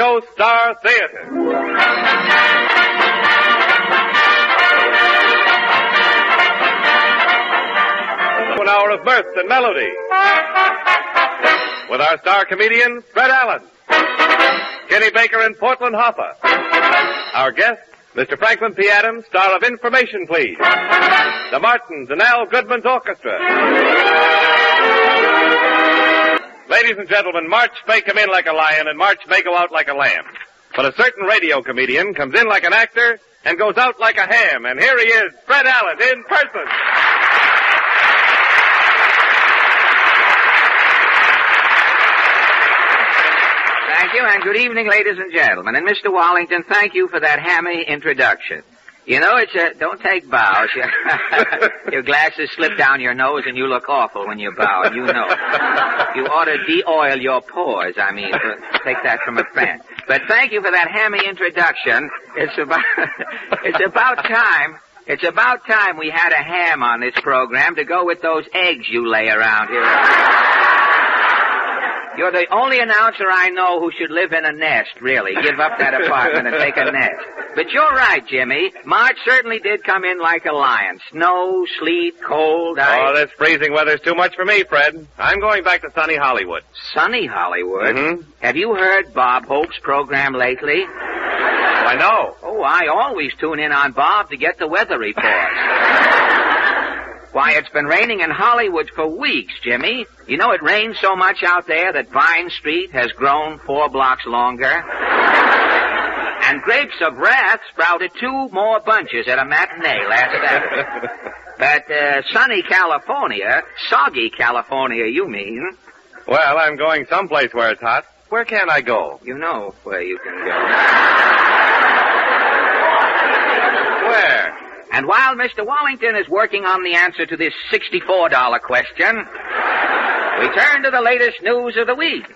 Texaco Star Theater. 1 hour of mirth and melody. With our star comedians, Fred Allen, Kenny Baker and Portland Hoffa. Our guest, Mr. Franklin P. Adams, star of Information, Please. The Martins and Al Goodman's Orchestra. Ladies and gentlemen, March may come in like a lion and March may go out like a lamb. But a certain radio comedian comes in like an actor and goes out like a ham. And here he is, Fred Allen, in person. Thank you, and good evening, ladies and gentlemen. And Mr. Wallington, thank you for that hammy introduction. You know, don't take bows. Your glasses slip down your nose and you look awful when you bow, you know. You ought to de-oil your pores, take that from a friend. But thank you for that hammy introduction. It's about time we had a ham on this program to go with those eggs you lay around here. You're the only announcer I know who should live in a nest, really. Give up that apartment and take a nest. But you're right, Jimmy. March certainly did come in like a lion. Snow, sleet, cold, ice. Oh, this freezing weather's too much for me, Fred. I'm going back to sunny Hollywood. Sunny Hollywood? Mm-hmm. Have you heard Bob Hope's program lately? I know. Oh, I always tune in on Bob to get the weather reports. Why, it's been raining in Hollywood for weeks, Jimmy. You know, it rained so much out there that Vine Street has grown 4 blocks longer. And Grapes of Wrath sprouted 2 more bunches at a matinee last Saturday. But sunny California, soggy California, you mean? Well, I'm going someplace where it's hot. Where can I go? You know where you can go. Where? And while Mr. Wallington is working on the answer to this $64 question, we turn to the latest news of the week.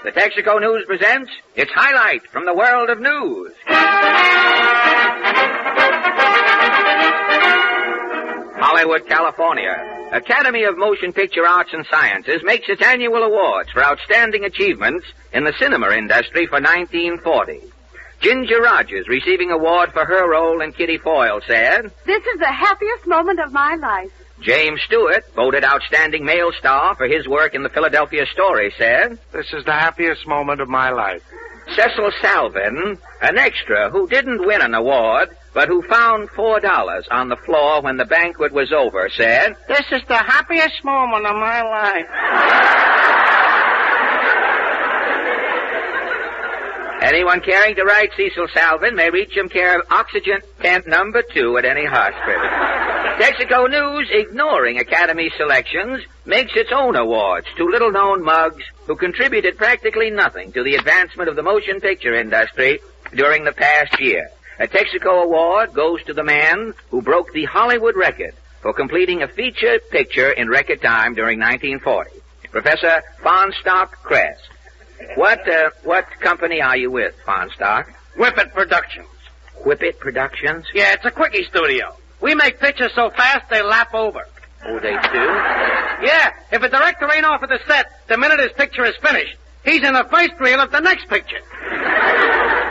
The Texaco News presents its highlight from the world of news. Hollywood, California. Academy of Motion Picture Arts and Sciences makes its annual awards for outstanding achievements in the cinema industry for 1940. Ginger Rogers, receiving award for her role in Kitty Foyle, said, "This is the happiest moment of my life." James Stewart, voted outstanding male star for his work in the Philadelphia Story, said, "This is the happiest moment of my life." Cecil Salvin, an extra who didn't win an award, but who found $4 on the floor when the banquet was over, said, "This is the happiest moment of my life." Anyone caring to write Cecil Salvin may reach him care of Oxygen Tent Number 2 at any hospital. Texaco News, ignoring Academy selections, makes its own awards to little-known mugs who contributed practically nothing to the advancement of the motion picture industry during the past year. A Texaco award goes to the man who broke the Hollywood record for completing a feature picture in record time during 1940. Professor Fonstok Kress. What company are you with, Fonstok? Whippet Productions. Whippet Productions? Yeah, it's a quickie studio. We make pictures so fast they lap over. Oh, they do? Yeah, if a director ain't off of the set the minute his picture is finished, he's in the first reel of the next picture.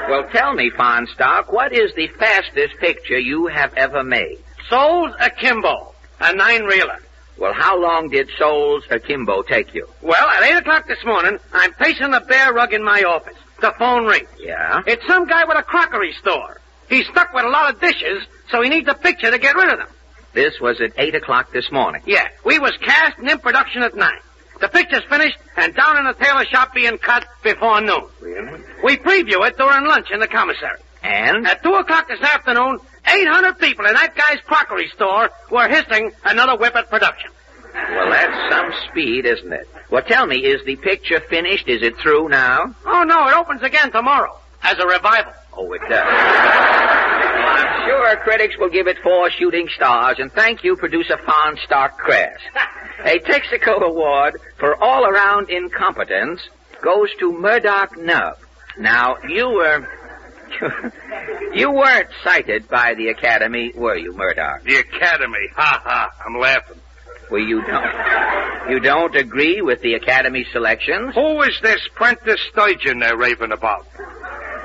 Well, tell me, Fonstok, what is the fastest picture you have ever made? Souls Akimbo, a 9-reeler. Well, how long did Souls Akimbo take you? Well, at 8 o'clock this morning, I'm pacing the bare rug in my office. The phone rings. Yeah? It's some guy with a crockery store. He's stuck with a lot of dishes, so he needs a picture to get rid of them. This was at 8 o'clock this morning. Yeah, we was cast and in production at 9. The picture's finished and down in the tailor shop being cut before noon. Really? We preview it during lunch in the commissary. And? At 2 o'clock this afternoon, 800 people in that guy's crockery store were hissing another Whippet production. Well, that's some speed, isn't it? Well, tell me, is the picture finished? Is it through now? Oh, no, it opens again tomorrow as a revival. Oh, it does. Well, I'm sure critics will give it 4 shooting stars, and thank you, producer Fonstok Kress. A Texaco award for all-around incompetence goes to Murdoch Nub. Now, you weren't cited by the Academy, were you, Murdoch? The Academy. Ha ha. I'm laughing. Well, you don't agree with the Academy selections? Who is this Prentice Sturgeon they're raving about?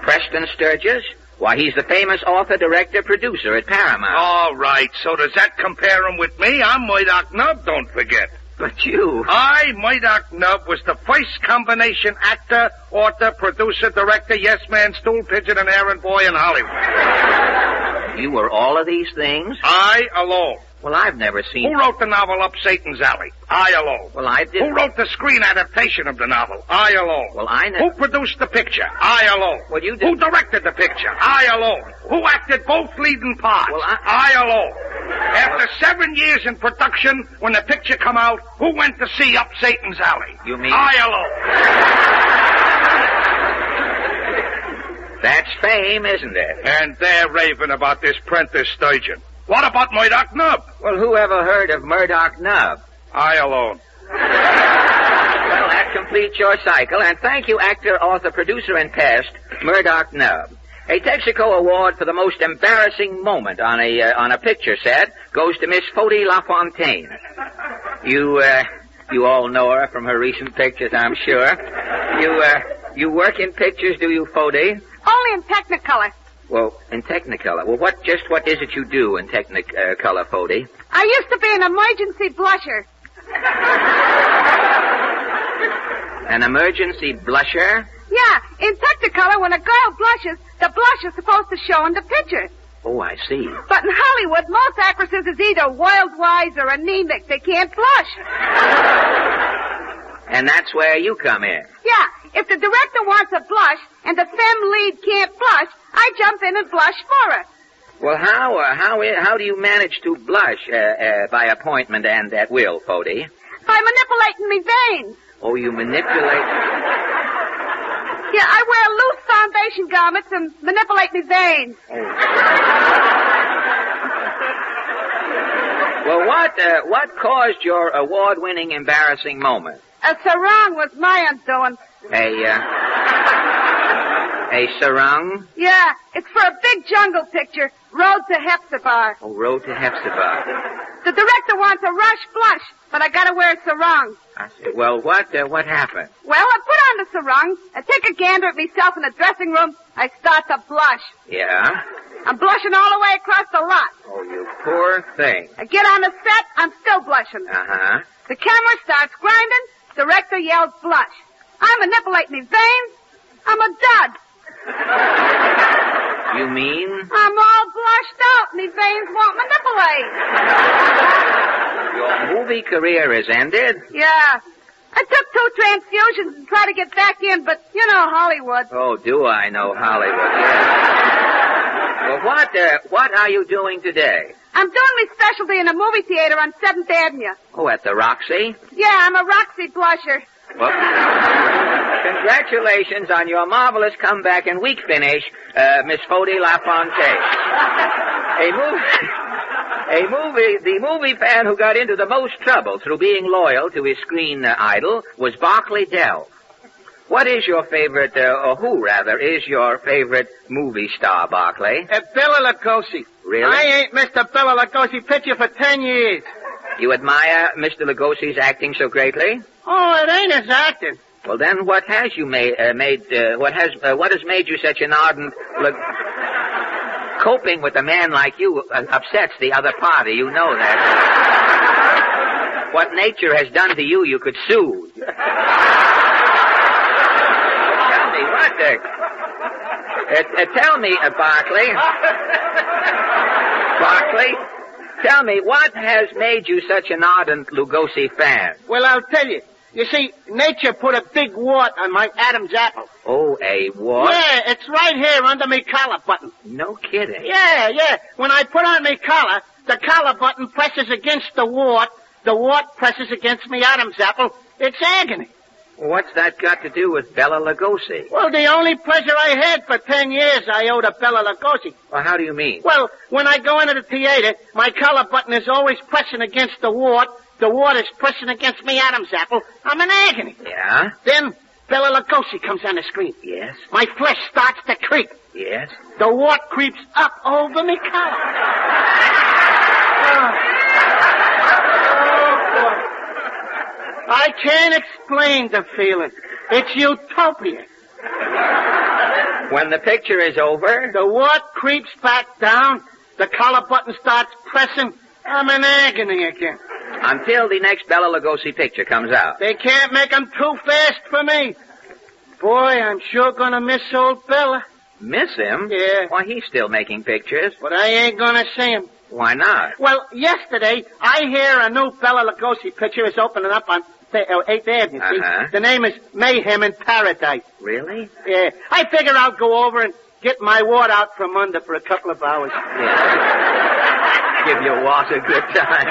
Preston Sturgis? Why, he's the famous author, director, producer at Paramount. All right, so does that compare him with me? I'm Murdoch Nub, don't forget. But you... Murdoch Nub, was the first combination actor, author, producer, director, yes man, stool pigeon, and errand boy in Hollywood. You were all of these things? I alone. Well, I've never seen... Who wrote the novel Up Satan's Alley? I alone. Well, I did... Who wrote the screen adaptation of the novel? I alone. Well, I never... Who produced the picture? I alone. Well, you did... Who directed the picture? I alone. Who acted both leading parts? Well, I alone. After 7 years in production, when the picture come out, who went to see Up Satan's Alley? You mean... I alone. That's fame, isn't it? And they're raving about this Prentice Sturgeon. What about Murdoch Nub? Well, who ever heard of Murdoch Nub? I alone. Well, that completes your cycle, and thank you, actor, author, producer, and pest, Murdoch Nub. A Texaco award for the most embarrassing moment on a picture set goes to Miss Fody LaFontaine. You all know her from her recent pictures, I'm sure. You work in pictures, do you, Fody? Only in Technicolor. Well, in Technicolor. Well, what is it you do in Technicolor, Fody? I used to be an emergency blusher. An emergency blusher? Yeah, in Technicolor, when a girl blushes, the blush is supposed to show in the picture. Oh, I see. But in Hollywood, most actresses is either wild-wise or anemic. They can't blush. And that's where you come in. Yeah, if the director wants a blush and the femme lead can't blush, I jump in and blush for her. Well, how do you manage to blush by appointment and at will, Fody? By manipulating me veins. Oh, you manipulate... Yeah, I wear loose foundation garments and manipulate me veins. Oh. Well, what caused your award-winning embarrassing moment? A sarong was my undoing. A sarong? Yeah, it's for a big jungle picture, Road to Hepzibah. Oh, Road to Hepzibah. The director wants a rush blush, but I gotta wear a sarong. I see. Well, what happened? Well, I put on the sarong, I take a gander at myself in the dressing room, I start to blush. Yeah? I'm blushing all the way across the lot. Oh, you poor thing. I get on the set, I'm still blushing. Uh-huh. The camera starts grinding, director yells blush. I manipulate me veins, I'm a dud. You mean? I'm all blushed out, me veins won't manipulate. Your movie career is ended? Yeah. I took 2 transfusions and tried to get back in, but you know Hollywood. Oh, do I know Hollywood? Yes. Well, what are you doing today? I'm doing my specialty in a movie theater on 7th Avenue. Oh, at the Roxy? Yeah, I'm a Roxy blusher. Well, congratulations on your marvelous comeback and week finish, Miss Fody LaFontaine. The movie fan who got into the most trouble through being loyal to his screen idol was Barclay Delve. What is your favorite, or who rather, is your favorite movie star, Barclay? Bela Lugosi. Really? I ain't Mr. Bela Lugosi picture for 10 years. You admire Mr. Lugosi's acting so greatly? Oh, it ain't his acting. Well, then, what has made you such an ardent... Coping with a man like you upsets the other party. You know that. What nature has done to you, you could sue. Tell me, Barclay. Barclay, tell me, what has made you such an ardent Lugosi fan? Well, I'll tell you. You see, nature put a big wart on my Adam's apple. Oh, a wart? Yeah, it's right here under me collar button. No kidding. Yeah. When I put on me collar, the collar button presses against the wart presses against me Adam's apple. It's agony. What's that got to do with Bela Lugosi? Well, the only pleasure I had for 10 years I owe to Bela Lugosi. Well, how do you mean? Well, when I go into the theater, my collar button is always pressing against the wart is pressing against me Adam's apple. I'm in agony. Yeah? Then Bela Lugosi comes on the screen. Yes? My flesh starts to creep. Yes? The wart creeps up over me collar. Oh, I can't explain the feeling. It's utopia. When the picture is over? The wart creeps back down. The collar button starts pressing. I'm in agony again. Until the next Bela Lugosi picture comes out. They can't make 'em too fast for me. Boy, I'm sure gonna miss old Bela. Miss him? Yeah. Why, he's still making pictures. But I ain't gonna see him. Why not? Well, yesterday, I hear a new Bela Lugosi picture is opening up on 8th Avenue. See? Uh-huh. The name is Mayhem in Paradise. Really? Yeah. I figure I'll go over and get my wart out from under for a couple of hours. Yeah. Give your wart a good time.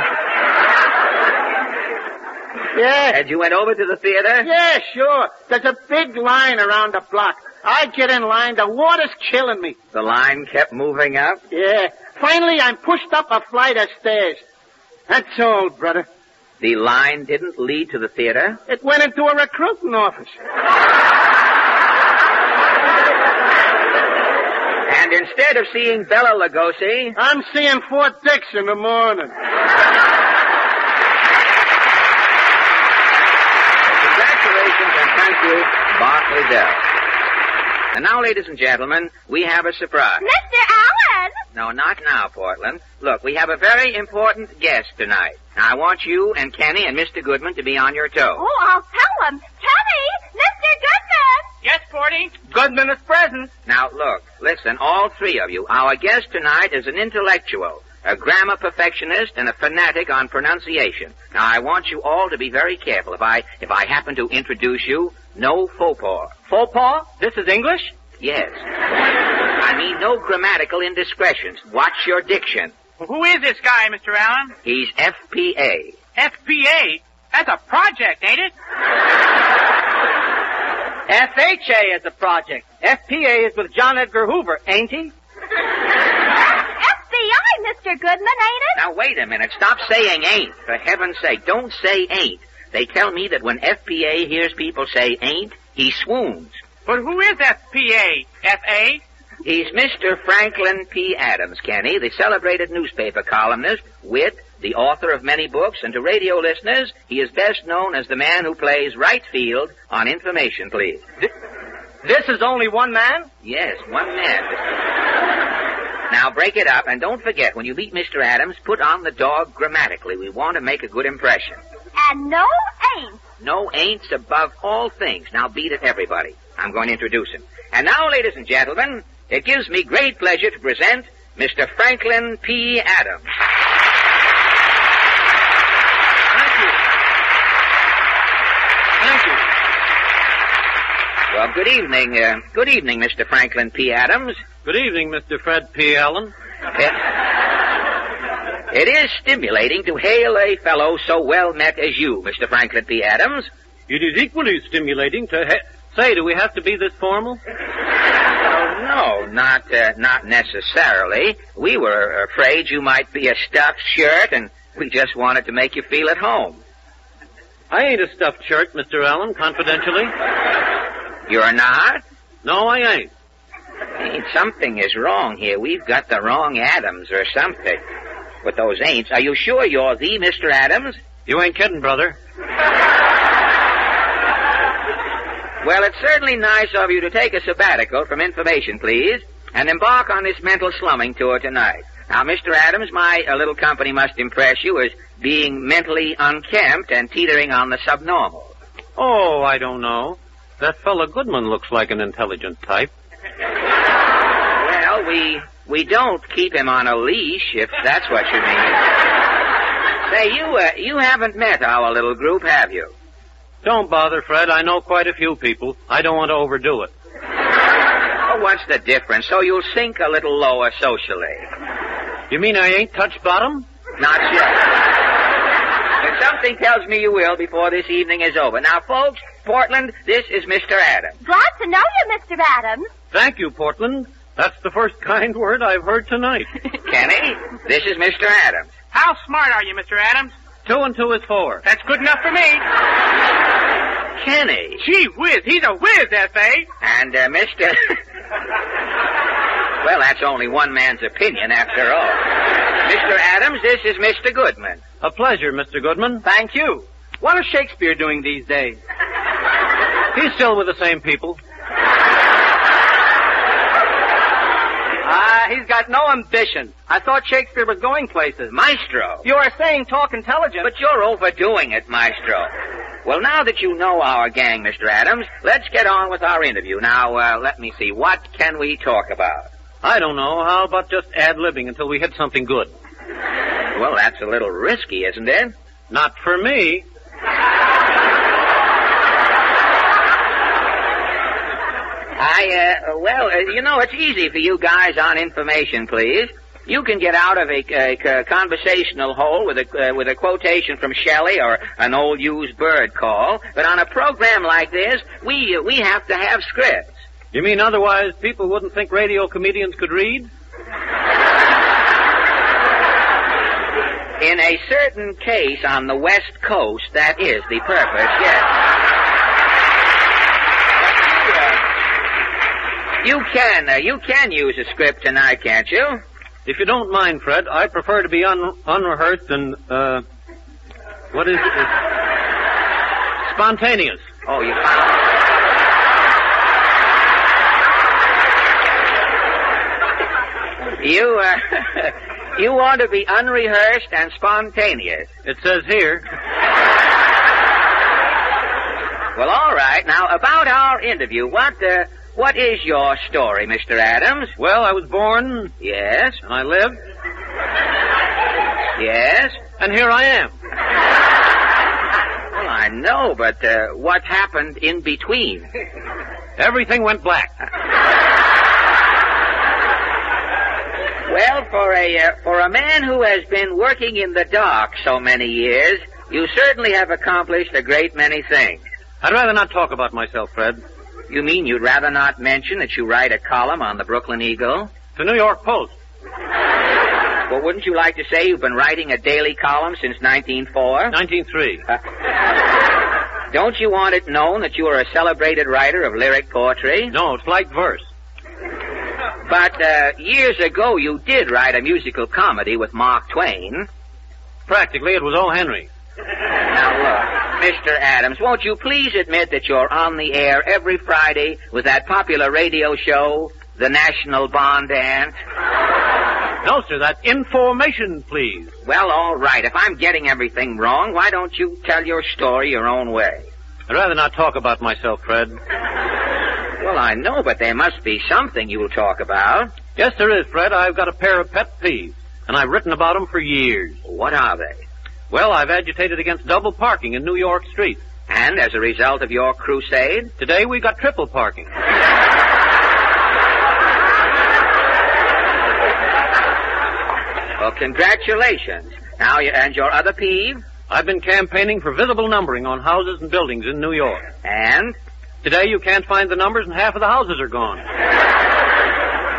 Yeah. And you went over to the theater? Yeah, sure. There's a big line around the block. I get in line. The water's killing me. The line kept moving up? Yeah. Finally, I'm pushed up a flight of stairs. That's all, brother. The line didn't lead to the theater? It went into a recruiting office. And instead of seeing Bela Lugosi... I'm seeing Fort Dix in the morning. Congratulations and thank you, Barclay Dell. And now, ladies and gentlemen, we have a surprise. Mr. Allen! No, not now, Portland. Look, we have a very important guest tonight. Now, I want you and Kenny and Mr. Goodman to be on your toes. Oh, I'll tell him. Kenny! Mr. Goodman! Yes, Forty. Goodman is present. Now, look, listen, all three of you. Our guest tonight is an intellectual, a grammar perfectionist, and a fanatic on pronunciation. Now, I want you all to be very careful. If I happen to introduce you, no faux pas. Faux pas? This is English? Yes. I mean, no grammatical indiscretions. Watch your diction. Well, who is this guy, Mr. Allen? He's FPA. FPA? That's a project, ain't it? FHA is a project. FPA is with John Edgar Hoover, ain't he? FBI, Mr. Goodman, ain't it? Now, wait a minute. Stop saying ain't. For heaven's sake, don't say ain't. They tell me that when FPA hears people say ain't, he swoons. But who is FPA? F.A.? He's Mr. Franklin P. Adams, Kenny, the celebrated newspaper columnist, wit, the author of many books, and to radio listeners, he is best known as the man who plays right field on Information Please. This is only one man? Yes, one man. Now break it up, and don't forget, when you meet Mr. Adams, put on the dog grammatically. We want to make a good impression. And no ain't. No ain'ts above all things. Now beat it, everybody. I'm going to introduce him. And now, ladies and gentlemen, it gives me great pleasure to present Mr. Franklin P. Adams. Thank you. Thank you. Well, good evening. Good evening, Mr. Franklin P. Adams. Good evening, Mr. Fred P. Allen. It is stimulating to hail a fellow so well met as you, Mr. Franklin P. Adams. It is equally stimulating to say, do we have to be this formal? Oh, no, not necessarily. We were afraid you might be a stuffed shirt, and we just wanted to make you feel at home. I ain't a stuffed shirt, Mr. Allen, confidentially. You're not? No, I ain't. Something is wrong here. We've got the wrong Adams or something. With those ain'ts. Are you sure you're the Mr. Adams? You ain't kidding, brother. Well, it's certainly nice of you to take a sabbatical from Information, please, and embark on this mental slumming tour tonight. Now, Mr. Adams, my little company must impress you as being mentally unkempt and teetering on the subnormal. Oh, I don't know. That fella Goodman looks like an intelligent type. Well, we don't keep him on a leash, if that's what you mean. Say, you haven't met our little group, have you? Don't bother, Fred. I know quite a few people. I don't want to overdo it. Oh, what's the difference? So you'll sink a little lower socially. You mean I ain't touched bottom? Not yet. But something tells me you will before this evening is over. Now, folks, Portland, this is Mr. Adams. Glad to know you, Mr. Adams. Thank you, Portland. That's the first kind word I've heard tonight. Kenny, this is Mr. Adams. How smart are you, Mr. Adams? 2 and 2 is 4. That's good enough for me. Kenny. Gee whiz, he's a whiz, F.A. And, Mr. Well, that's only one man's opinion, after all. Mr. Adams, this is Mr. Goodman. A pleasure, Mr. Goodman. Thank you. What is Shakespeare doing these days? He's still with the same people. He's got no ambition. I thought Shakespeare was going places. Maestro. You are saying talk intelligent. But you're overdoing it, Maestro. Well, now that you know our gang, Mr. Adams, let's get on with our interview. Now, let me see. What can we talk about? I don't know. How about just ad-libbing until we hit something good? Well, that's a little risky, isn't it? Not for me. It's easy for you guys on information, please. You can get out of a conversational hole with a quotation from Shelley or an old used bird call, but on a program like this, we have to have scripts. You mean otherwise people wouldn't think radio comedians could read? In a certain case on the West Coast, that is the purpose, yes. You can use a script tonight, can't you? If you don't mind, Fred, I prefer to be unrehearsed and, what is it? Spontaneous. Oh, you found You want to be unrehearsed and spontaneous. It says here. Well, all right. Now, about our interview, what is your story, Mr. Adams? Well, I was born. Yes. And I lived. Yes. And here I am. Well, I know, but what happened in between? Everything went black. Well, for a man who has been working in the dark so many years, you certainly have accomplished a great many things. I'd rather not talk about myself, Fred. You mean you'd rather not mention that you write a column on the Brooklyn Eagle? The New York Post. Well, wouldn't you like to say you've been writing a daily column since 1904? 1903. Don't you want it known that you are a celebrated writer of lyric poetry? No, it's light verse. But years ago you did write a musical comedy with Mark Twain. Practically, it was O. Henry. Now, look, Mr. Adams, won't you please admit that you're on the air every Friday with that popular radio show, The National Bond Dance? No, sir, that's information, please. Well, all right. If I'm getting everything wrong, why don't you tell your story your own way? I'd rather not talk about myself, Fred. Well, I know, but there must be something you'll talk about. Yes, there is, Fred. I've got a pair of pet peeves, and I've written about them for years. What are they? Well, I've agitated against double parking in New York streets. And as a result of your crusade? Today we got triple parking. Well, congratulations. Now, and your other peeve? I've been campaigning for visible numbering on houses and buildings in New York. And? Today you can't find the numbers and half of the houses are gone.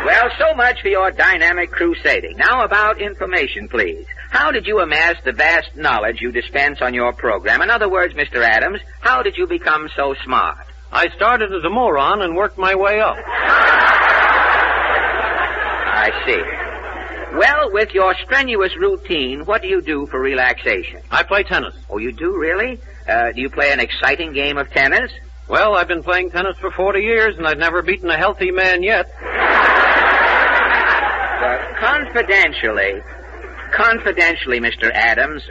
Well, so much for your dynamic crusading. Now about information, please. How did you amass the vast knowledge you dispense on your program? In other words, Mr. Adams, how did you become so smart? I started as a moron and worked my way up. I see. Well, with your strenuous routine, what do you do for relaxation? I play tennis. Oh, you do, really? Do you play an exciting game of tennis? Well, I've been playing tennis for 40 years, and I've never beaten a healthy man yet. Confidentially, Mr. Adams,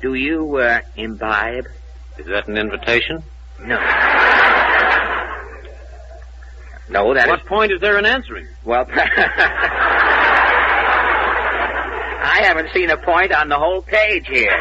do you imbibe? Is that an invitation? No. No, that What point is there in answering? Well, I haven't seen a point on the whole page here.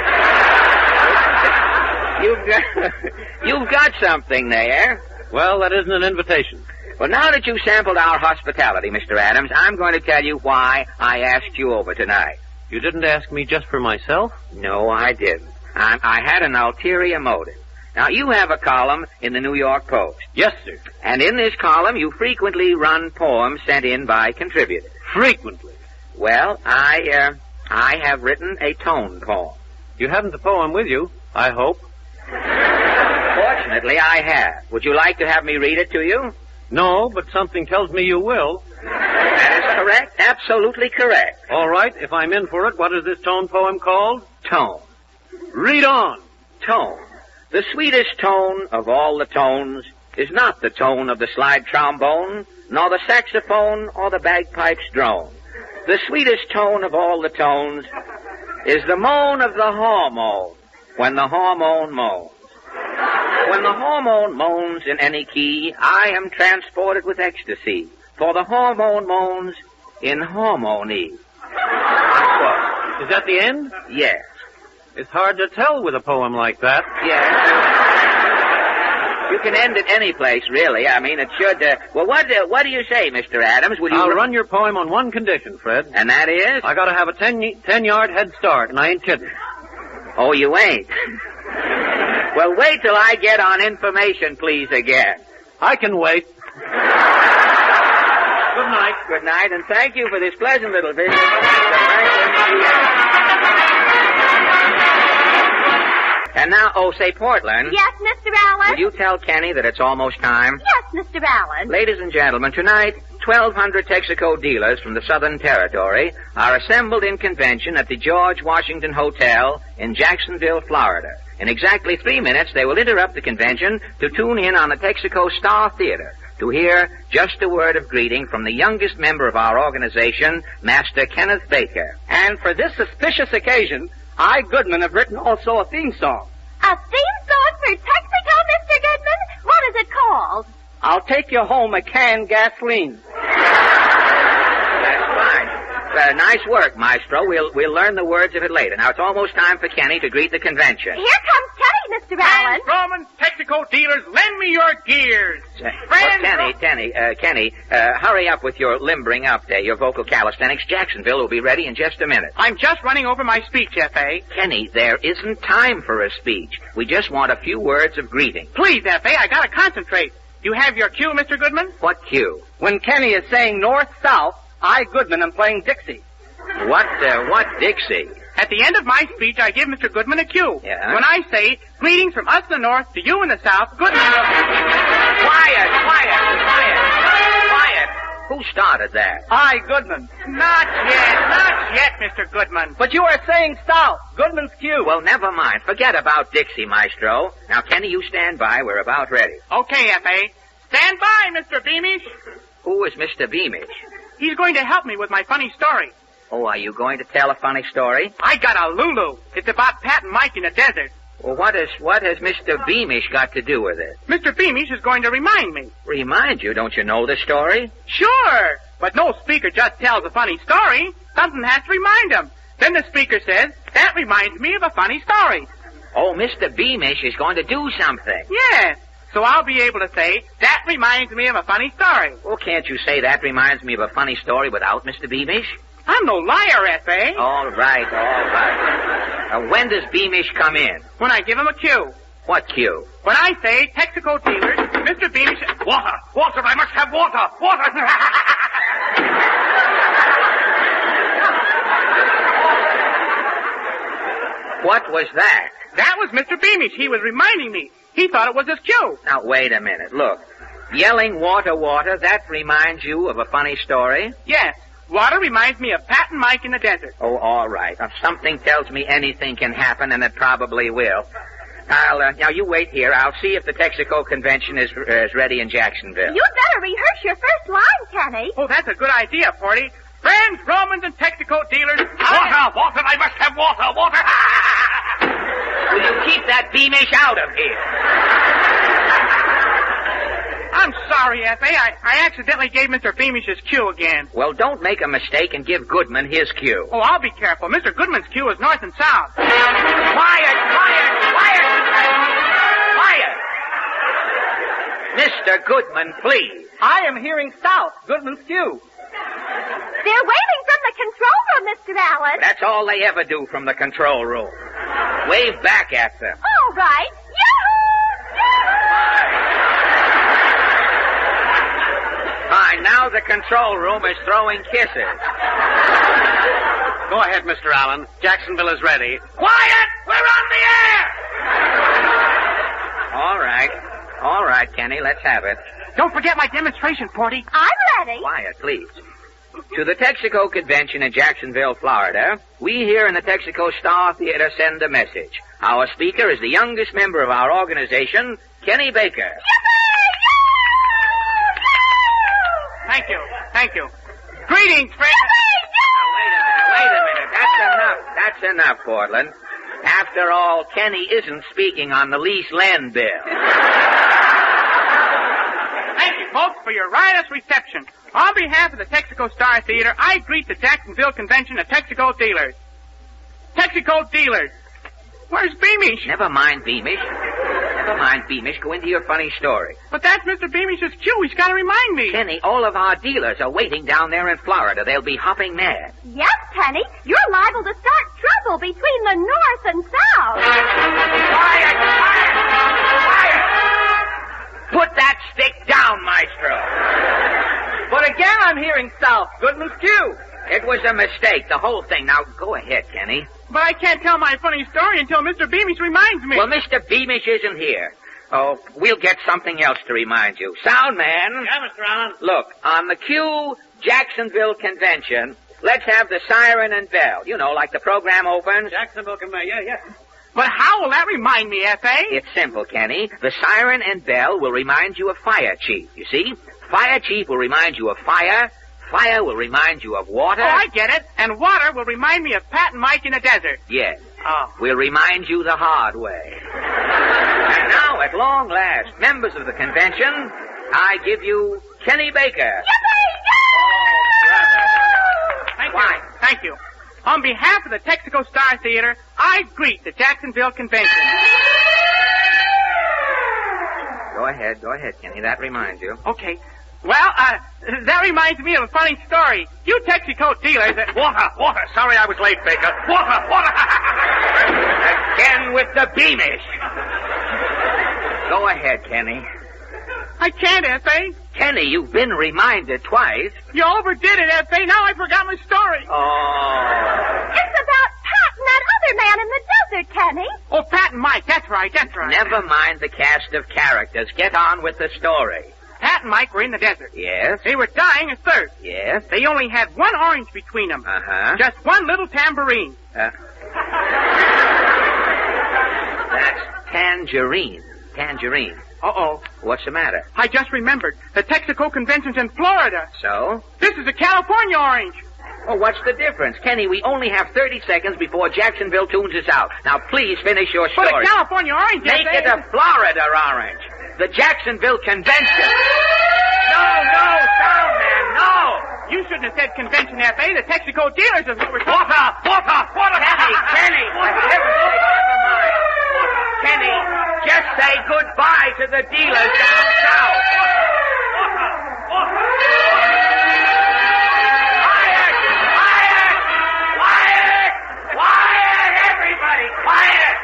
You've got something there. Well, that isn't an invitation. Well, now that you've sampled our hospitality, Mr. Adams, I'm going to tell you why I asked you over tonight. You didn't ask me just for myself? No, I didn't. I had an ulterior motive. Now, you have a column in the New York Post. Yes, sir. And in this column, you frequently run poems sent in by contributors. Frequently? Well, I have written a tone poem. You haven't the poem with you, I hope. Fortunately, I have. Would you like to have me read it to you? No, but something tells me you will. That is correct. Absolutely correct. All right, if I'm in for it, what is this tone poem called? Tone. Read on. Tone. The sweetest tone of all the tones is not the tone of the slide trombone, nor the saxophone or the bagpipes drone. The sweetest tone of all the tones is the moan of the hormone when the hormone moans. When the hormone moans in any key, I am transported with ecstasy, for the hormone moans in harmony. Is that the end? Yes. It's hard to tell with a poem like that. Yes. You can end it any place, really. I mean, it should... well, what do you say, Mr. Adams? Will you... I'll run your poem on one condition, Fred. And that is? I gotta have a 10-yard head start, and I ain't kidding. Oh, you ain't? Well, wait till I get on information, please, again. I can wait. Good night. Good night, and thank you for this pleasant little visit. And now, say, Portland. Yes, Mr. Allen? Will you tell Kenny that it's almost time? Yes, Mr. Allen. Ladies and gentlemen, tonight, 1,200 Texaco dealers from the Southern Territory are assembled in convention at the George Washington Hotel in Jacksonville, Florida. In exactly 3 minutes, they will interrupt the convention to tune in on the Texaco Star Theater to hear just a word of greeting from the youngest member of our organization, Master Kenneth Baker. And for this auspicious occasion, I, Goodman, have written also a theme song. A theme song for Texaco, Mr. Goodman? What is it called? I'll take you home a canned gasoline. That's fine. Nice work, Maestro. We'll learn the words of it later. Now, it's almost time for Kenny to greet the convention. Here comes Kenny, Mr. Allen. Roman Texaco dealers, lend me your gears. Kenny, hurry up with your limbering up day, your vocal calisthenics. Jacksonville will be ready in just a minute. I'm just running over my speech, F.A. Kenny, there isn't time for a speech. We just want a few words of greeting. Please, F.A., I gotta concentrate. You have your cue, Mr. Goodman? What cue? When Kenny is saying north-south, I, Goodman, am playing Dixie. What Dixie? At the end of my speech, I give Mr. Goodman a cue. Yeah? When I say, greetings from us in the north to you in the south, Goodman will... Quiet! Who started that? I, Goodman. Not yet, Mr. Goodman. But you are saying south. Goodman's cue. Well, never mind. Forget about Dixie, Maestro. Now, Kenny, you stand by. We're about ready. Okay, F.A. Stand by, Mr. Beamish. Who is Mr. Beamish? He's going to help me with my funny story. Oh, are you going to tell a funny story? I got a Lulu. It's about Pat and Mike in the desert. Well, what has Mr. Beamish got to do with it? Mr. Beamish is going to remind me. Remind you? Don't you know the story? Sure, but no speaker just tells a funny story. Something has to remind him. Then the speaker says, that reminds me of a funny story. Oh, Mr. Beamish is going to do something. Yes. So I'll be able to say, that reminds me of a funny story. Well, can't you say that reminds me of a funny story without Mr. Beamish? I'm no liar, F.A. All right. When does Beamish come in? When I give him a cue. What cue? When I say, Texaco dealers, Mr. Beamish... Water, I must have water! What was that? That was Mr. Beamish. He was reminding me. He thought it was his cue. Now, wait a minute. Look. Yelling water, that reminds you of a funny story? Yes. Water reminds me of Pat and Mike in the desert. Oh, all right. Now, something tells me anything can happen, and it probably will. Now, you wait here. I'll see if the Texaco convention is ready in Jacksonville. You'd better rehearse your first line, Kenny. Oh, that's a good idea, Porty. Friends, Romans, and Texaco dealers... Water, I must have water! Will you keep that Beamish out of here? I'm sorry, F.A. I accidentally gave Mr. Beamish his cue again. Well, don't make a mistake and give Goodman his cue. Oh, I'll be careful. Mr. Goodman's cue is north and south. Quiet! Mr. Goodman, please. I am hearing south. Goodman's cue. They're waiting from the control room, Mr. Allen. That's all they ever do from the control room. Wave back at them. All right. Fine, now the control room is throwing kisses. Go ahead, Mr. Allen. Jacksonville is ready. Quiet! We're on the air! All right, Kenny, let's have it. Don't forget my demonstration, Porty. I'm ready. Quiet, please. To the Texaco convention in Jacksonville, Florida, we here in the Texaco Star Theater send a message. Our speaker is the youngest member of our organization, Kenny Baker. Thank you. Greetings, friend. Wait a minute. That's enough, Portland. After all, Kenny isn't speaking on the lease lend bill. Thank you, folks, for your riotous reception. On behalf of the Texaco Star Theater, I greet the Jacksonville Convention of Texaco Dealers. Texaco Dealers. Where's Beamish? Never mind Beamish. Go into your funny story. But that's Mr. Beamish's cue. He's got to remind me. Kenny, all of our dealers are waiting down there in Florida. They'll be hopping mad. Yes, Kenny. You're liable to start trouble between the North and South. Quiet! Put that stick down, Maestro. But again, I'm hearing South. Goodman's cue. It was a mistake, the whole thing. Now, go ahead, Kenny. But I can't tell my funny story until Mr. Beamish reminds me. Well, Mr. Beamish isn't here. Oh, we'll get something else to remind you. Sound man. Yeah, Mr. Allen. Look, on the Q Jacksonville Convention, let's have the siren and bell. You know, like the program opens. Jacksonville Convention, yeah. But how will that remind me, F.A.? It's simple, Kenny. The siren and bell will remind you of Fire Chief, you see? Fire Chief will remind you of fire. Fire will remind you of water. Oh, I get it. And water will remind me of Pat and Mike in the desert. Yes. Oh. We'll remind you the hard way. And now, at long last, members of the convention, I give you Kenny Baker. Thank you. On behalf of the Texaco Star Theater, I greet the Jacksonville Convention. Go ahead, Kenny. That reminds you. Okay. Well, that reminds me of a funny story. You Texaco dealers... Water. Sorry I was late, Baker. Water. Again with the Beamish. Go ahead, Kenny. I can't, F.A. Kenny, you've been reminded twice. You overdid it, F.A. Now I forgot my story. Oh. It's about Pat and that other man in the desert, Kenny. Oh, Pat and Mike. That's right. Never mind the cast of characters. Get on with the story. Pat and Mike were in the desert. Yes? They were dying of thirst. Yes? They only had one orange between them. Uh-huh. Just one little tambourine. That's tangerine. Tangerine. Uh-oh. What's the matter? I just remembered. The Texaco Convention's in Florida. So? This is a California orange. Oh, what's the difference? Kenny, we only have 30 seconds before Jacksonville tunes us out. Now, please finish your story. But a California orange, Make it a Florida orange. The Jacksonville Convention. No, sound man, no. You shouldn't have said convention, F.A. The Texaco dealers is what we're talking Water. Kenny, for heaven's sake, never mind. Kenny, just say goodbye to the dealers down south. Quiet, everybody, quiet.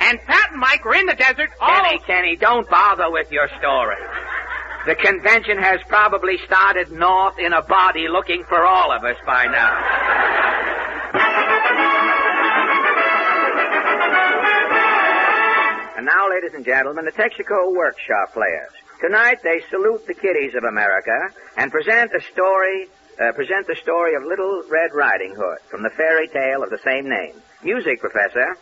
And Pat and Mike were in the desert. Kenny, don't bother with your story. The convention has probably started north in a body looking for all of us by now. And now, ladies and gentlemen, the Texaco Workshop Players. Tonight they salute the kiddies of America and present the story of Little Red Riding Hood from the fairy tale of the same name. Music, Professor.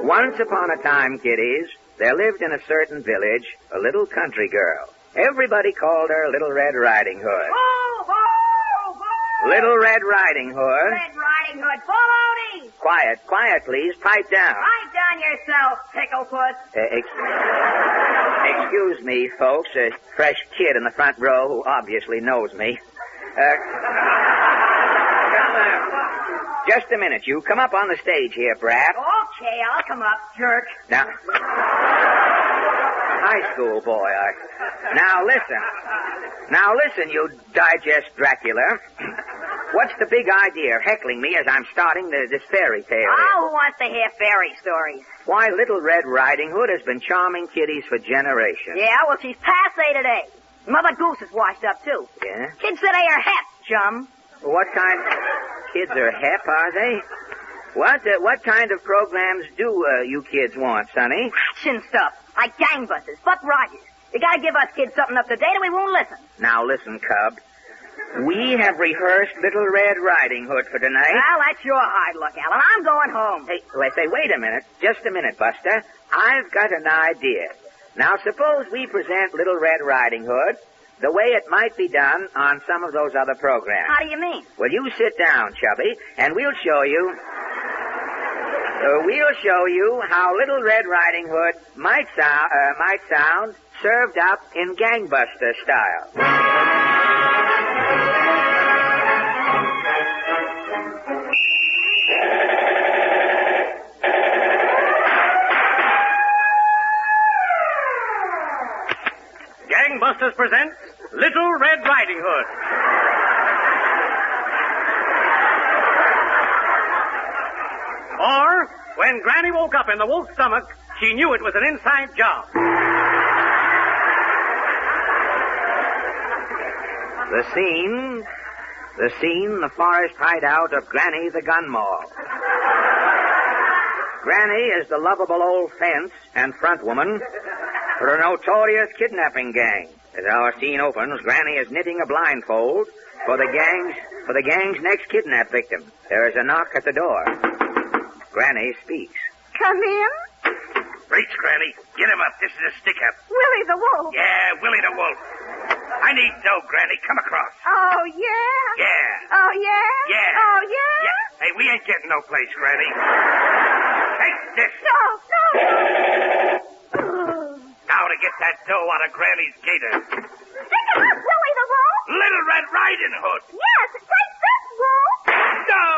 Once upon a time, kiddies, there lived in a certain village a little country girl. Everybody called her Little Red Riding Hood. Ho, ho, ho! Little Red Riding Hood. Red Riding Hood, baloney! Quiet, please. Pipe down. Pipe down yourself, Picklefoot. Excuse me, folks. A fresh kid in the front row who obviously knows me. Just a minute, you. Come up on the stage here, brat. Okay, I'll come up, jerk. Now, high school boy. Now listen, you digest Dracula. What's the big idea of heckling me as I'm starting this fairy tale? Oh, who wants to hear fairy stories? Why, Little Red Riding Hood has been charming kiddies for generations. Yeah, well, she's passe today. Mother Goose is washed up, too. Yeah? Kids today are hep, chum. What kind... Kids are hep, are they? What kind of programs do you kids want, Sonny? Action stuff, like gangbusters, Buck Rogers. You gotta give us kids something up to date or we won't listen. Now listen, Cub. We have rehearsed Little Red Riding Hood for tonight. Well, that's your hard luck, Alan. I'm going home. Hey, wait a minute. Just a minute, Buster. I've got an idea. Now, suppose we present Little Red Riding Hood the way it might be done on some of those other programs. How do you mean? Well, you sit down, Chubby, and we'll show you how Little Red Riding Hood might sound served up in gangbuster style. Gangbusters presents Little Red Riding Hood. Or, when Granny woke up in the wolf's stomach, she knew it was an inside job. The scene, the forest hideout of Granny the Gun Moll. Granny is the lovable old fence and front woman for a notorious kidnapping gang. As our scene opens, Granny is knitting a blindfold for the gang's next kidnap victim. There is a knock at the door. Granny speaks. Come in. Reach, Granny. Get him up. This is a stick-up. Willie the Wolf. Yeah, Willie the Wolf. I need dough, Granny. Come across. Oh, yeah? Yeah. Oh, yeah? Yeah. Oh, yeah? Yeah. Hey, we ain't getting no place, Granny. Take this. No. Now to get that dough out of Granny's gator. Stick it up, Willie the Wolf. Little Red Riding Hood. Yes, take this, Wolf. No.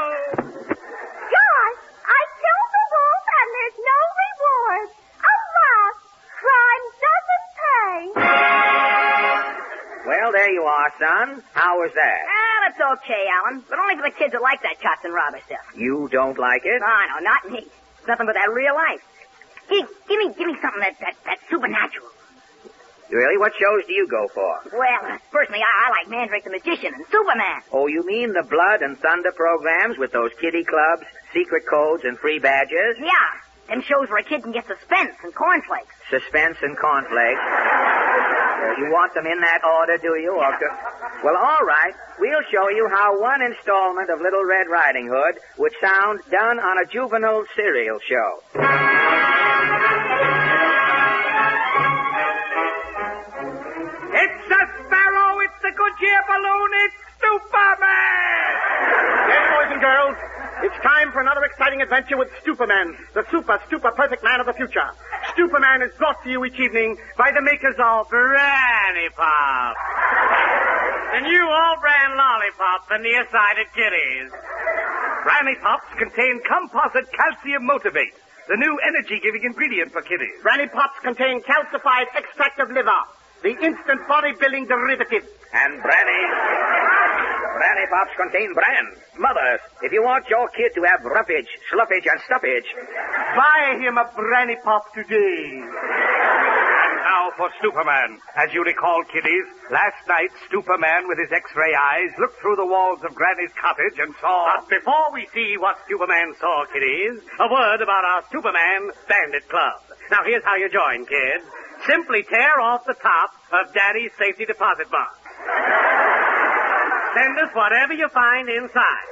Gosh, I killed the wolf and there's no reward. Alas, crime doesn't pay. Well, there you are, son. How was that? That's okay, Alan. But only for the kids that like that cops and robber stuff. You don't like it? No, not me. It's nothing but that real life. Give me something that's supernatural. Really? What shows do you go for? Well, personally, I like Mandrake the Magician and Superman. Oh, you mean the Blood and Thunder programs with those kiddie clubs, secret codes, and free badges? Yeah. Them shows where a kid can get suspense and cornflakes. Suspense and cornflakes. You want them in that order, do you? Or well, all right. We'll show you how one installment of Little Red Riding Hood would sound done on a juvenile serial show. It's a sparrow, it's the Goodyear balloon, it's Superman! Yes, boys and girls, it's time for another exciting adventure with Superman, the super perfect man of the future. Superman is brought to you each evening by the makers of Granny Pop. The new all-brand lollipop for nearsighted kiddies. Granny Pops contain composite calcium motivate, the new energy-giving ingredient for kiddies. Granny Pops contain calcified extract of liver, the instant bodybuilding derivative. And Granny Pops contain brand. Mothers, if you want your kid to have roughage, sloughage, and stuffage, Buy him a Granny Pop today. And now for Superman. As you recall, kiddies, last night, Superman with his X-ray eyes looked through the walls of Granny's cottage and saw... But before we see what Superman saw, kiddies, a word about our Superman Bandit Club. Now, here's how you join, kids. Simply tear off the top of Daddy's safety deposit box. Send us whatever you find inside.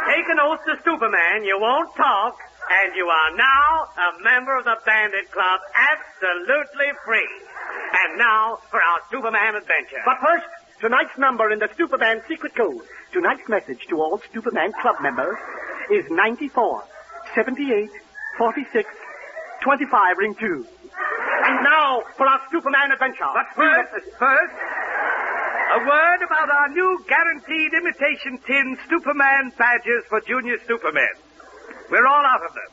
Take an oath to Superman you won't talk, and you are now a member of the Bandit Club, absolutely free. And now for our Superman adventure. But first, tonight's number in the Superman secret code. Tonight's message to all Superman Club members is 94 78 46 25 ring 2. And now for our Superman adventure. But first, a word about our new guaranteed imitation tin Superman badges for junior Supermen. We're all out of them.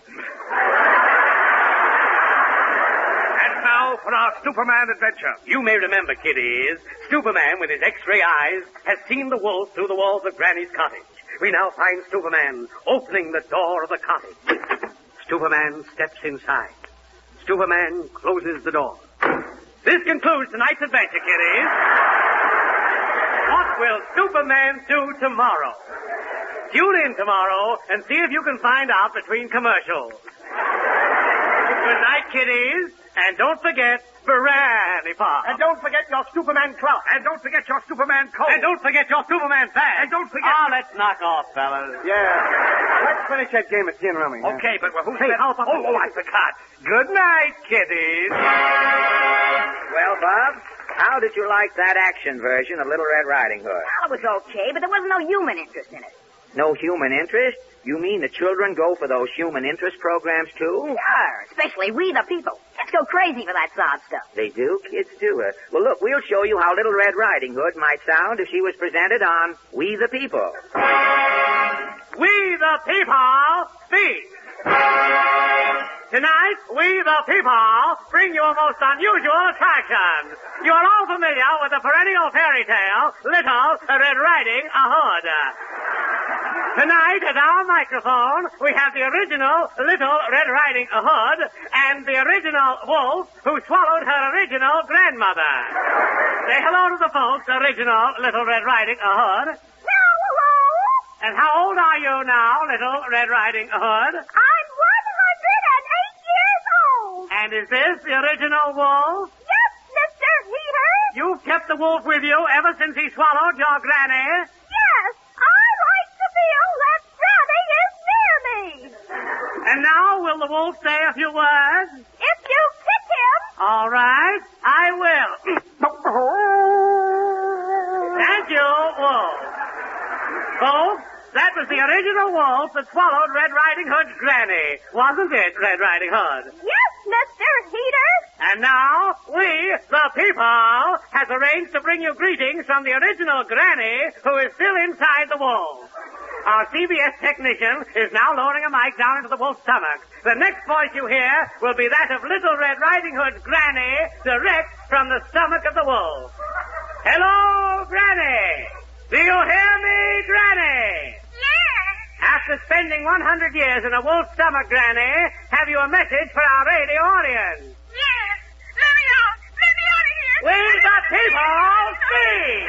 And now for our Superman adventure. You may remember, kiddies, Superman with his X-ray eyes has seen the wolf through the walls of Granny's cottage. We now find Superman opening the door of the cottage. Superman steps inside. Superman closes the door. This concludes tonight's adventure, kiddies. What will Superman do tomorrow? Tune in tomorrow and see if you can find out between commercials. Good night, kiddies. And don't forget Granny Pop. And don't forget your Superman club. And don't forget your Superman coat. And don't forget your Superman bag. And don't forget... Oh, let's knock off, fellas. Yeah. Let's finish that game of gin rummy. huh? Okay, but who Hey, said... how about... I forgot. Good night, kiddies. Well, Bob, how did you like that action version of Little Red Riding Hood? Well, it was okay, but there wasn't no human interest in it. No human interest? You mean the children go for those human interest programs, too? Sure, especially we the people. Let's go crazy for that sob stuff. They do? Kids do. Well, look, we'll show you how Little Red Riding Hood might sound if she was presented on We the People. We the people speak. Tonight, we the people bring you a most unusual attraction. You are all familiar with the perennial fairy tale, Little Red Riding Hood. Tonight, at our microphone, we have the original Little Red Riding Hood and the original wolf who swallowed her original grandmother. Say hello to the folks, original Little Red Riding Hood. Hello. And how old are you now, Little Red Riding Hood? I'm 108 years old. And is this the original wolf? Yes, Mr. Heater. You've kept the wolf with you ever since he swallowed your granny? Yes, I like to feel that Granny is near me. And now will the wolf say a few words? If you kick him. All right, I will. Thank you, wolf. Folks, that was the original wolf that swallowed Red Riding Hood's granny. Wasn't it, Red Riding Hood? Yes, Mr. Heater. And now, we, the people, has arranged to bring you greetings from the original granny who is still inside the wolf. Our CBS technician is now lowering a mic down into the wolf's stomach. The next voice you hear will be that of Little Red Riding Hood's granny, direct from the stomach of the wolf. Hello, Granny. Do you hear me, Granny? Yes. After spending 100 years in a wolf's stomach, Granny, have you a message for our radio audience? Yes. Let me out. Let me out of here. We the people speak.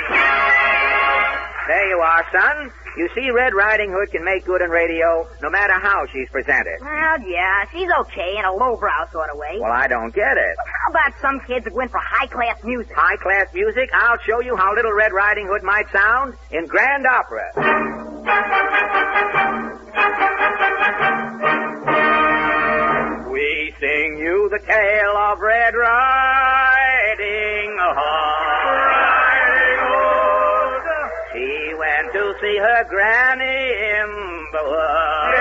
There you are, son. You see, Red Riding Hood can make good in radio no matter how she's presented. Well, yeah, she's okay in a lowbrow sort of way. Well, I don't get it. How about some kids that went for high-class music? High-class music? I'll show you how Little Red Riding Hood might sound in grand opera. We sing you the tale of Red Riding Hood. She went to see her granny in the woods.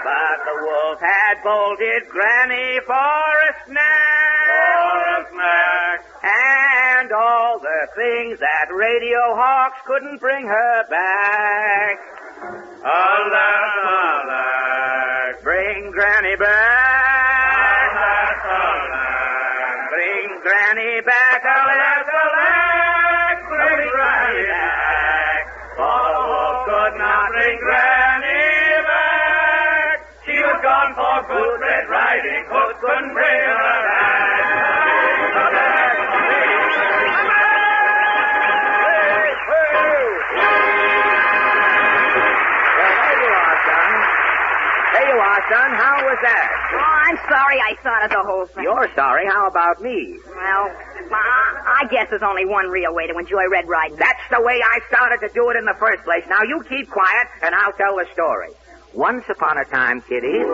But the wolf had bolted granny for a snack. And all the things that radio hawks couldn't bring her back. Alas, alas, bring granny back. Alas, alas, bring granny back. Alas, alas, bring granny back. For the wolf could not bring granny back. She was gone for good. Red Riding Hood couldn't bring her back. There you are, son. How was that? Oh, I'm sorry I started the whole thing. You're sorry. How about me? Well, I guess there's only one real way to enjoy Red Riding Hood. That's the way I started to do it in the first place. Now, you keep quiet, and I'll tell the story. Once upon a time, kiddies...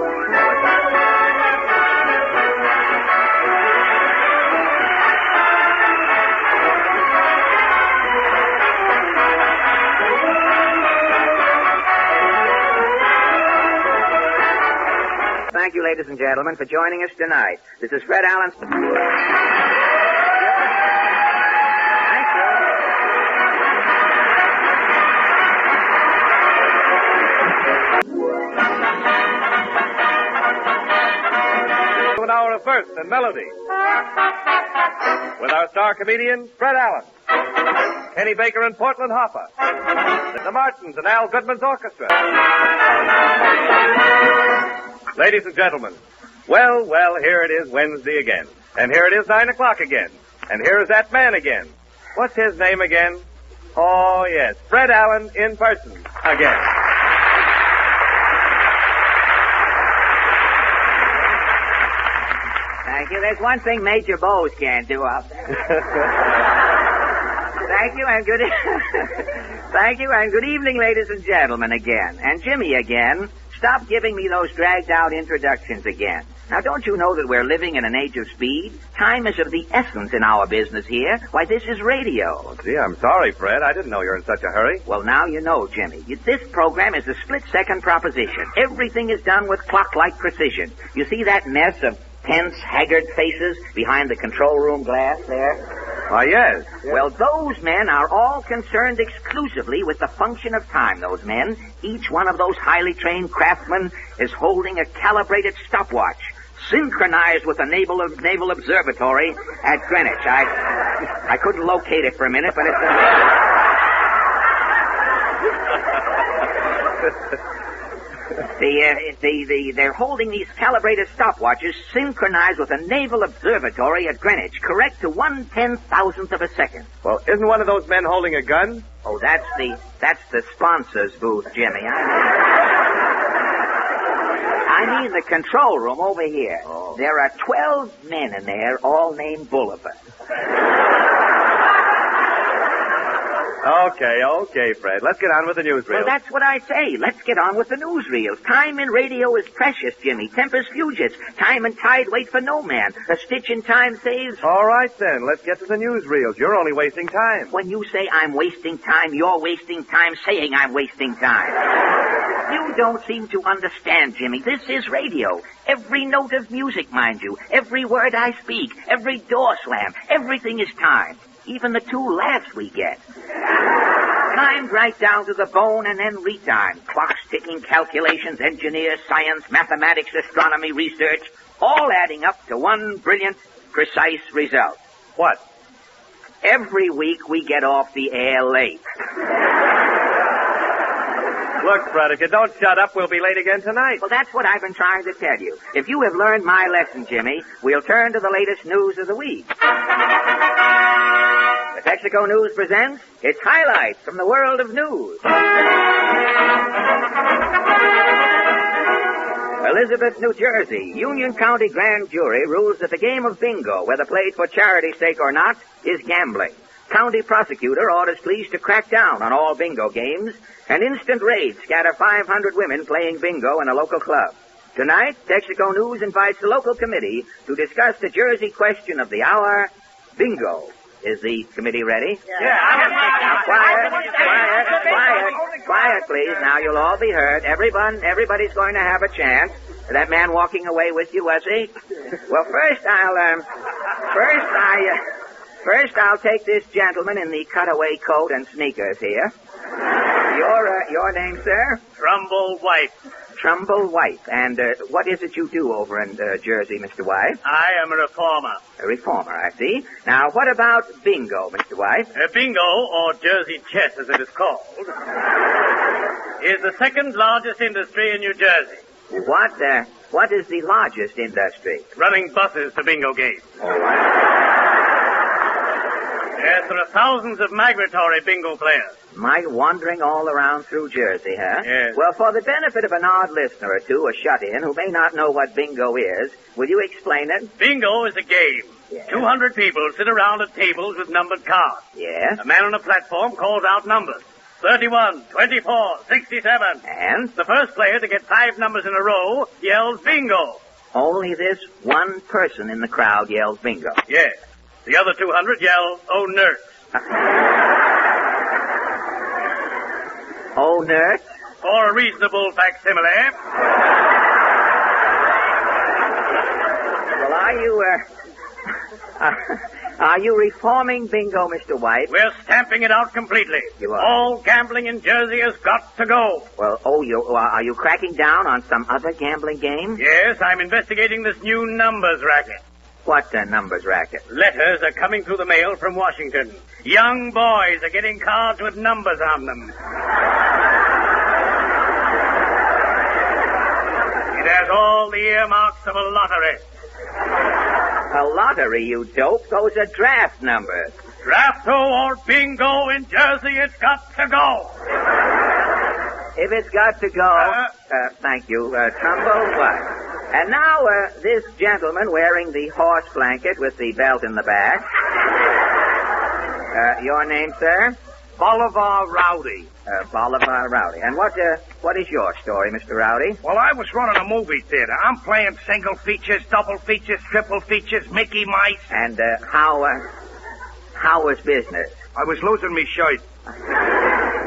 Thank you, ladies and gentlemen, for joining us tonight. This is Fred Allen. Thank you. An hour of verse and melody. With our star comedian, Fred Allen. Kenny Baker and Portland Hoffa. The Martins and Al Goodman's Orchestra. Ladies and gentlemen, well, here it is Wednesday again. And here it is 9 o'clock again. And here is that man again. What's his name again? Oh, yes. Fred Allen in person again. Thank you. There's one thing Major Bose can't do out there. Thank you and good Thank you and good evening, ladies and gentlemen, again. And Jimmy again. Stop giving me those dragged-out introductions again. Now, don't you know that we're living in an age of speed? Time is of the essence in our business here. Why, this is radio. Oh, gee, I'm sorry, Fred. I didn't know you were in such a hurry. Well, now you know, Jimmy. This program is a split-second proposition. Everything is done with clock-like precision. You see that mess of tense, haggard faces behind the control room glass there? Why, yes. Well, those men are all concerned exclusively with the function of time, those men. Each one of those highly trained craftsmen is holding a calibrated stopwatch, synchronized with the Naval Observatory at Greenwich. I couldn't locate it for a minute, but they're holding these calibrated stopwatches synchronized with the Naval Observatory at Greenwich, correct to 1/10,000th of a second. Well, isn't one of those men holding a gun? Oh, that's the sponsor's booth, Jimmy. I mean the control room over here. Oh. There are 12 men in there, all named Bolivar. Okay, Fred. Let's get on with the newsreel. Well, that's what I say. Let's get on with the newsreels. Time in radio is precious, Jimmy. Tempus fugit. Time and tide wait for no man. A stitch in time saves... All right, then. Let's get to the newsreels. You're only wasting time. When you say I'm wasting time, you're wasting time saying I'm wasting time. You don't seem to understand, Jimmy. This is radio. Every note of music, mind you. Every word I speak. Every door slam. Everything is time. Even the 2 laughs we get. Timed right down to the bone and then retimed. Clocks ticking, calculations, engineers, science, mathematics, astronomy, research, all adding up to one brilliant, precise result. What? Every week we get off the air late. Look, Fred, if you don't shut up, we'll be late again tonight. Well, that's what I've been trying to tell you. If you have learned my lesson, Jimmy, we'll turn to the latest news of the week. The Texaco News presents its highlights from the world of news. Elizabeth, New Jersey. Union County Grand Jury rules that the game of bingo, whether played for charity's sake or not, is gambling. County prosecutor orders police to crack down on all bingo games. An instant raid scatter 500 women playing bingo in a local club. Tonight, Texaco News invites the local committee to discuss the Jersey question of the hour, bingo. Is the committee ready? Yeah. Quiet, please. Now you'll all be heard. Everybody's going to have a chance. That man walking away with you, was he? Well, first I'll take this gentleman in the cutaway coat and sneakers here. Your name, sir? Trumbull White. Trumbull White. And what is it you do over in Jersey, Mr. White? I am a reformer. A reformer, I see. Now, what about bingo, Mr. White? Bingo, or Jersey chess as it is called, is the second largest industry in New Jersey. What is the largest industry? Running buses to bingo games. Yes, there are thousands of migratory bingo players. My wandering all around through Jersey, huh? Yes. Well, for the benefit of an odd listener or two, a shut-in, who may not know what bingo is, will you explain it? Bingo is a game. Yes. 200 people sit around at tables with numbered cards. Yes. A man on a platform calls out numbers. 31, 24, 67. And? The first player to get 5 numbers in a row yells bingo. Only this one person in the crowd yells bingo. Yes. The other 200 yell, oh, nurse. Oh, nurse? Or a reasonable facsimile. Well, are you reforming bingo, Mr. White? We're stamping it out completely. You are? All gambling in Jersey has got to go. Well, are you cracking down on some other gambling game? Yes, I'm investigating this new numbers racket. What numbers racket? Letters are coming through the mail from Washington. Young boys are getting cards with numbers on them. It has all the earmarks of a lottery. A lottery, you dope. Those are draft numbers. Drafto or bingo in Jersey, it's got to go. If it's got to go, thank you, Trumbo, what? And now, this gentleman wearing the horse blanket with the belt in the back. Your name, sir? Bolivar Rowdy. Bolivar Rowdy. And what is your story, Mr. Rowdy? Well, I was running a movie theater. I'm playing single features, double features, triple features, Mickey Mice. And, how was business? I was losing me shirt.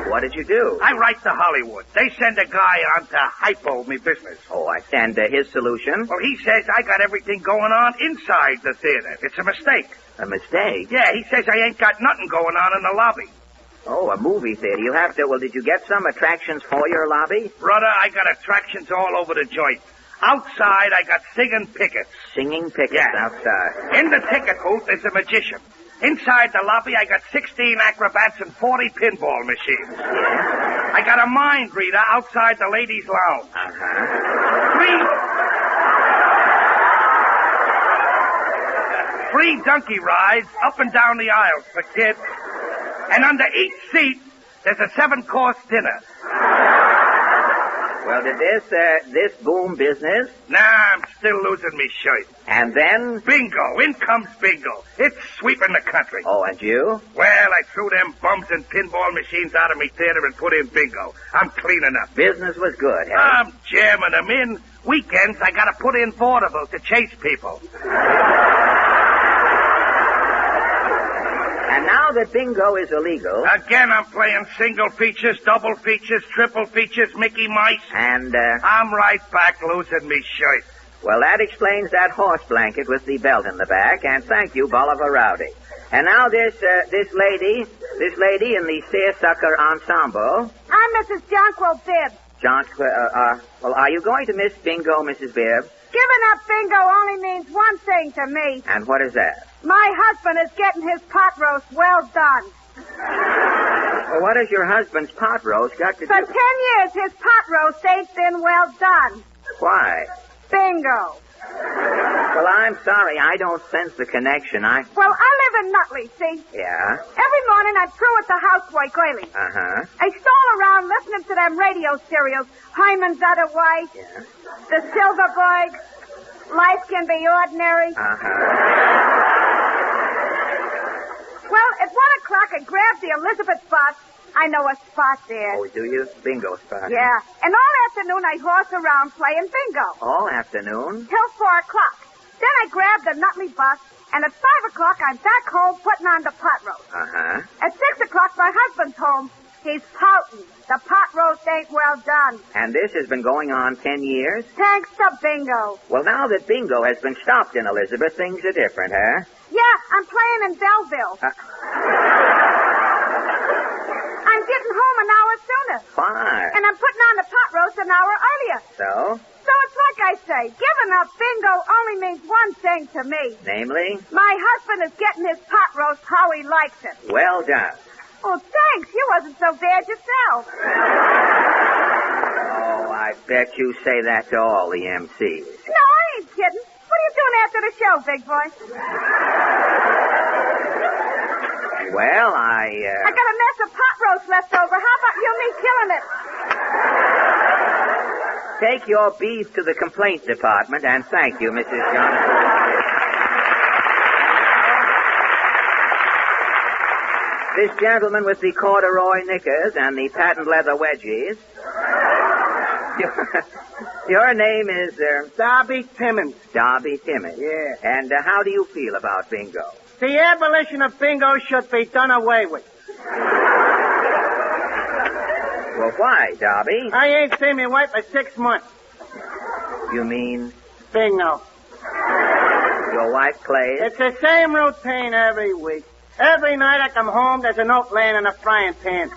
What did you do? I write to Hollywood. They send a guy on to hypo me business. Oh, and his solution? Well, he says I got everything going on inside the theater. It's a mistake. A mistake? Yeah, he says I ain't got nothing going on in the lobby. Oh, a movie theater. You have to... Well, did you get some attractions for your lobby? Brother, I got attractions all over the joint. Outside, I got singing pickets. Singing pickets outside. In the ticket booth, there's a magician. Inside the lobby, I got 16 acrobats and 40 pinball machines. Yeah. I got a mind reader outside the ladies' lounge. Free donkey rides up and down the aisles for kids. And under each seat, there's a 7-course dinner. Well, did this boom business? Nah, I'm still losing me shirt. And then? Bingo. In comes bingo. It's sweeping the country. Oh, and you? Well, I threw them bums and pinball machines out of me theater and put in bingo. I'm cleaning up. Business was good, huh? I'm jamming them in. Weekends, I gotta put in vaudeville to chase people. And now that bingo is illegal... Again, I'm playing single features, double features, triple features, Mickey Mice. And, I'm right back losing me shirt. Well, that explains that horse blanket with the belt in the back, and thank you, Bolivar Rowdy. And now this lady in the seersucker ensemble... I'm Mrs. Jonquil Bibb. Well, are you going to miss bingo, Mrs. Bibb? Giving up bingo only means one thing to me. And what is that? My husband is getting his pot roast well done. Well, what has your husband's pot roast got to do? For 10 years, his pot roast ain't been well done. Why? Bingo. Well, I'm sorry. I don't sense the connection. Well, I live in Nutley, see? Yeah? Every morning I'm through at the housework early. Uh-huh. I stroll around listening to them radio serials. Hyman's Other Way. Yeah. The Silverberg. Life Can Be Ordinary. Uh-huh. Well, at 1 o'clock I grab the Elizabeth spot. I know a spot there. Oh, do you? Bingo spot. Yeah. And all afternoon I horse around playing bingo. All afternoon? Till 4 o'clock. Then I grab the Nutley bus, and at 5 o'clock I'm back home putting on the pot roast. Uh-huh. At 6 o'clock my husband's home. He's pouting. The pot roast ain't well done. And this has been going on 10 years? Thanks to bingo. Well, now that bingo has been stopped in Elizabeth, things are different, huh? Yeah, I'm playing in Belleville. I'm getting home an hour sooner. Fine. And I'm putting on the pot roast an hour earlier. So? So it's like I say, giving up bingo only means one thing to me. Namely? My husband is getting his pot roast how he likes it. Well done. Oh, thanks. You wasn't so bad yourself. Oh, I bet you say that to all the MCs. No, I ain't kidding. What are you doing after the show, big boy? Well, I got a mess of pot roast left over. How about you and me killing it? Take your beef to the complaint department, and thank you, Mrs. Johnson. This gentleman with the corduroy knickers and the patent leather wedgies. Your name is, Darby Timmons. Darby Timmons. Yeah. And how do you feel about bingo? The abolition of bingo should be done away with. Well, why, Darby? I ain't seen me wife for 6 months. You mean? Bingo. Your wife plays? It's the same routine every week. Every night I come home, there's a note laying in a frying pan.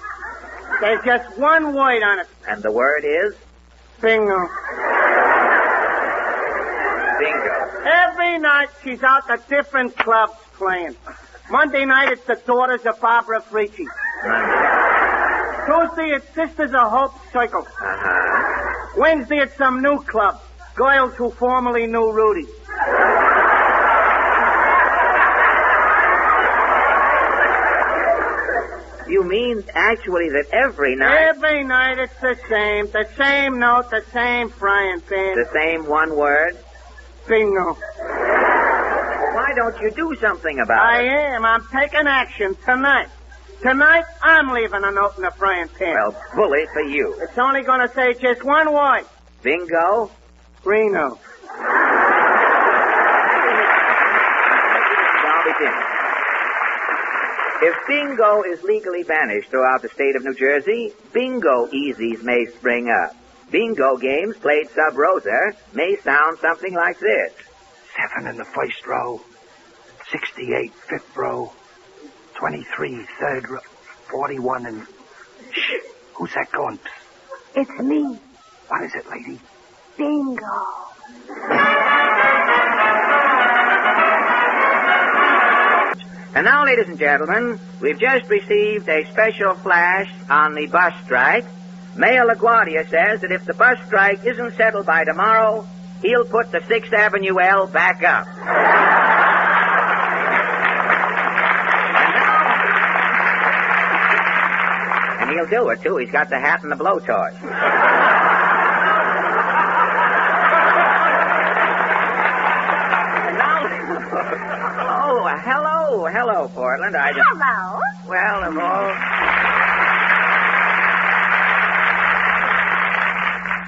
There's just one word on it. And the word is? Bingo. Bingo. Every night she's out at different clubs playing. Monday night it's the Daughters of Barbara Frici. Tuesday it's Sisters of Hope Circle. Uh-huh. Wednesday it's some new club. Girls who formerly knew Rudy. You mean actually that every night... Every night it's the same note, the same frying pan. The same one word? Bingo. Why don't you do something about it? I am. I'm taking action tonight. Tonight, I'm leaving a note in the frying pan. Well, bully for you. It's only going to say just one word. Bingo? Reno. Now begin. If bingo is legally banished throughout the state of New Jersey, bingo easies may spring up. Bingo games played sub rosa may sound something like this. 7 in the first row, 68 fifth row, 23 third row, 41 and... Shh! Who's that going? It's me, What is it, lady? Bingo. And now, ladies and gentlemen, we've just received a special flash on the bus strike. Mayor LaGuardia says that if the bus strike isn't settled by tomorrow, he'll put the 6th Avenue L back up. And he'll do it, too. He's got the hat and the blowtorch. Hello, Portland. Hello. Well, of all...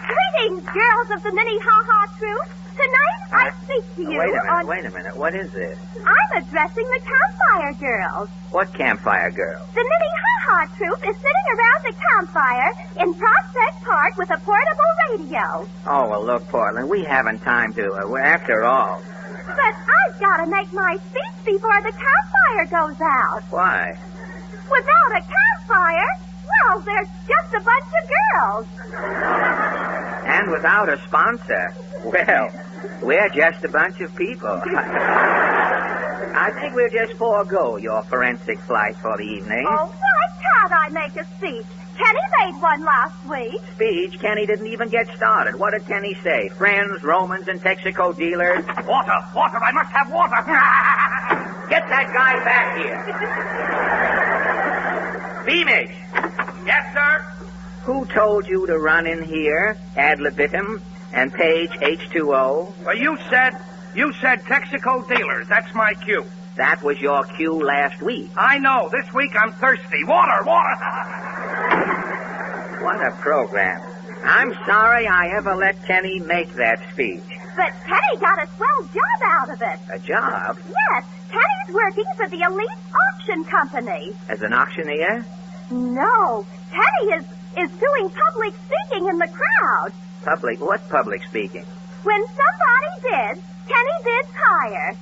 Greetings, girls of the Mini Ha-Ha Troupe. Tonight, I speak to you Wait a minute. What is this? I'm addressing the Campfire Girls. What Campfire Girl? The Mini Ha-Ha Troupe is sitting around the campfire in Prospect Park with a portable radio. Oh, well, look, Portland, we haven't time to... after all... But I've got to make my speech before the campfire goes out. Why? Without a campfire, well, there's just a bunch of girls. And without a sponsor, well, we're just a bunch of people. I think we'll just forego your forensic flight for the evening. Oh, why can't I make a speech? Kenny made one last week. Speech? Kenny didn't even get started. What did Kenny say? Friends, Romans, and Texaco dealers? Water, I must have water. Get that guy back here. Beamish. Yes, sir? Who told you to run in here, ad libitum, and page H2O? Well, you said Texaco dealers. That's my cue. That was your cue last week. I know. This week I'm thirsty. Water. What a program. I'm sorry I ever let Kenny make that speech. But Kenny got a swell job out of it. A job? Yes, Kenny's working for the Elite Auction Company. As an auctioneer? No, Kenny is doing public speaking in the crowd. What public speaking? When somebody bids, Kenny bids higher.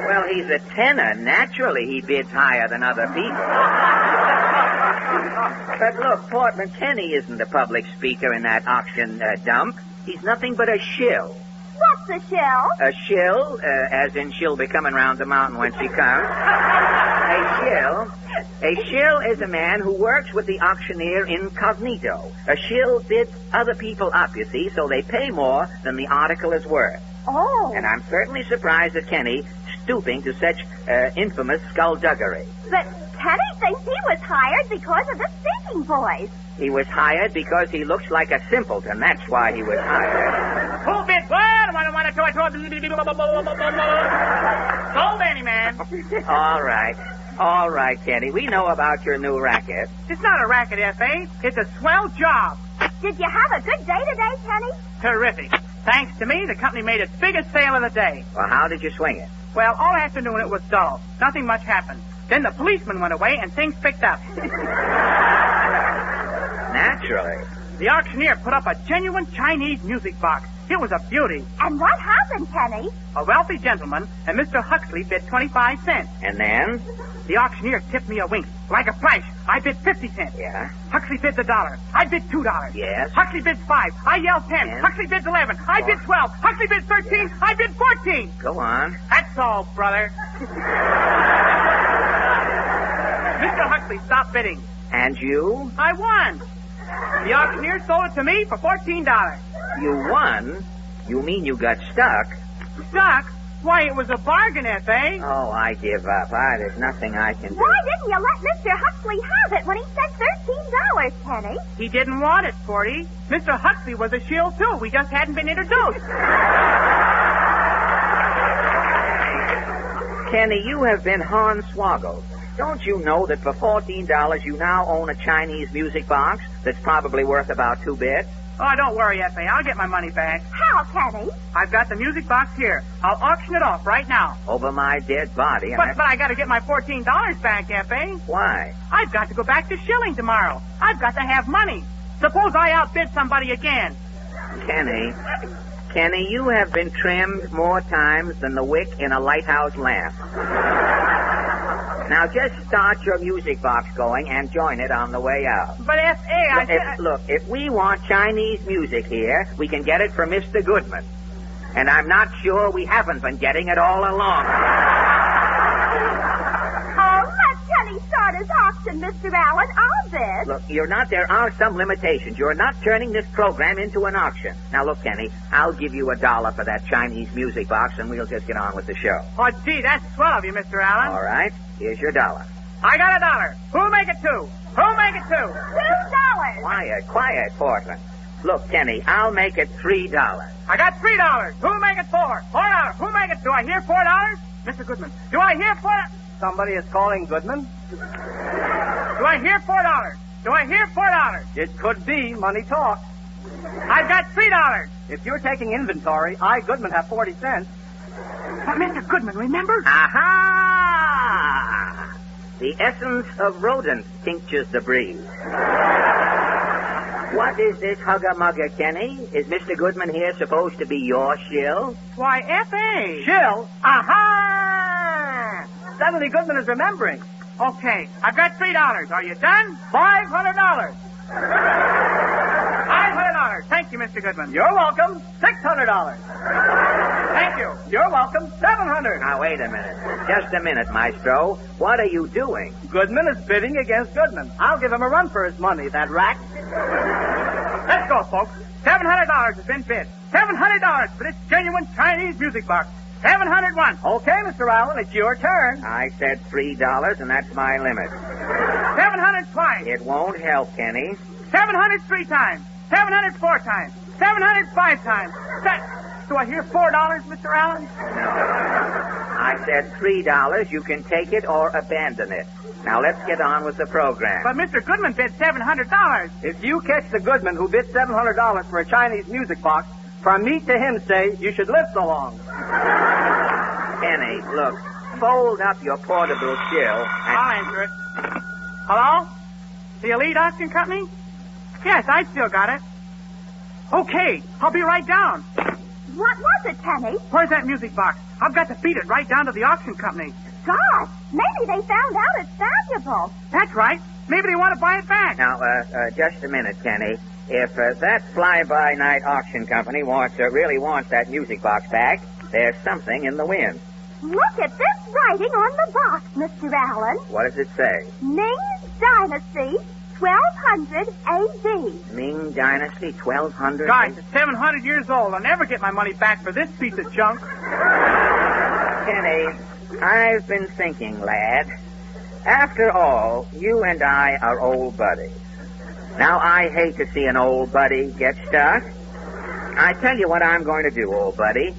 Well, he's a tenor. Naturally, he bids higher than other people. But look, Portland, Kenny isn't a public speaker in that auction dump. He's nothing but a shill. What's a shill? A shill, as in she'll be coming round the mountain when she comes. A shill is a man who works with the auctioneer incognito. A shill bids other people up, you see, so they pay more than the article is worth. Oh. And I'm certainly surprised at Kenny stooping to such infamous skullduggery. But Kenny thinks he was hired because of the speaking voice. He was hired because he looks like a simpleton. That's why he was hired. Who bid what? Sold any man. All right, Kenny. We know about your new racket. It's not a racket, F.A. It's a swell job. Did you have a good day today, Kenny? Terrific. Thanks to me, the company made its biggest sale of the day. Well, how did you swing it? Well, all afternoon it was dull. Nothing much happened. Then the policeman went away and things picked up. Naturally. The auctioneer put up a genuine Chinese music box. It was a beauty. And what happened, Kenny? A wealthy gentleman and Mr. Huxley bid 25 cents. And then? The auctioneer tipped me a wink. Like a flash, I bid 50 cents. Yeah? Huxley bids $1. I bid $2. Yes? Huxley bids 5. I yell 10. Yes? Huxley bids 11. I bid 12. Huxley bids 13. I bid 14. Go on. That's all, brother. Mr. Huxley stopped bidding. And you? I won. The auctioneer sold it to me for $14. You won? You mean you got stuck? Stuck? Why, it was a bargain, F.A. Oh, I give up. There's nothing I can do. Why didn't you let Mr. Huxley have it when he said $13, Kenny? He didn't want it, Sporty. Mr. Huxley was a shill, too. We just hadn't been introduced. Kenny, you have been hornswoggled. Don't you know that for $14 you now own a Chinese music box that's probably worth about 2 bits? Oh, don't worry, F.A. I'll get my money back. How, Kenny? I've got the music box here. I'll auction it off right now. Over my dead body. But I got to get my $14 back, F.A. Why? I've got to go back to shilling tomorrow. I've got to have money. Suppose I outbid somebody again. Kenny, you have been trimmed more times than the wick in a lighthouse lamp. Now just start your music box going and join it on the way out. But F.A., Look, if we want Chinese music here, we can get it from Mr. Goodman. And I'm not sure we haven't been getting it all along. Oh, let Kenny start his auction, Mr. Allen. I'll bid. Look, there are some limitations. You're not turning this program into an auction. Now look, Kenny, I'll give you $1 for that Chinese music box and we'll just get on with the show. Oh, gee, that's swell of you, Mr. Allen. All right, here's your $1. I got $1. Who'll make it 2? Who'll make it 2? $2. Quiet, Portland. Look, Kenny, I'll make it $3. I got $3. Who'll make it 4? $4. Who'll make it? Do I hear $4? Mr. Goodman, do I hear $4? Somebody is calling Goodman? Do I hear $4? Do I hear $4? It could be. Money talks. I've got $3. If you're taking inventory, I, Goodman, have 40 cents. But Mr. Goodman, remember? Aha! The essence of rodents tinctures the breeze. What is this hugger-mugger, Kenny? Is Mr. Goodman here supposed to be your shill? Why, F.A. Shill? Aha! Suddenly Goodman is remembering. Okay, I've got $3. Are you done? $500. $500. Thank you, Mr. Goodman. You're welcome. $600. Thank you. You're welcome. $700. Now, wait a minute. Just a minute, Maestro. What are you doing? Goodman is bidding against Goodman. I'll give him a run for his money, that rat. Let's go, folks. $700 has been bid. $700 for this genuine Chinese music box. 701. Okay, Mr. Allen, it's your turn. I said $3, and that's my limit. 700 twice. It won't help, Kenny. 700 3 times. 700 4 times. 700 5 times. Do I hear $4, Mr. Allen? No. I said $3. You can take it or abandon it. Now let's get on with the program. But Mr. Goodman bid $700. If you catch the Goodman who bid $700 for a Chinese music box, from me to him say, you should live so long. Kenny, look, fold up your portable shill and... I'll answer it. Hello? The Elite Auction Company? Yes, I still got it. Okay, I'll be right down. What was it, Kenny? Where's that music box? I've got to feed it right down to the auction company. Gosh, maybe they found out it's valuable. That's right. Maybe they want to buy it back. Now, just a minute, Kenny. If that fly-by-night auction company really wants that music box back, there's something in the wind. Look at this writing on the box, Mr. Allen. What does it say? Ming Dynasty, 1200 A.D. Ming Dynasty, 1200? Guys, it's 700 years old. I'll never get my money back for this piece of junk. Kenny, I've been thinking, lad. After all, you and I are old buddies. Now, I hate to see an old buddy get stuck. I tell you what I'm going to do, old buddy.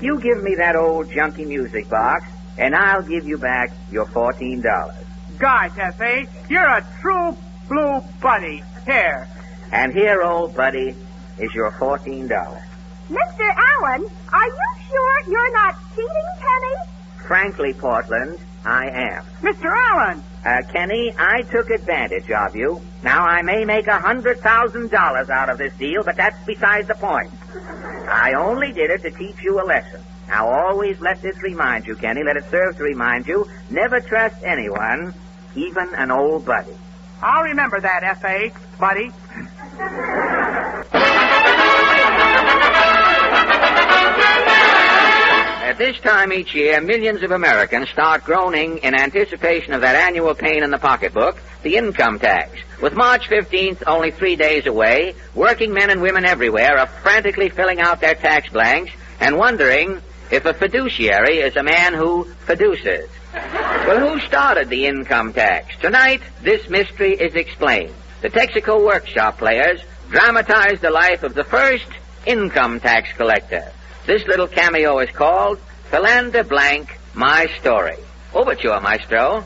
You give me that old junky music box, and I'll give you back your $14. Gosh, F.A., you're a true blue buddy. Here. And here, old buddy, is your $14. Mr. Allen, are you sure you're not cheating, Kenny? Frankly, Portland, I am. Mr. Allen! Kenny, I took advantage of you. Now, I may make $100,000 out of this deal, but that's beside the point. I only did it to teach you a lesson. Now, always let this remind you, Kenny, let it serve to remind you, never trust anyone, even an old buddy. I'll remember that, F.A., buddy. At this time each year, millions of Americans start groaning in anticipation of that annual pain in the pocketbook, the income tax. With March 15th only 3 days away, working men and women everywhere are frantically filling out their tax blanks and wondering, if a fiduciary is a man who fiduces. Well, who started the income tax? Tonight, this mystery is explained. The Texaco workshop players dramatize the life of the first income tax collector. This little cameo is called Philander Blank, My Story. Overture, maestro.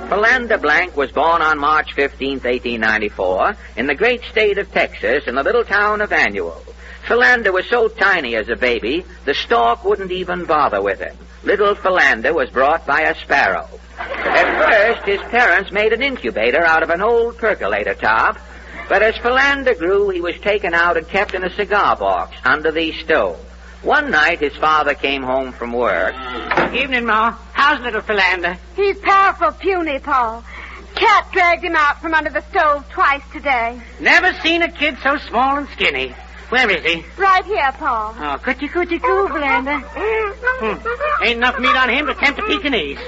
Philander Blank was born on March 15, 1894, in the great state of Texas, in the little town of Annual. Philander was so tiny as a baby, the stork wouldn't even bother with him. Little Philander was brought by a sparrow. At first, his parents made an incubator out of an old percolator top, but as Philander grew, he was taken out and kept in a cigar box under the stove. One night, his father came home from work. Evening, Ma. How's little Philander? He's powerful puny, Paul. Cat dragged him out from under the stove twice today. Never seen a kid so small and skinny. Where is he? Right here, Paul. Oh, coochie-coo, Philander. Ain't enough meat on him to tempt a Pekingese.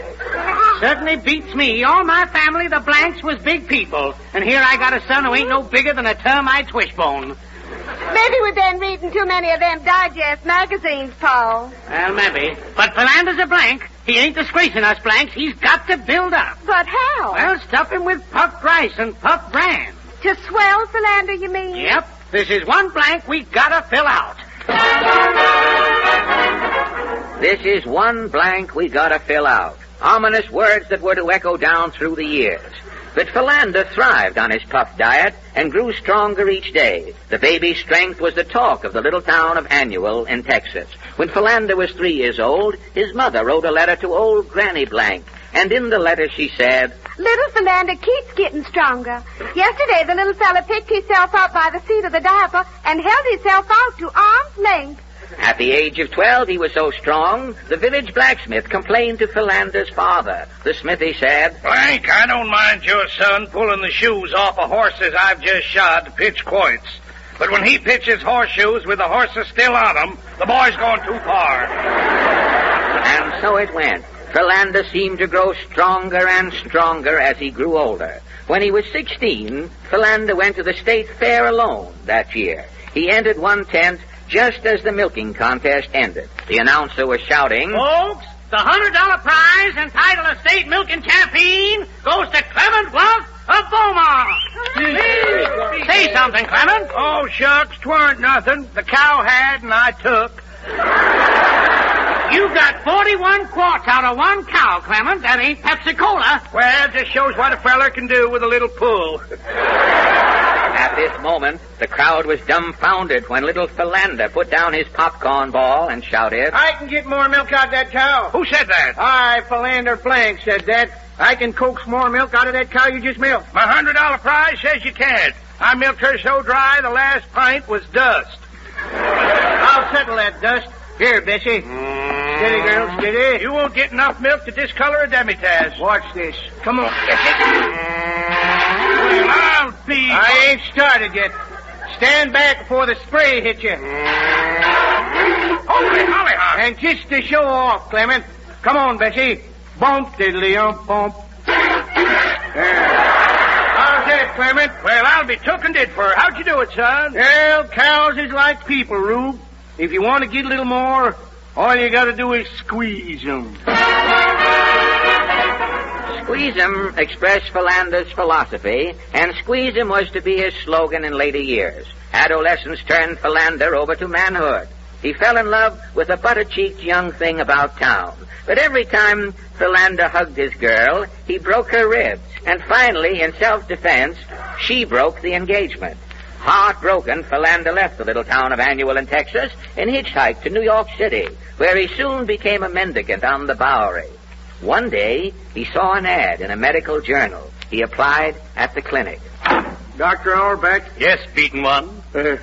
Certainly beats me. All my family, the Blanks, was big people. And here I got a son who ain't no bigger than a termite's wishbone. Maybe we've been reading too many of them digest magazines, Paul. Well, maybe. But Philander's a Blank. He ain't disgracing us Blanks. He's got to build up. But how? Well, stuff him with puffed rice and puffed bran. To swell Philander, you mean? Yep. This is one blank we gotta fill out. This is one blank we gotta fill out. Ominous words that were to echo down through the years. But Philander thrived on his puff diet and grew stronger each day. The baby's strength was the talk of the little town of Annual in Texas. When Philander was 3 years old, his mother wrote a letter to old Granny Blank. And in the letter she said, Little Philander keeps getting stronger. Yesterday, the little fella picked himself up by the seat of the diaper and held himself out to arm's length. At the age of 12, he was so strong, the village blacksmith complained to Philander's father. The smithy said, Blank, I don't mind your son pulling the shoes off of horses I've just shod to pitch quoits. But when he pitches horseshoes with the horses still on them, the boy's gone too far. And so it went. Philander seemed to grow stronger and stronger as he grew older. When he was 16, Philander went to the state fair alone that year. He entered one tent just as the milking contest ended. The announcer was shouting, Folks, the $100 prize entitled a state milking champion goes to Clement Bluff of Beaumont. Say something, Clement. Oh, shucks, 'tweren't nothing. The cow had and I took. You got 41 quarts out of one cow, Clement. That ain't Pepsi-Cola. Well, just shows what a feller can do with a little pull. At this moment, the crowd was dumbfounded when little Philander put down his popcorn ball and shouted, I can get more milk out of that cow. Who said that? I, Philander Blank, said that. I can coax more milk out of that cow you just milked. My $100 prize says you can't. I milked her so dry the last pint was dust. I'll settle that dust. Here, Bessie. Steady, girl, steady. You won't get enough milk to discolor a demitasse. Watch this. Come on. Well, I'll be... I ain't started yet. Stand back before the spray hits you. Holy hollyhock. And just to show off, Clement. Come on, Bessie. Bump, diddly-ump, bump. How's that, Clement? Well, I'll be took and did for her. How'd you do it, son? Well, cows is like people, Rube. If you want to get a little more, all you got to do is squeeze them. Squeeze 'em expressed Philander's philosophy, and squeeze 'em was to be his slogan in later years. Adolescence turned Philander over to manhood. He fell in love with a butter-cheeked young thing about town. But every time Philander hugged his girl, he broke her ribs. And finally, in self-defense, she broke the engagement. Heartbroken, Philander left the little town of Annual in Texas and hitchhiked to New York City, where he soon became a mendicant on the Bowery. One day, he saw an ad in a medical journal. He applied at the clinic. Dr. Auerbach? Yes, beaten one. I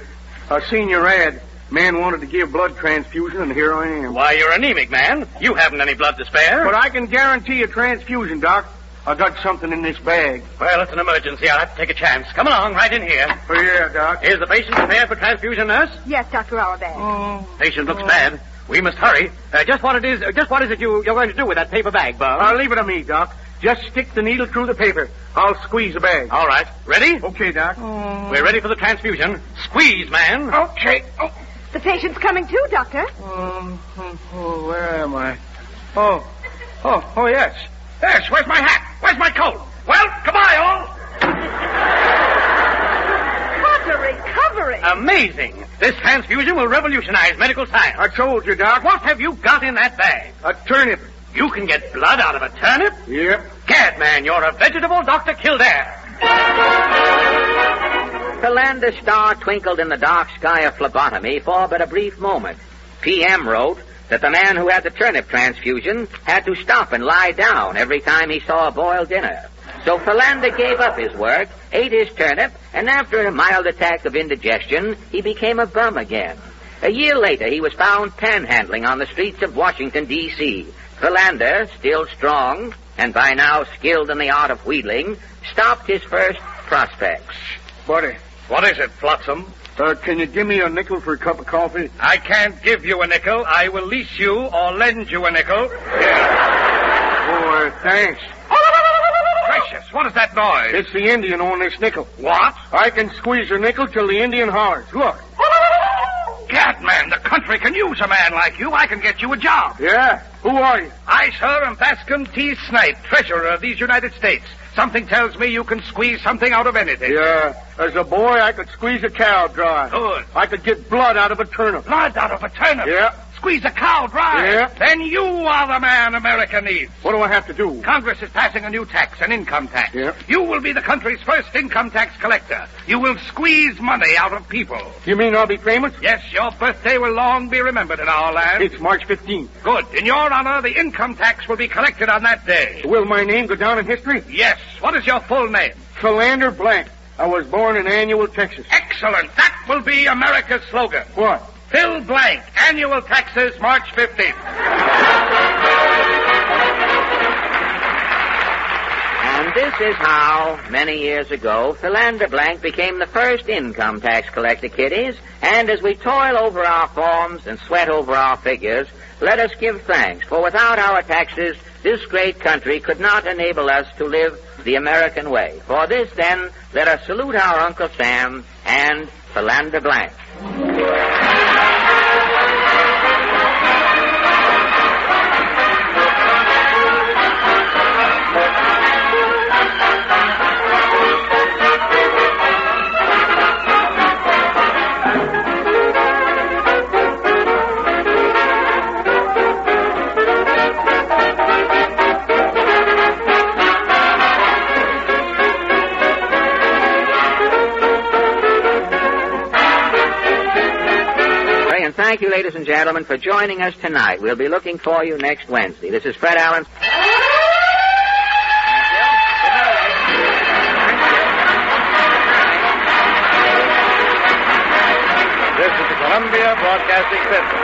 seen your ad. Man wanted to give blood transfusion, and here I am. Why, you're anemic, man. You haven't any blood to spare. But I can guarantee a transfusion, Doc. I got something in this bag. Well, it's an emergency. I'll have to take a chance. Come along, right in here. Oh, yeah, Doc. Is the patient prepared for transfusion, nurse? Yes, Dr. Auerbach. Patient looks bad. We must hurry. Just what is it you're going to do with that paper bag, Bob? Leave it to me, Doc. Just stick the needle through the paper. I'll squeeze the bag. All right. Ready? Okay, Doc. We're ready for the transfusion. Squeeze, man. Okay. The patient's coming too, Doctor. Where am I? Oh, yes. Yes, where's my hat? Where's my coat? Well, goodbye, all. What a recovery. Amazing. This transfusion will revolutionize medical science. I told you, Doc. What have you got in that bag? A turnip. You can get blood out of a turnip? Yep. Gad, man, you're a vegetable Dr. Kildare. Philander's star twinkled in the dark sky of phlebotomy for but a brief moment. PM wrote that the man who had the turnip transfusion had to stop and lie down every time he saw a boiled dinner. So Philander gave up his work, ate his turnip, and after a mild attack of indigestion, he became a bum again. A year later, he was found panhandling on the streets of Washington, D.C. Philander, still strong, and by now skilled in the art of wheedling, stopped his first prospects. Buddy. What is it, Flotsam? Can you give me a nickel for a cup of coffee? I can't give you a nickel. I will lease you or lend you a nickel. Here. Oh, thanks. Gracious, what is that noise? It's the Indian on this nickel. What? I can squeeze a nickel till the Indian hollers. Look. Gad, man, the country can use a man like you. I can get you a job. Yeah? Who are you? I, sir, am Bascom T. Snipe, treasurer of these United States. Something tells me you can squeeze something out of anything. Yeah. As a boy, I could squeeze a cow dry. Good. I could get blood out of a turnip. Blood out of a turnip? Yeah. Squeeze a cow dry? Yeah. Then you are the man America needs. What do I have to do? Congress is passing a new tax, an income tax. Yeah. You will be the country's first income tax collector. You will squeeze money out of people. You mean I'll be famous? Yes, your birthday will long be remembered in our land. It's March 15th. Good. In your honor, the income tax will be collected on that day. Will my name go down in history? Yes. What is your full name? Philander Blank. I was born in Annual, Texas. Excellent. That will be America's slogan. What? Phil Blank, annual taxes, March 15th. And this is how, many years ago, Philander Blank became the first income tax collector, kiddies. And as we toil over our forms and sweat over our figures, let us give thanks, for without our taxes, this great country could not enable us to live the American way. For this, then, let us salute our Uncle Sam and Philander Blank. Thank you, ladies and gentlemen, for joining us tonight. We'll be looking for you next Wednesday. This is Fred Allen. This is the Columbia Broadcasting System.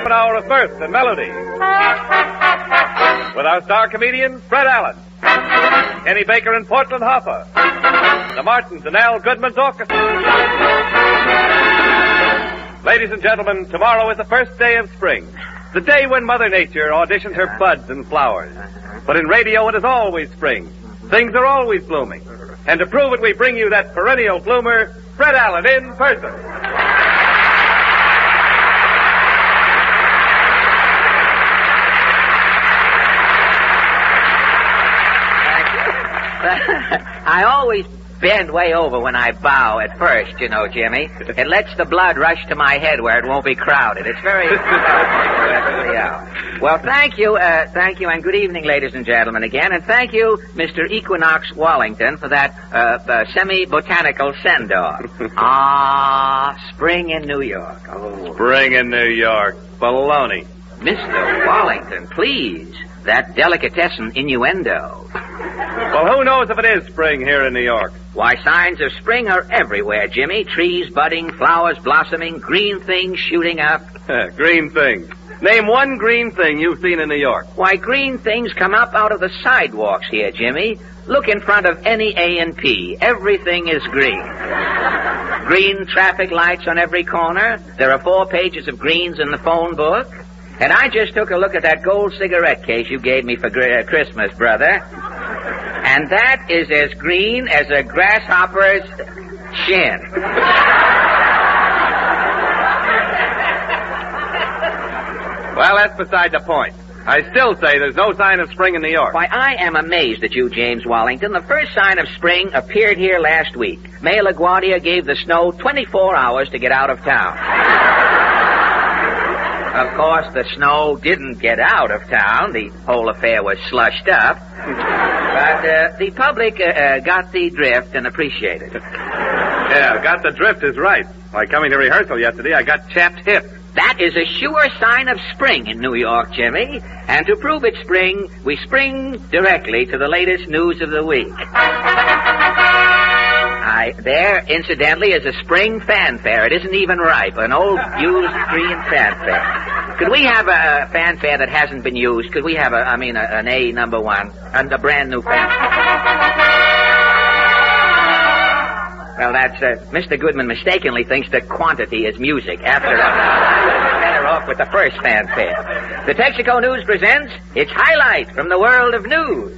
An hour of mirth and melody. With our star comedian, Fred Allen, Kenny Baker and Portland Hoffa, the Martins and Al Goodman's Orchestra. Ladies and gentlemen, tomorrow is the first day of spring, the day when Mother Nature auditions her buds and flowers. But in radio, it is always spring. Things are always blooming. And to prove it, we bring you that perennial bloomer, Fred Allen, in person. I always bend way over when I bow at first, you know, Jimmy. It lets the blood rush to my head where it won't be crowded. It's very... yeah. Well, thank you, and good evening, ladies and gentlemen, again. And thank you, Mr. Equinox Wallington, for that semi-botanical send-off. Spring in New York. Oh. Spring in New York. Baloney. Mr. Wallington, please. That delicatessen innuendo. Well, who knows if it is spring here in New York? Why, signs of spring are everywhere, Jimmy. Trees budding, flowers blossoming, green things shooting up. Green things. Name one green thing you've seen in New York. Why, green things come up out of the sidewalks here, Jimmy. Look in front of any A&P. Everything is green. Green traffic lights on every corner. There are 4 pages of greens in the phone book. And I just took a look at that gold cigarette case you gave me for Christmas, brother. And that is as green as a grasshopper's chin. Well, that's beside the point. I still say there's no sign of spring in New York. Why, I am amazed at you, James Wallington. The first sign of spring appeared here last week. Mayor LaGuardia gave the snow 24 hours to get out of town. Of course, the snow didn't get out of town. The whole affair was slushed up. But the public got the drift and appreciated it. Yeah, got the drift is right. Like coming to rehearsal yesterday, I got chapped hips. That is a sure sign of spring in New York, Jimmy. And to prove it's spring, we spring directly to the latest news of the week. There, incidentally, is a spring fanfare. It isn't even ripe. An old, used green fanfare. Could we have a fanfare that hasn't been used? Could we have an A number one, and a brand new fanfare? Well, that's, Mr. Goodman mistakenly thinks that quantity is music. After all, better off with the first fanfare. The Texaco News presents its highlight from the world of news.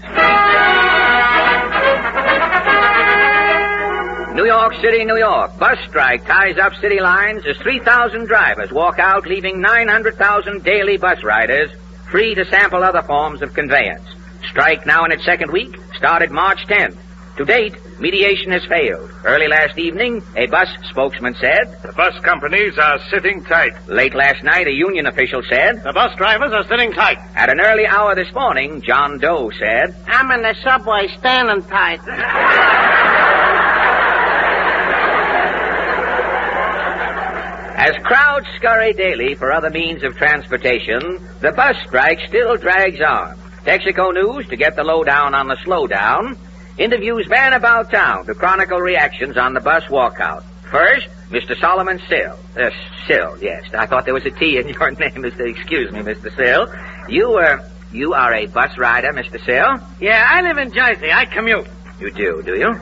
New York City, New York. Bus strike ties up city lines as 3,000 drivers walk out, leaving 900,000 daily bus riders free to sample other forms of conveyance. Strike now in its second week, started March 10th. To date, mediation has failed. Early last evening, a bus spokesman said, "The bus companies are sitting tight." Late last night, a union official said, "The bus drivers are sitting tight." At an early hour this morning, John Doe said, "I'm in the subway standing tight." As crowds scurry daily for other means of transportation, the bus strike still drags on. Texaco News, to get the lowdown on the slowdown, interviews man about town to chronicle reactions on the bus walkout. First, Mr. Solomon Sill. Sill, yes. I thought there was a T in your name. Excuse me, Mr. Sill. You are a bus rider, Mr. Sill? Yeah, I live in Jersey. I commute. You do you?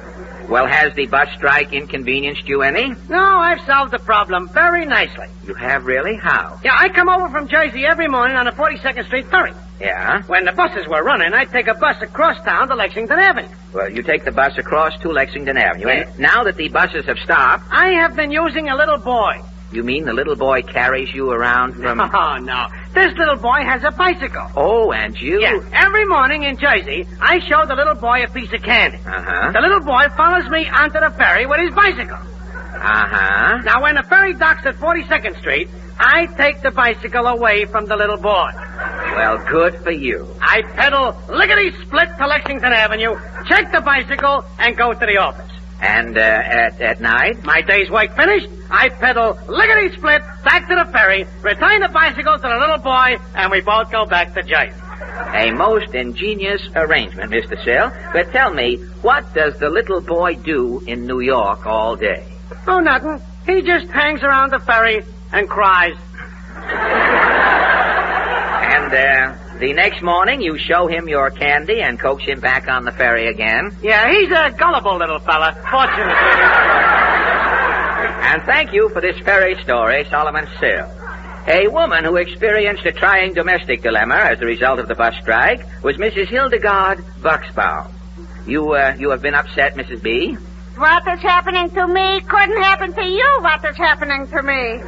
Well, has the bus strike inconvenienced you any? No, I've solved the problem very nicely. You have really? How? Yeah, I come over from Jersey every morning on the 42nd Street ferry. Yeah? When the buses were running, I'd take a bus across town to Lexington Avenue. Well, you take the bus across to Lexington Avenue. Yeah. And now that the buses have stopped... I have been using a little boy. You mean the little boy carries you around from... Oh, no. This little boy has a bicycle. Oh, and you... Yeah, every morning in Jersey, I show the little boy a piece of candy. Uh-huh. The little boy follows me onto the ferry with his bicycle. Uh-huh. Now, when the ferry docks at 42nd Street, I take the bicycle away from the little boy. Well, good for you. I pedal lickety-split to Lexington Avenue, check the bicycle, and go to the office. And at night? My day's work finished, I pedal lickety-split back to the ferry, return the bicycle to the little boy, and we both go back to Jersey. A most ingenious arrangement, Mr. Sill. But tell me, what does the little boy do in New York all day? Oh, nothing. He just hangs around the ferry and cries. And, the next morning you show him your candy and coax him back on the ferry again? Yeah, he's a gullible little fella, fortunately. And thank you for this ferry story, Solomon Sill. A woman who experienced a trying domestic dilemma as a result of the bus strike was Mrs. Hildegard Buxbaum. You have been upset, Mrs. B? What is happening to me couldn't happen to you. What is happening to me?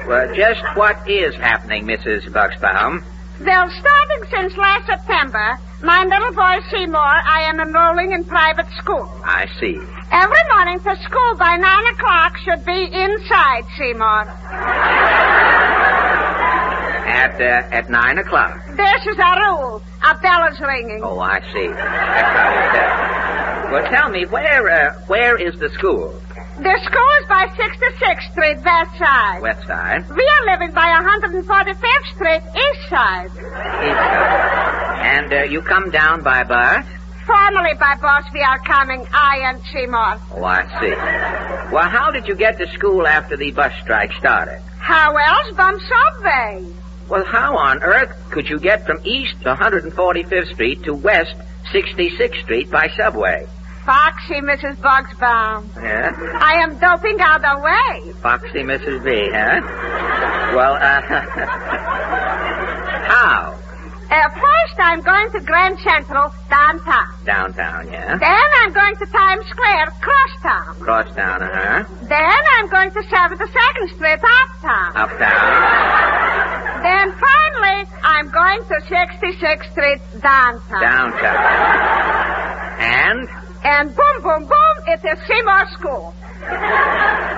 Well, just what is happening, Mrs. Buxbaum? Well, starting since last September, my little boy Seymour, I am enrolling in private school. I see. Every morning for school by 9 o'clock should be inside, Seymour. At 9 o'clock? This is our rule. A bell is ringing. Oh, I see. That's how it's done. Well, tell me, where is the school? The school is by 66th Street, west side. West side? We are living by 145th Street, east side. East side. And you come down by bus? Formerly by bus, we are coming, I and Seymour. Oh, I see. Well, how did you get to school after the bus strike started? How else? By subway. Well, how on earth could you get from east 145th Street to west 66th Street by subway? Foxy Mrs. Bugsbaum. Yeah? I am doping all the way. Foxy Mrs. B, huh? Well, how? First, I'm going to Grand Central, downtown. Downtown, yeah? Then I'm going to Times Square, crosstown. Crosstown, uh-huh. Then I'm going to 72nd Street, uptown. Uptown. Then finally, I'm going to 66th Street, downtown. Downtown. And boom, boom, boom, it is Seymour School.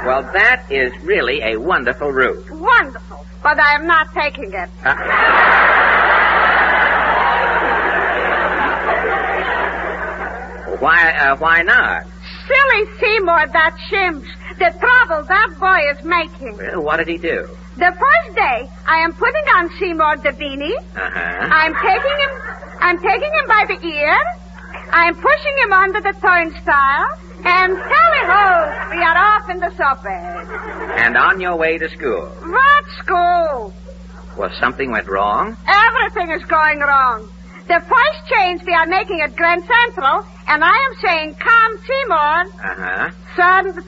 Well, that is really a wonderful route. Wonderful, but I am not taking it. Why not? Silly Seymour, that shimps. The trouble that boy is making. Well, what did he do? The first day, I am putting on Seymour the beanie. Uh-huh. I'm taking him by the ear. I'm pushing him under the turnstile. And tally-ho, we are off in the subway. And on your way to school? What school? Well, something went wrong? Everything is going wrong. The first change we are making at Grand Central, and I am saying, come, Seymour. Uh-huh.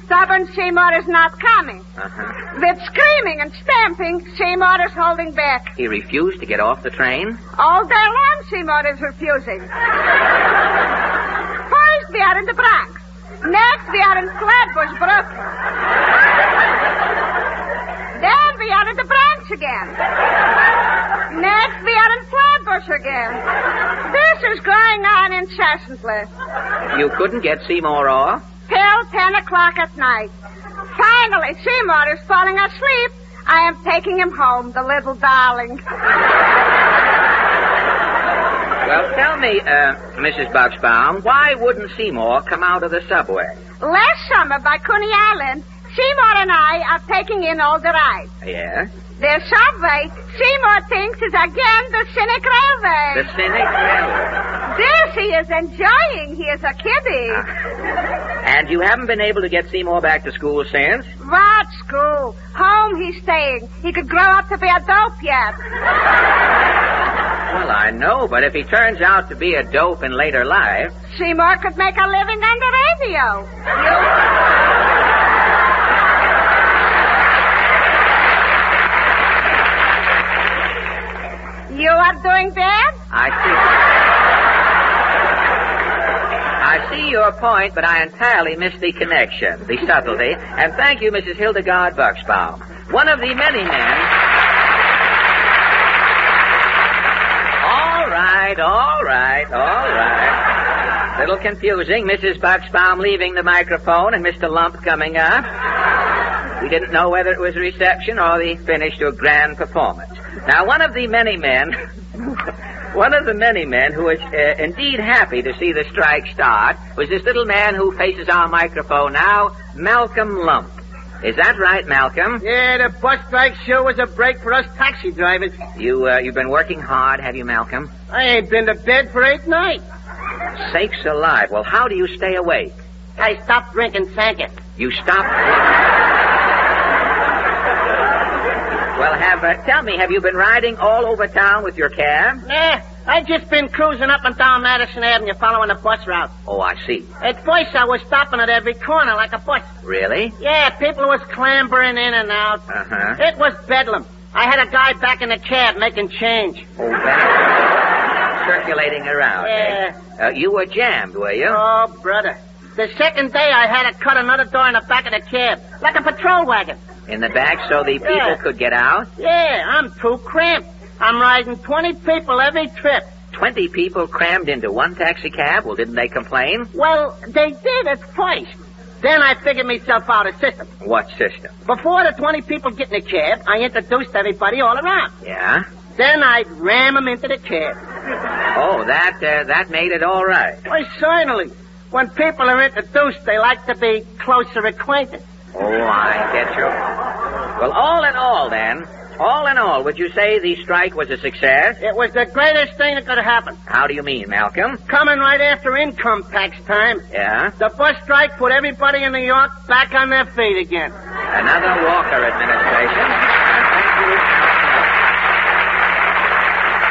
Stubborn Seymour is not coming. Uh-huh. With screaming and stamping, Seymour is holding back. He refused to get off the train? All day long, Seymour is refusing. First, we are in the Bronx. Next, we are in Flatbush, Brooklyn. Then we are in the Bronx again. Next, we are in Flatbush again. This is going on incessantly. You couldn't get Seymour off? Till 10 o'clock at night. Finally, Seymour is falling asleep. I am taking him home, the little darling. Well, tell me, Mrs. Bugsbaum, why wouldn't Seymour come out of the subway? Last summer by Coney Island, Seymour and I are taking in all the rides. Yeah? The subway, Seymour thinks, is again the Scenic Railway. The Scenic Railway. This he is enjoying. He is a kiddie. And you haven't been able to get Seymour back to school since? What school? Home he's staying. He could grow up to be a dope yet. Well, I know, but if he turns out to be a dope in later life... Seymour could make a living on the radio. You are doing bad? I see your point, but I entirely missed the connection, the subtlety. And thank you, Mrs. Hildegard Bugsbaum. One of the many men... All right. Little confusing. Mrs. Bugsbaum leaving the microphone and Mr. Lump coming up. We didn't know whether it was a reception or the finish to a grand performance. Now, one of the many men who was indeed happy to see the strike start was this little man who faces our microphone now, Malcolm Lump. Is that right, Malcolm? Yeah, the bus strike sure was a break for us taxi drivers. You've been working hard, have you, Malcolm? I ain't been to bed for 8 nights. Sakes alive. Well, how do you stay awake? I stopped drinking Sanka. You stopped? Well, tell me, have you been riding all over town with your cab? Nah, I just been cruising up and down Madison Avenue following the bus route. Oh, I see. At first, I was stopping at every corner like a bus. Really? Yeah, people was clambering in and out. Uh-huh. It was bedlam. I had a guy back in the cab making change. Oh, that circulating around. Yeah. You were jammed, were you? Oh, brother. The second day, I had to cut another door in the back of the cab, like a patrol wagon. In the back so the people could get out? Yeah, I'm too cramped. I'm riding 20 people every trip. 20 people crammed into one taxi cab? Well, didn't they complain? Well, they did at first. Then I figured myself out a system. What system? Before the 20 people get in the cab, I introduced everybody all around. Yeah? Then I'd ram them into the cab. Oh, that made it all right. Why, certainly. When people are introduced, they like to be closer acquainted. Oh, I get you. Well, all in all, would you say the strike was a success? It was the greatest thing that could have happened. How do you mean, Malcolm? Coming right after income tax time. Yeah? The bus strike put everybody in New York back on their feet again. Another Walker administration. Thank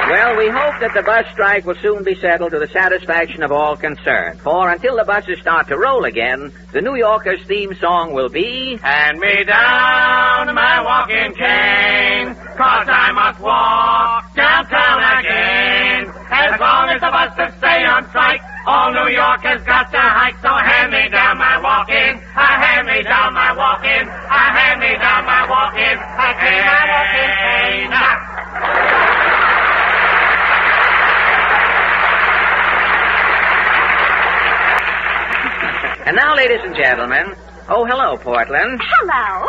you. Well, we hope that the bus strike will soon be settled to the satisfaction of all concerned. For until the buses start to roll again, the New Yorkers' theme song will be... Hand me down my walking cane, 'cause I must walk downtown again. As long as the buses stay on strike, all New Yorkers got to hike. So hand me down my walking, hand me down my walking, hand me down my walking, hand my walking cane. And now, ladies and gentlemen... Oh, hello, Portland. Hello.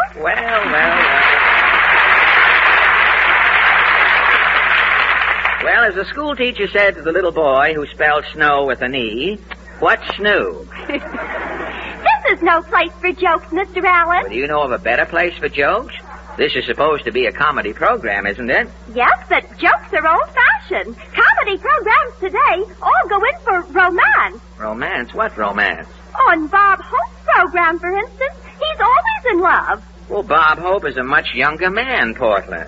Well, as the school teacher said to the little boy who spelled snow with an E, what's snoo? This is no place for jokes, Mr. Allen. Well, do you know of a better place for jokes? This is supposed to be a comedy program, isn't it? Yes, but jokes are old-fashioned. Comedy programs today all go in for romance. Romance? What romance? On Bob Hope's program, for instance, he's always in love. Well, Bob Hope is a much younger man, Portland.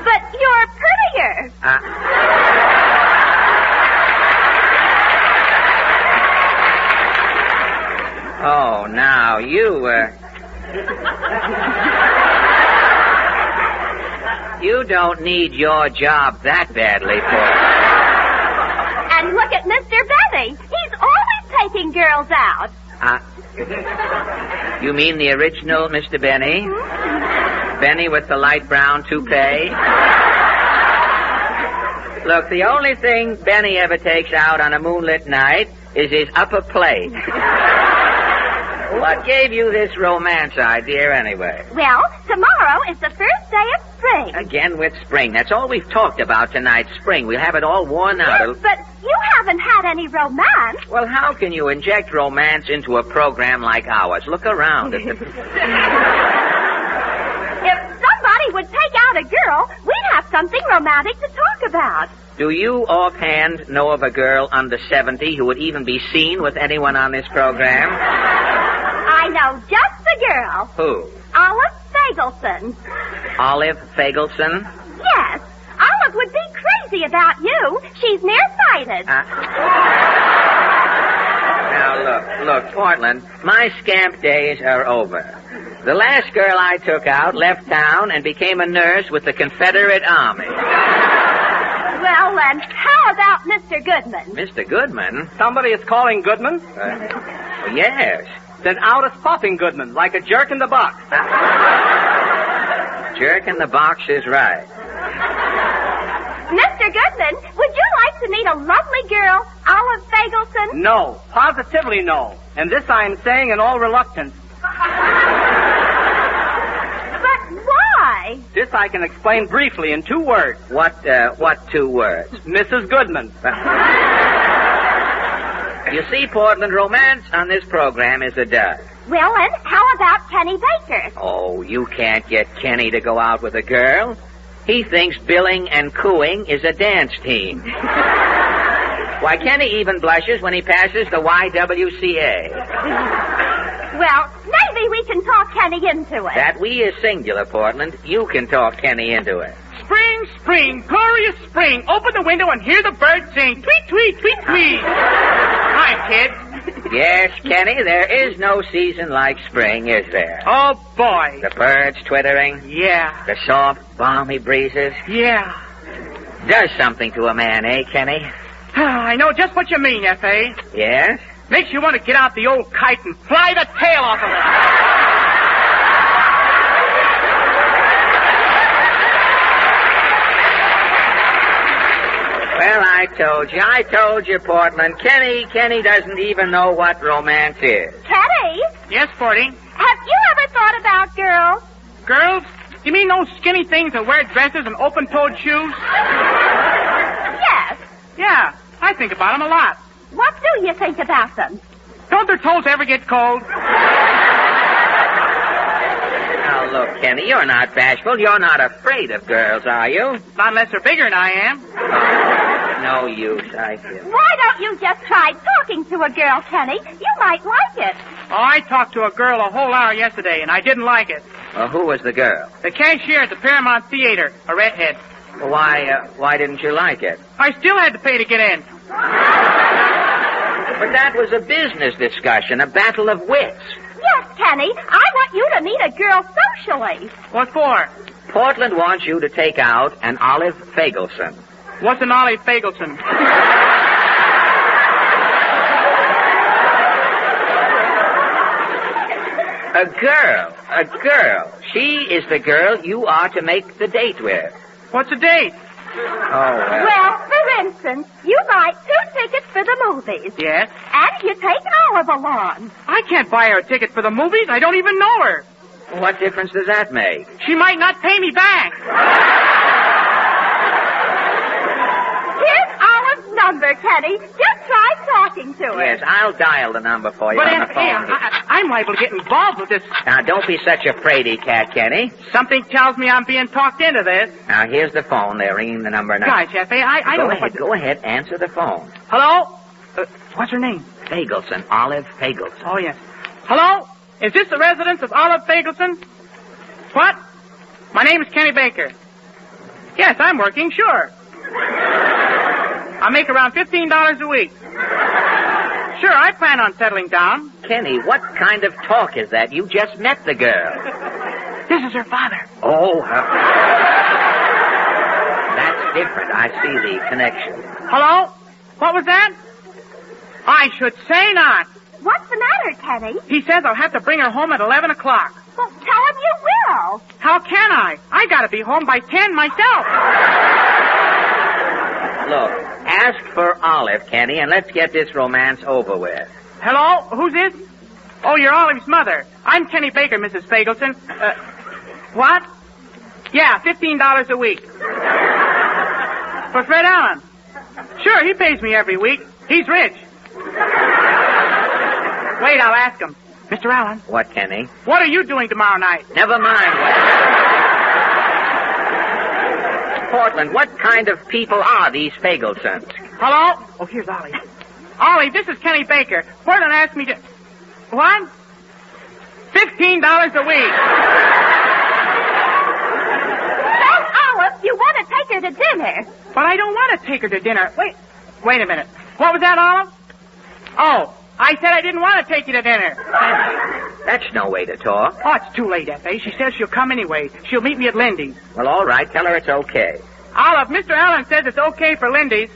But you're prettier. Oh, now, you, You don't need your job that badly, Portland. And look at Mr. Benny. He's always taking girls out. You mean the original Mr. Benny? Benny with the light brown toupee? Look, the only thing Benny ever takes out on a moonlit night is his upper plate. What gave you this romance idea, anyway? Well, tomorrow is the first day of spring. Again with spring. That's all we've talked about tonight, spring. We'll have it all worn out. Yes, but you haven't had any romance. Well, how can you inject romance into a program like ours? Look around at the... If somebody would take out a girl, we'd have something romantic to talk about. Do you offhand know of a girl under 70 who would even be seen with anyone on this program? I know just the girl. Who? Olive Fagelson. Olive Fagelson? Yes. Olive would be crazy about you. She's nearsighted. Now, look, Portland, my scamp days are over. The last girl I took out left town and became a nurse with the Confederate Army. Well, and how about Mr. Goodman? Mr. Goodman? Somebody is calling Goodman? Yes. Then out is popping Goodman, like a jerk in the box. Jerk in the box is right. Mr. Goodman, would you like to meet a lovely girl, Olive Fagelson? No, positively no. And this I am saying in all reluctance. But why? This I can explain briefly in 2 words. What 2 words? Mrs. Goodman. You see, Portland, romance on this program is a dud. Well, and how about Kenny Baker? Oh, you can't get Kenny to go out with a girl. He thinks billing and cooing is a dance team. Why, Kenny even blushes when he passes the YWCA. Well, maybe we can talk Kenny into it. That we is singular, Portland. You can talk Kenny into it. Spring, spring, glorious spring. Open the window and hear the birds sing. Tweet, tweet, tweet, tweet. Hi, kid. Yes, Kenny, there is no season like spring, is there? Oh, boy. The birds twittering. Yeah. The soft, balmy breezes. Yeah. Does something to a man, eh, Kenny? I know just what you mean, F.A. Yes? Makes you want to get out the old kite and fly the tail off of it. Well, I told you, Portland. Kenny doesn't even know what romance is. Kenny? Yes, Forty. Have you ever thought about girls? Girls? You mean those skinny things that wear dresses and open-toed shoes? Yes. Yeah, I think about them a lot. What do you think about them? Don't their toes ever get cold? Now, look, Kenny, you're not bashful. You're not afraid of girls, are you? Not unless they're bigger than I am. No use, I feel. Why don't you just try talking to a girl, Kenny? You might like it. Oh, I talked to a girl a whole hour yesterday, and I didn't like it. Well, who was the girl? The cashier at the Paramount Theater, a redhead. Why didn't you like it? I still had to pay to get in. But that was a business discussion, a battle of wits. Yes, Kenny. I want you to meet a girl socially. What for? Portland wants you to take out an Olive Fagelson. What's an Olive Fagelson? A girl. She is the girl you are to make the date with. What's a date? Well, for instance, you buy 2 tickets for the movies. Yes? And you take Olive along. I can't buy her a ticket for the movies. I don't even know her. What difference does that make? She might not pay me back. Here's Olive's number, Kenny. Just try talking to her. Yes, I'll dial the number for you But on the phone. I'm liable to get involved with this. Now, don't be such a fraidy cat, Kenny. Something tells me I'm being talked into this. Now, here's the phone. They're ringing the number now. Gosh, F.A., I don't know. Go ahead. Answer the phone. Hello? What's her name? Fagelson. Olive Fagelson. Oh, yes. Hello? Is this the residence of Olive Fagelson? What? My name is Kenny Baker. Yes, I'm working, sure. I make around $15 a week. Sure, I plan on settling down. Kenny, what kind of talk is that? You just met the girl. This is her father. Oh, that's different. I see the connection. Hello? What was that? I should say not. What's the matter, Kenny? He says I'll have to bring her home at 11 o'clock. Well, tell him you will. How can I? I gotta be home by 10 myself. Look, ask for Olive, Kenny, and let's get this romance over with. Hello? Who's this? Oh, you're Olive's mother. I'm Kenny Baker, Mrs. Fagelson. What? Yeah, $15 a week. For Fred Allen. Sure, he pays me every week. He's rich. Wait, I'll ask him. Mr. Allen. What, Kenny? What are you doing tomorrow night? Never mind. Portland, what kind of people are these Fagelsons? Hello? Oh, here's Ollie. Ollie, this is Kenny Baker. Portland asked me to... What? $15 a week. Tell Olive you want to take her to dinner. But I don't want to take her to dinner. Wait a minute. What was that, Olive? Oh, I said I didn't want to take you to dinner. That's no way to talk. Oh, it's too late, F.A. She says she'll come anyway. She'll meet me at Lindy's. Well, all right. Tell her it's okay. Olive, Mr. Allen says it's okay for Lindy's.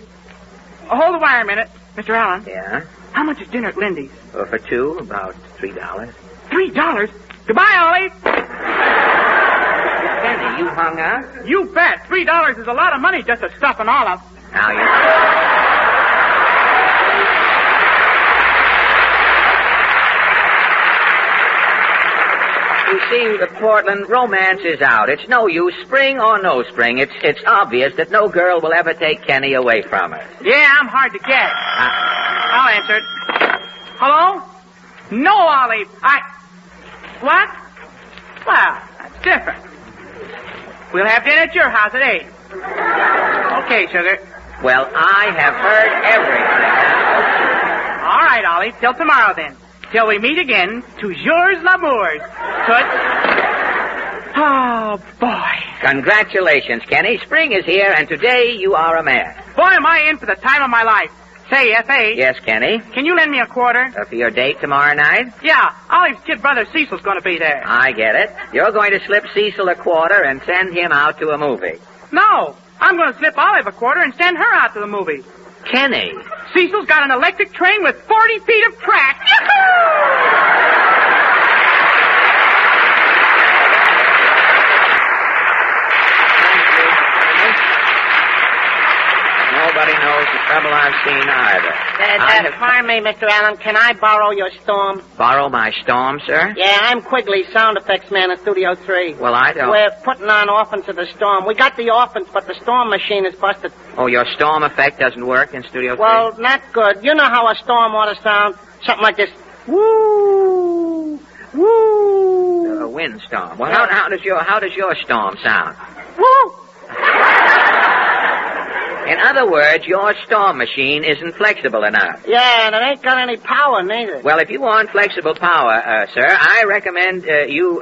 Oh, hold the wire a minute. Mr. Allen. Yeah? How much is dinner at Lindy's? For 2, about $3. $3? Goodbye, Ollie. Kenny, you hung up? You bet. $3 is a lot of money just to stuff an olive. Now you... You see, Portland, romance is out. It's no use, spring or no spring. It's obvious that no girl will ever take Kenny away from her. Yeah, I'm hard to get. I'll answer it. Hello? No, Ollie. What? Well, that's different. We'll have dinner at your house at 8. Okay, sugar. Well, I have heard everything. All right, Ollie. Till tomorrow, then. Till we meet again, toujours l'amour. Good. Oh, boy. Congratulations, Kenny. Spring is here, and today you are a man. Boy, am I in for the time of my life. Say, F.A. Yes, Kenny? Can you lend me a quarter? For your date tomorrow night? Yeah. Olive's kid brother Cecil's going to be there. I get it. You're going to slip Cecil a quarter and send him out to a movie. No. I'm going to slip Olive a quarter and send her out to the movie. Kenny. Cecil's got an electric train with 40 feet of track. Nobody knows the trouble I've seen either. Pardon me, Mr. Allen. Can I borrow your storm? Borrow my storm, sir? Yeah, I'm Quigley, sound effects man in Studio 3. Well, I don't... We're putting on orphans of the storm. We got the orphans, but the storm machine is busted. Oh, your storm effect doesn't work in Studio 3? Well, not good. You know how a storm ought to sound? Something like this. Woo! Woo! A windstorm. Well, how does your storm sound? Woo! In other words, your storm machine isn't flexible enough. Yeah, and it ain't got any power, neither. Well, if you want flexible power, sir, I recommend that you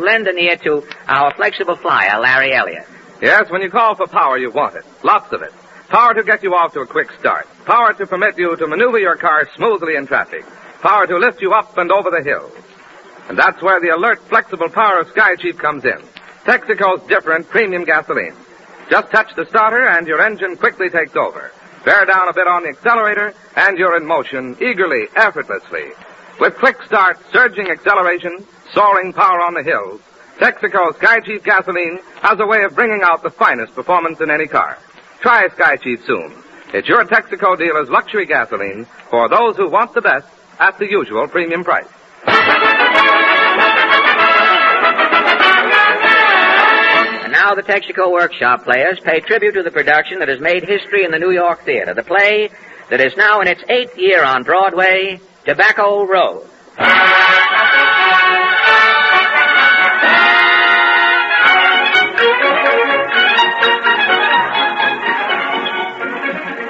lend an ear to our flexible flyer, Larry Elliott. Yes, when you call for power, you want it. Lots of it. Power to get you off to a quick start. Power to permit you to maneuver your car smoothly in traffic. Power to lift you up and over the hills. And that's where the alert, flexible power of Sky Chief comes in. Texaco's different premium gasoline. Just touch the starter and your engine quickly takes over. Bear down a bit on the accelerator and you're in motion eagerly, effortlessly. With quick start, surging acceleration, soaring power on the hills, Texaco Sky Chief gasoline has a way of bringing out the finest performance in any car. Try Sky Chief soon. It's your Texaco dealer's luxury gasoline for those who want the best at the usual premium price. And now the Texaco Workshop players pay tribute to the production that has made history in the New York theater, the play that is now in its 8th year on Broadway, Tobacco Road.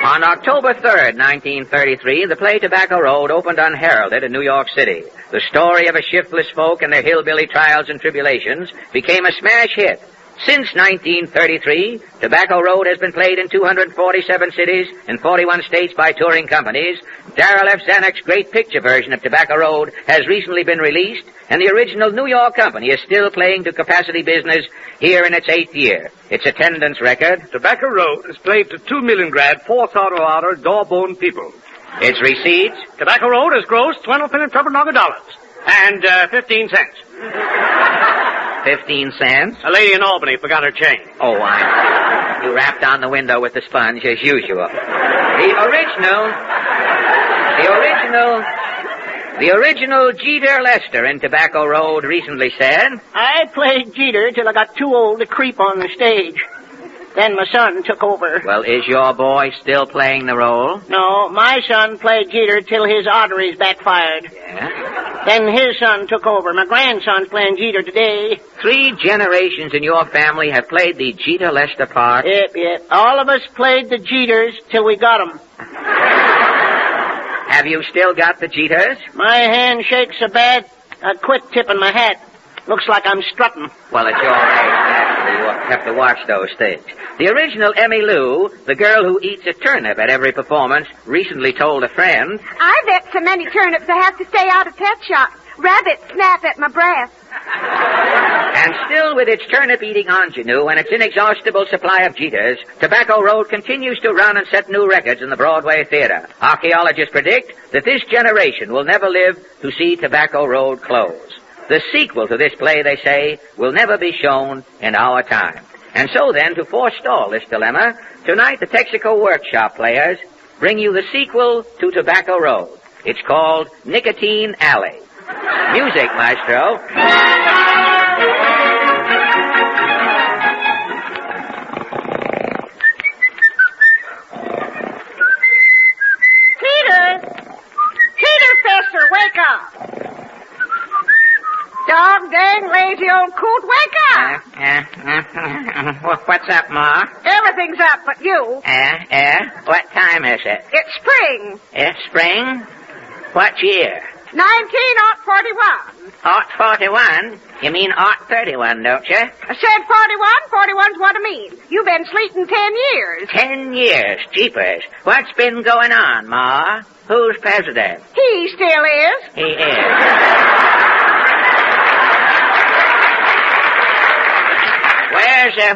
On October 3rd, 1933, the play Tobacco Road opened unheralded in New York City. The story of a shiftless folk and their hillbilly trials and tribulations became a smash hit. Since 1933, Tobacco Road has been played in 247 cities in 41 states by touring companies. Darrell F. Zanuck's great picture version of Tobacco Road has recently been released, and the original New York company is still playing to capacity business here in its 8th year. Its attendance record... Tobacco Road is played to 2 million grad, 4 auto door-bone people. Its receipts... Tobacco Road has grossed $12 and 15 cents. 15 cents? A lady in Albany forgot her change. Oh, you rapped on the window with the sponge as usual. The original Jeter Lester in Tobacco Road recently said, I played Jeter till I got too old to creep on the stage. Then my son took over. Well, is your boy still playing the role? No, my son played Jeter till his arteries backfired. Yeah? Then his son took over. My grandson's playing Jeter today. 3 generations in your family have played the Jeter Lester part? Yep. All of us played the Jeters till we got 'em. Have you still got the Jeters? My hand shakes so bad, I quit tipping my hat. Looks like I'm strutting. Well, at your age, naturally, you have to watch those things. The original Emmy Lou, the girl who eats a turnip at every performance, recently told a friend, I've ate so many turnips I have to stay out of pet shops. Rabbits snap at my breath. And still with its turnip-eating ingenue and its inexhaustible supply of Jeters, Tobacco Road continues to run and set new records in the Broadway theater. Archaeologists predict that this generation will never live to see Tobacco Road close. The sequel to this play, they say, will never be shown in our time. And so then, to forestall this dilemma, tonight the Texaco Workshop players bring you the sequel to Tobacco Road. It's called Nicotine Alley. Music, maestro. Peter Fester, wake up. Dog dang lazy old coot, wake up. What's up, Ma? Everything's up but you. What time is it? It's spring. It's spring? What year? 1941. 41? You mean 31, don't you? I said 41. 41's what I mean. You've been sleeping 10 years. 10 years, jeepers. What's been going on, Ma? Who's president? He still is. He is.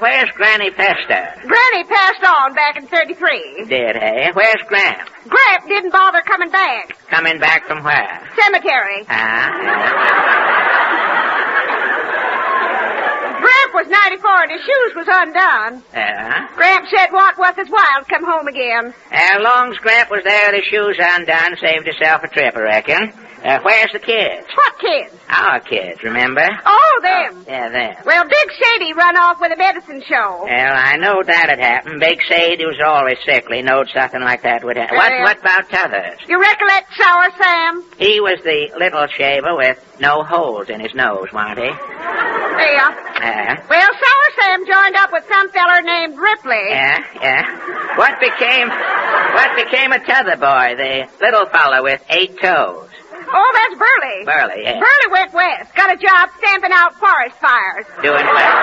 Where's Granny Fester? Granny passed on back in 33. Did, eh? Where's Gramp? Gramp didn't bother coming back. Coming back from where? Cemetery. Gramp was 94 and his shoes was undone. Gramp said what was his while to come home again. As long as Gramp was there, the shoes undone, saved herself a trip, I reckon. Where's the kids? What kids? Our kids, remember? Oh, them. Yeah, them. Well, Big Sadie run off with a medicine show. Well, I know that had happened. Big Sadie was always sickly. Knowed something like that would happen. What about t'others? You recollect Sour Sam? He was the little shaver with no holes in his nose, wasn't he? Yeah. Well, Sour Sam joined up with some feller named Ripley. Yeah. What became of t'other boy, the little fella with 8 toes? Oh, that's Burley. Burley, yeah. Burley went west. Got a job stamping out forest fires. Doing well.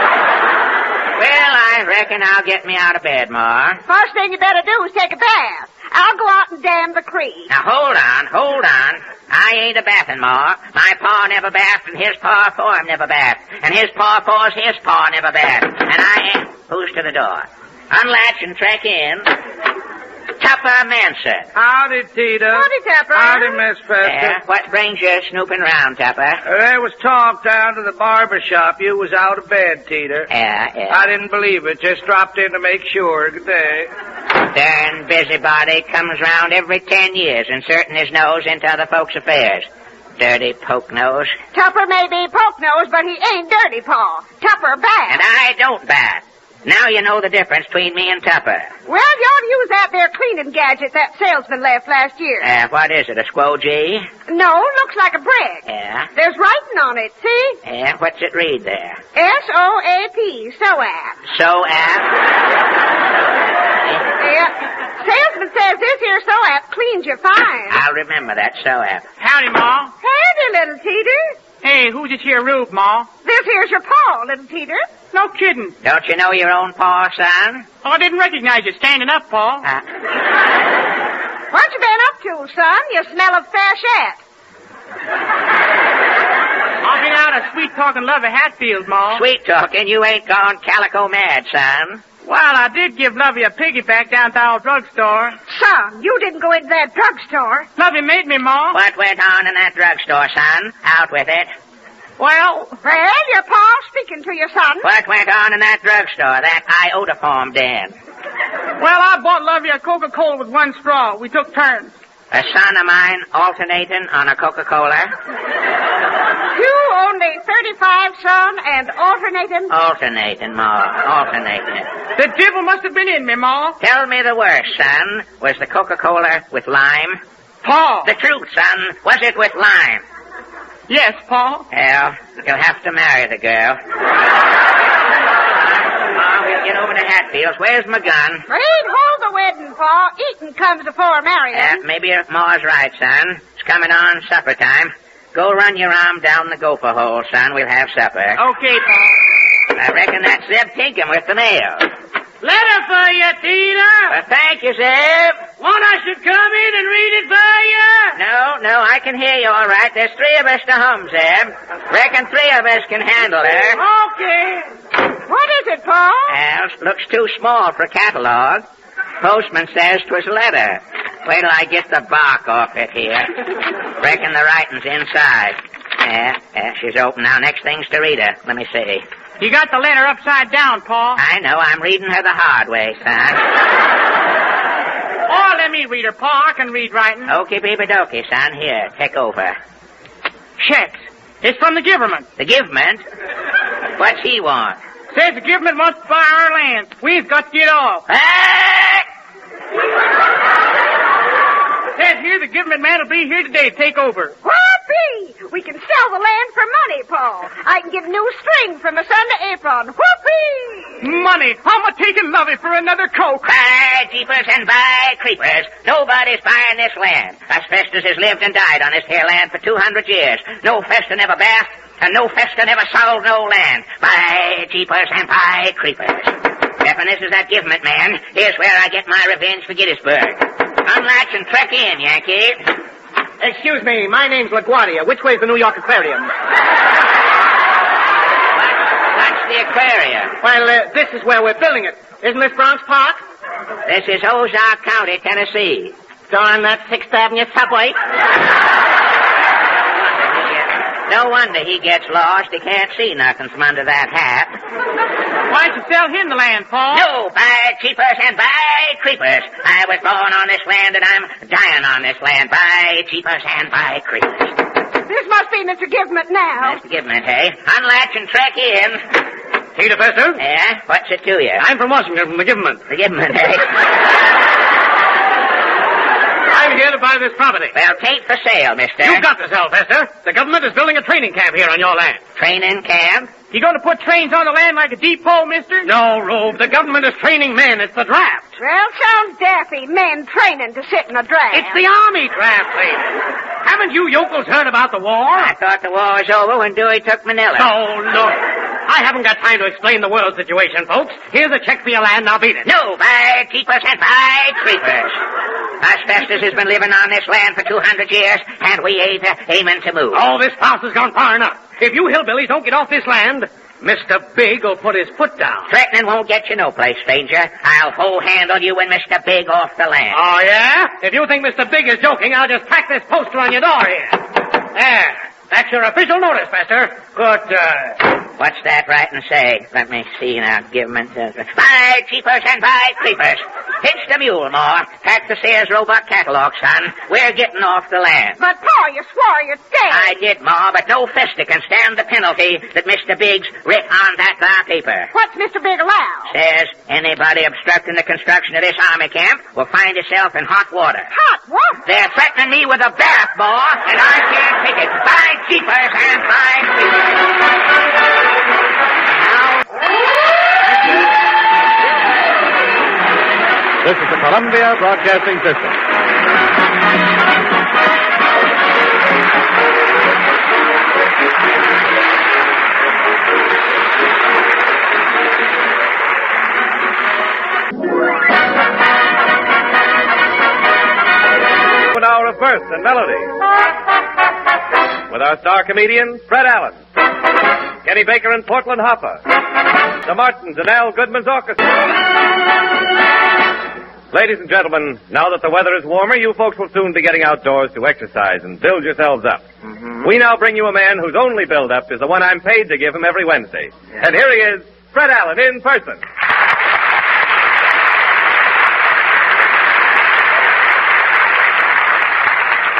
Well, I reckon I'll get me out of bed, Ma. First thing you better do is take a bath. I'll go out and dam the creek. Now, hold on. I ain't a bathin', Ma. My pa never bathed, and his pa afore him never bathed. And his pa afore's his pa never bathed. And I ain't... Who's to the door? Unlatch and trek in. Tupper Manson. Howdy, Tita. Howdy, Tupper. Howdy, Miss Fester. Yeah, what brings you snooping round, Tupper? There was talk down to the barber shop you was out of bed, Tita. Yeah. I didn't believe it. Just dropped in to make sure. Good day. Darn busybody comes round every 10 years inserting his nose into other folks' affairs. Dirty poke nose. Tupper may be poke nose, but he ain't dirty, Pa. Tupper bad. And I don't bat. Now you know the difference between me and Tupper. Well, you ought to use that there cleaning gadget that salesman left last year. What is it, a squo G? No, looks like a brick. Yeah? There's writing on it, see? Yeah, what's it read there? SOAP, SOAP. SOAP? Yeah. Salesman says this here SOAP cleans you fine. I'll remember that SOAP. Howdy, Ma. Howdy, little Teeter. Hey, who's this here Rube, Ma? This here's your pa, little Teeter. No kidding. Don't you know your own pa, son? Oh, I didn't recognize you standing up, Pa. What you been up to, son? You smell of fashette. I've been out of sweet-talking Lovey Hatfield, Ma. Sweet-talking? You ain't gone calico mad, son. Well, I did give Lovey a piggyback down at the old drugstore. Son, you didn't go into that drugstore. Lovey made me, Ma. What went on in that drugstore, son? Out with it. Well, your pa speaking to your son. What went on in that drugstore, that iodoform den? Well, I bought Lovey a Coca-Cola with one straw. We took turns. A son of mine alternating on a Coca-Cola? You only 35, son, and alternating? Alternating, Ma. Alternating. The devil must have been in me, Ma. Tell me the worst, son. Was the Coca-Cola with lime? Pa. The truth, son. Was it with lime? Yes, Pa. Well, you'll have to marry the girl. Ma, we'll get over to Hatfields. Where's my gun? Reed, hold the wedding, Pa. Eating comes before marrying. Maybe Ma's right, son. It's coming on supper time. Go run your arm down the gopher hole, son. We'll have supper. Okay, Pa. I reckon that's Zeb Tinkham with the mail. Letter for you, Tina. Thank you, Zeb. Want I should come in and read it for you? No, I can hear you all right. There's 3 of us to hum, Zeb. Reckon 3 of us can handle her. Okay. What is it, Pa? Well, looks too small for a catalog. Postman says 'twas a letter. Wait till I get the bark off it here. Reckon the writing's inside. Yeah, she's open now. Next thing's to read her. Let me see. You got the letter upside down, Pa. I know. I'm reading her the hard way, son. Oh, let me read her, Pa. I can read writing. Okie baby dokey, son. Here, take over. Checks. It's from the government. The government? What's he want? Says the government wants to buy our land. We've got to get off. Says here the government man will be here today to take over. Whoopee! We can sell the land for money, Pa. I can get new string from a Sunday apron. Whoopee! Money. How am I taking Lovey for another Coke? By jeepers and by creepers. Nobody's buying this land. Asbestos has lived and died on this here land for 200 years. No festa never bathed, and no festa never sold no land. By jeepers and by creepers. If this is that government man, here's where I get my revenge for Gettysburg. Unlatch and trek in, Yankee. Excuse me, my name's LaGuardia. Which way's the New York Aquarium? What's the aquarium? Well, this is where we're building it. Isn't this Bronx Park? This is Ozark County, Tennessee. Darn that 6th Avenue subway. No wonder he gets lost. He can't see nothing from under that hat. Why don't you sell him the land, Pa? No, by jeepers and by creepers. I was born on this land and I'm dying on this land. By jeepers and by creepers. This must be Mr. Government now. Mr. Government, eh? Unlatch and trek in. Peter Fester? Yeah? What's it to you? I'm from Washington, from the government. The government, eh? I'm here to buy this property. Well, tain't for sale, mister. You've got to sell, Fester. The government is building a training camp here on your land. Training camp? You going to put trains on the land like a depot, mister? No, Rube. The government is training men. It's the draft. Well, sounds daffy. Men training to sit in a draft. It's the Army draft, lady. Haven't you yokels heard about the war? I thought the war was over when Dewey took Manila. Oh, no. I haven't got time to explain the world situation, folks. Here's a check for your land. Now beat it. No, by keepers and by creepers. Asbestos has been living on this land for 200 years, and we ain't aiming to move. Oh, this farce has gone far enough. If you hillbillies don't get off this land, Mr. Big will put his foot down. Threatening won't get you no place, stranger. I'll hoe-handle you and Mr. Big off the land. Oh, yeah? If you think Mr. Big is joking, I'll just tack this poster on your door here. There. That's your official notice, Fester. Good, What's that writing say? Let me see now. Give him by cheapers and by creepers. Pinch the mule, Ma. Pack the Sears Roebuck catalog, son. We're getting off the land. But, Pa, you swore you'd stay. I did, Ma, but no Fester can stand the penalty that Mr. Biggs writ on that bar paper. What's Mr. Big allow? Says anybody obstructing the construction of this army camp will find himself in hot water. Hot what? They're threatening me with a bath, Ma, and I can't take it. By cheapers and by creepers. This is the Columbia Broadcasting System. An hour of verse and melody. With our star comedians, Fred Allen, Kenny Baker and Portland Hopper, the Martins and Al Goodman's Orchestra. Ladies and gentlemen, now that the weather is warmer, you folks will soon be getting outdoors to exercise and build yourselves up. Mm-hmm. We now bring you a man whose only build-up is the one I'm paid to give him every Wednesday. Yeah. And here he is, Fred Allen, in person.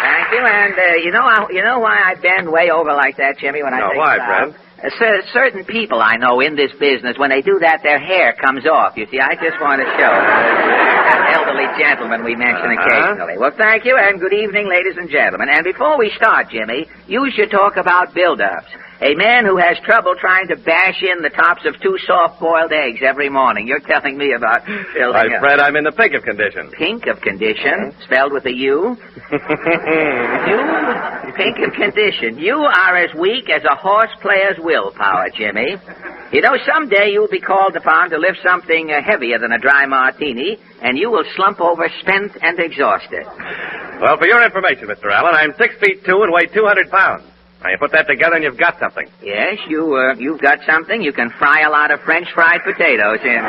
Thank you, and you know why I bend way over like that, Jimmy, when I think why, about Fred? Certain people I know in this business, when they do that, their hair comes off. You see, I just want to show that elderly gentleman we mention occasionally. Well, thank you, and good evening, ladies and gentlemen. And before we start, Jimmy, you should talk about build-ups. A man who has trouble trying to bash in the tops of 2 soft-boiled eggs every morning. You're telling me about building up. Fred, I'm in the pink of condition. Pink of condition? Spelled with a U? You? Pink of condition. You are as weak as a horse player's willpower, Jimmy. You know, someday you'll be called upon to lift something heavier than a dry martini, and you will slump over spent and exhausted. Well, for your information, Mr. Allen, I'm 6'2" and weigh 200 pounds. Now, you put that together and you've got something. Yes, you've got something. You can fry a lot of French fried potatoes in.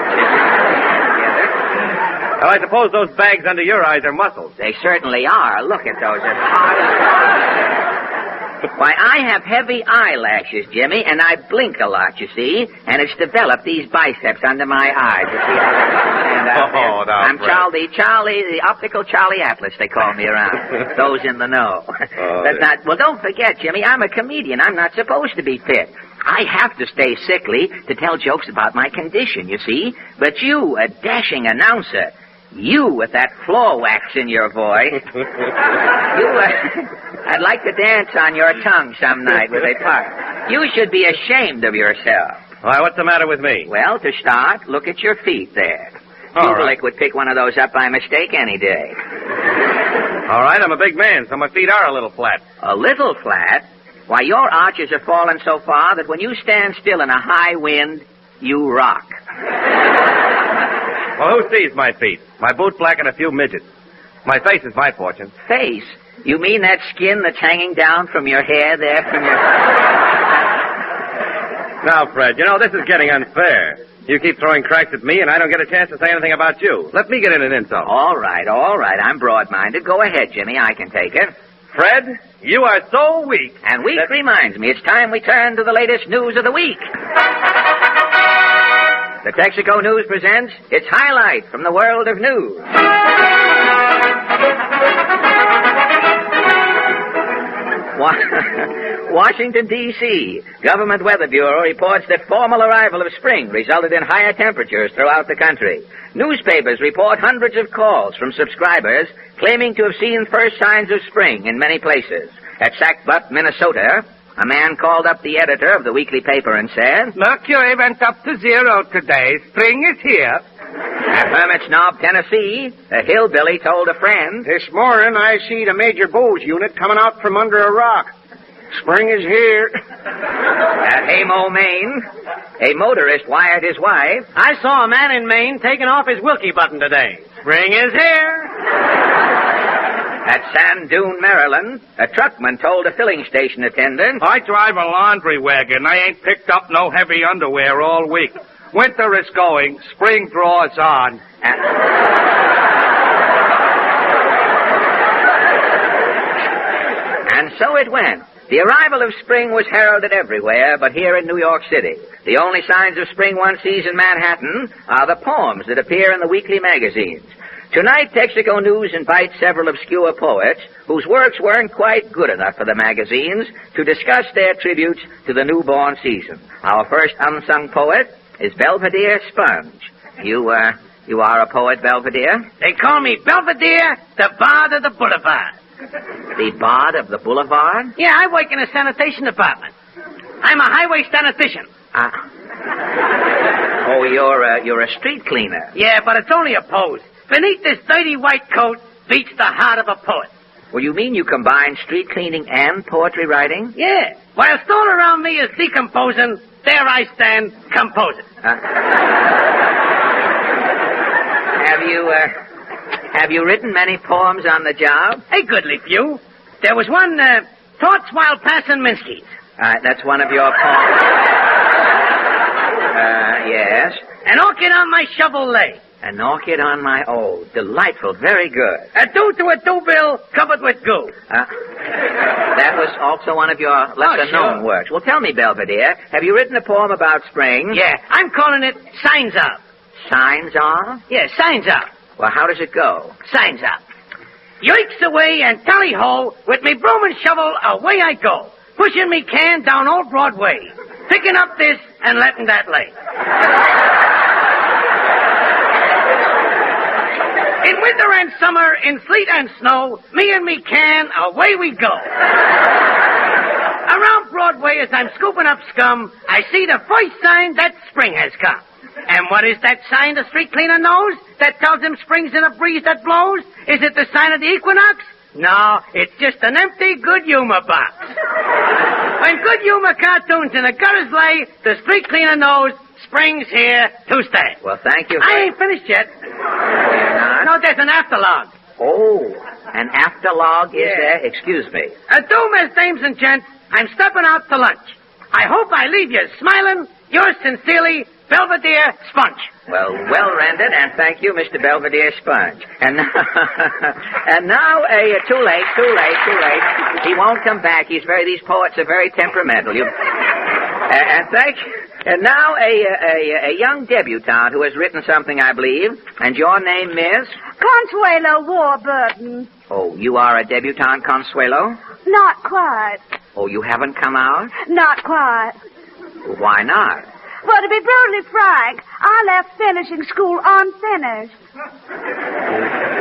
Well, I suppose those bags under your eyes are muscles. They certainly are. Look at those. As hard as... Why, I have heavy eyelashes, Jimmy, and I blink a lot, you see, and it's developed these biceps under my eyes, you see. I'm Charlie, the optical Charlie Atlas, they call me around. Those in the know. Well, don't forget, Jimmy, I'm a comedian. I'm not supposed to be fit. I have to stay sickly to tell jokes about my condition, you see. But you, a dashing announcer, you with that floor wax in your voice, I'd like to dance on your tongue some night with a part. You should be ashamed of yourself. Why, what's the matter with me? Well, to start, look at your feet there. Kubelik would pick one of those up by mistake any day. All right, I'm a big man, so my feet are a little flat. A little flat? Why, your arches have fallen so far that when you stand still in a high wind, you rock. Well, who sees my feet? My boot black and a few midgets. My face is my fortune. Face? You mean that skin that's hanging down from your hair there from your... Now, Fred, you know, this is getting unfair. You keep throwing cracks at me, and I don't get a chance to say anything about you. Let me get in an insult. All right. I'm broad-minded. Go ahead, Jimmy. I can take it. Fred, you are so weak. And weak reminds me, it's time we turn to the latest news of the week. The Texaco News presents its highlight from the world of news. Washington, D.C. Government Weather Bureau reports that formal arrival of spring resulted in higher temperatures throughout the country. Newspapers report hundreds of calls from subscribers claiming to have seen first signs of spring in many places. At Sackbutt, Minnesota, a man called up the editor of the weekly paper and said, "Mercury went up to 0 today. Spring is here." At Hermit's Knob, Tennessee, a hillbilly told a friend, "This morning I see the Major Bowes unit coming out from under a rock." Spring is here. At Hamo, Maine, a motorist wired his wife. I saw a man in Maine taking off his Wilkie button today. Spring is here. At Sand Dune, Maryland, a truckman told a filling station attendant. I drive a laundry wagon. I ain't picked up no heavy underwear all week. Winter is going. Spring draws on. And so it went. The arrival of spring was heralded everywhere, but here in New York City. The only signs of spring one sees in Manhattan are the poems that appear in the weekly magazines. Tonight, Texaco News invites several obscure poets whose works weren't quite good enough for the magazines to discuss their tributes to the newborn season. Our first unsung poet is Belvedere Sponge. You are a poet, Belvedere? They call me Belvedere, the Bard of the Boulevard. The Bard of the Boulevard? Yeah, I work in a sanitation department. I'm a highway statistician. Oh, you're a street cleaner. Yeah, but it's only a pose. Beneath this dirty white coat beats the heart of a poet. Well, you mean you combine street cleaning and poetry writing? Yeah. While all around me is decomposing, there I stand composing. Have you written many poems on the job? A goodly few. There was one, Thoughts While Passing Minsky's. That's one of your poems. Yes. An orchid on my shovel lay. An orchid on my... Oh, delightful. Very good. A do to a do-bill covered with goo. That was also one of your lesser-known works. Well, tell me, Belvedere, have you written a poem about spring? Yeah, I'm calling it Signs Up. Signs Up? Yeah, Signs Up. Well, how does it go? Signs Up. Yoicks away and tally-ho, with me broom and shovel, away I go. Pushing me can down Old Broadway. Picking up this and letting that lay. In winter and summer, in sleet and snow, me and me can, away we go. Around Broadway, as I'm scooping up scum, I see the first sign that spring has come. And what is that sign the street cleaner knows that tells him spring's in a breeze that blows? Is it the sign of the equinox? No, it's just an empty good humor box. When good humor cartoons in the gutters lay, the street cleaner knows spring's here to stay. Well, thank you. I ain't finished yet. No, there's an afterlog. Oh, an afterlog is there? Excuse me. Do, Miss Dames and Gents, I'm stepping out to lunch. I hope I leave you smiling. Yours sincerely, Belvedere Sponge. Well rendered, and thank you, Mr. Belvedere Sponge. And now, too late. He won't come back. These poets are very temperamental. And now a young debutante who has written something, I believe, and your name, Miss? Consuelo Warburton. Oh, you are a debutante, Consuelo? Not quite. Oh, you haven't come out? Not quite. Why not? Well, to be brutally frank, I left finishing school unfinished.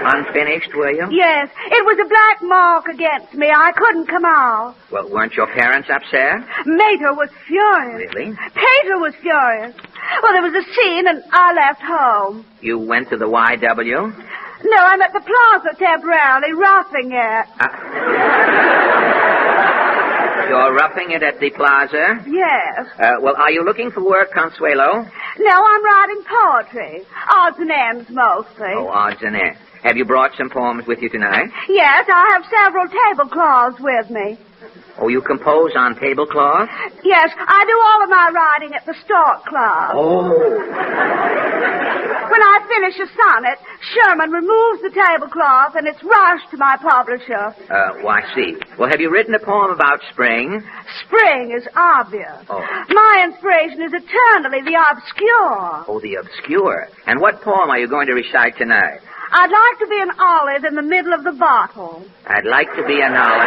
Unfinished, were you? Yes. It was a black mark against me. I couldn't come out. Well, weren't your parents upset? Mater was furious. Really? Pater was furious. Well, there was a scene, and I left home. You went to the YW? No, I'm at the plaza temporarily, roughing it. You're roughing it at the plaza? Yes. Well, are you looking for work, Consuelo? No, I'm writing poetry. Odds and ends, mostly. Oh, odds and ends. Have you brought some poems with you tonight? Yes, I have several tablecloths with me. Oh, you compose on tablecloth? Yes, I do all of my writing at the Stork Club. Oh. When I finish a sonnet, Sherman removes the tablecloth and it's rushed to my publisher. I see. Well, have you written a poem about spring? Spring is obvious. Oh. My inspiration is eternally the obscure. Oh, the obscure. And what poem are you going to recite tonight? I'd like to be an olive in the middle of the bottle. I'd like to be an olive.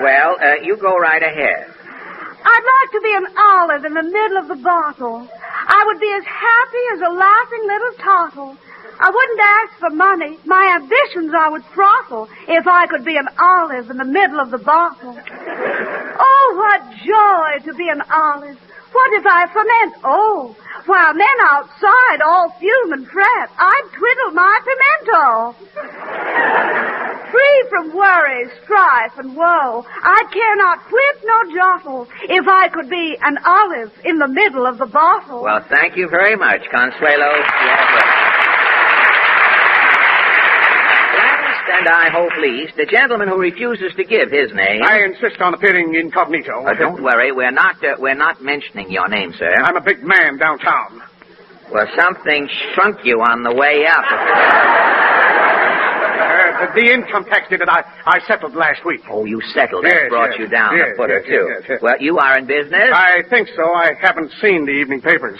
Well, you go right ahead. I'd like to be an olive in the middle of the bottle. I would be as happy as a laughing little turtle. I wouldn't ask for money. My ambitions I would throttle if I could be an olive in the middle of the bottle. Oh, what joy to be an olive. What if I ferment? Oh, while men outside all fume and fret, I'd twiddle my pimento. Free from worry, strife, and woe, I care not whit nor jottle if I could be an olive in the middle of the bottle. Well, thank you very much, Consuelo. Last and I hope least, the gentleman who refuses to give his name. I insist on appearing incognito. Don't worry, we're not mentioning your name, sir. I'm a big man downtown. Well, something shrunk you on the way up. The income tax did it. I settled last week. Oh, you settled. That brought you down a foot or two. Yes. Well, you are in business? I think so. I haven't seen the evening papers.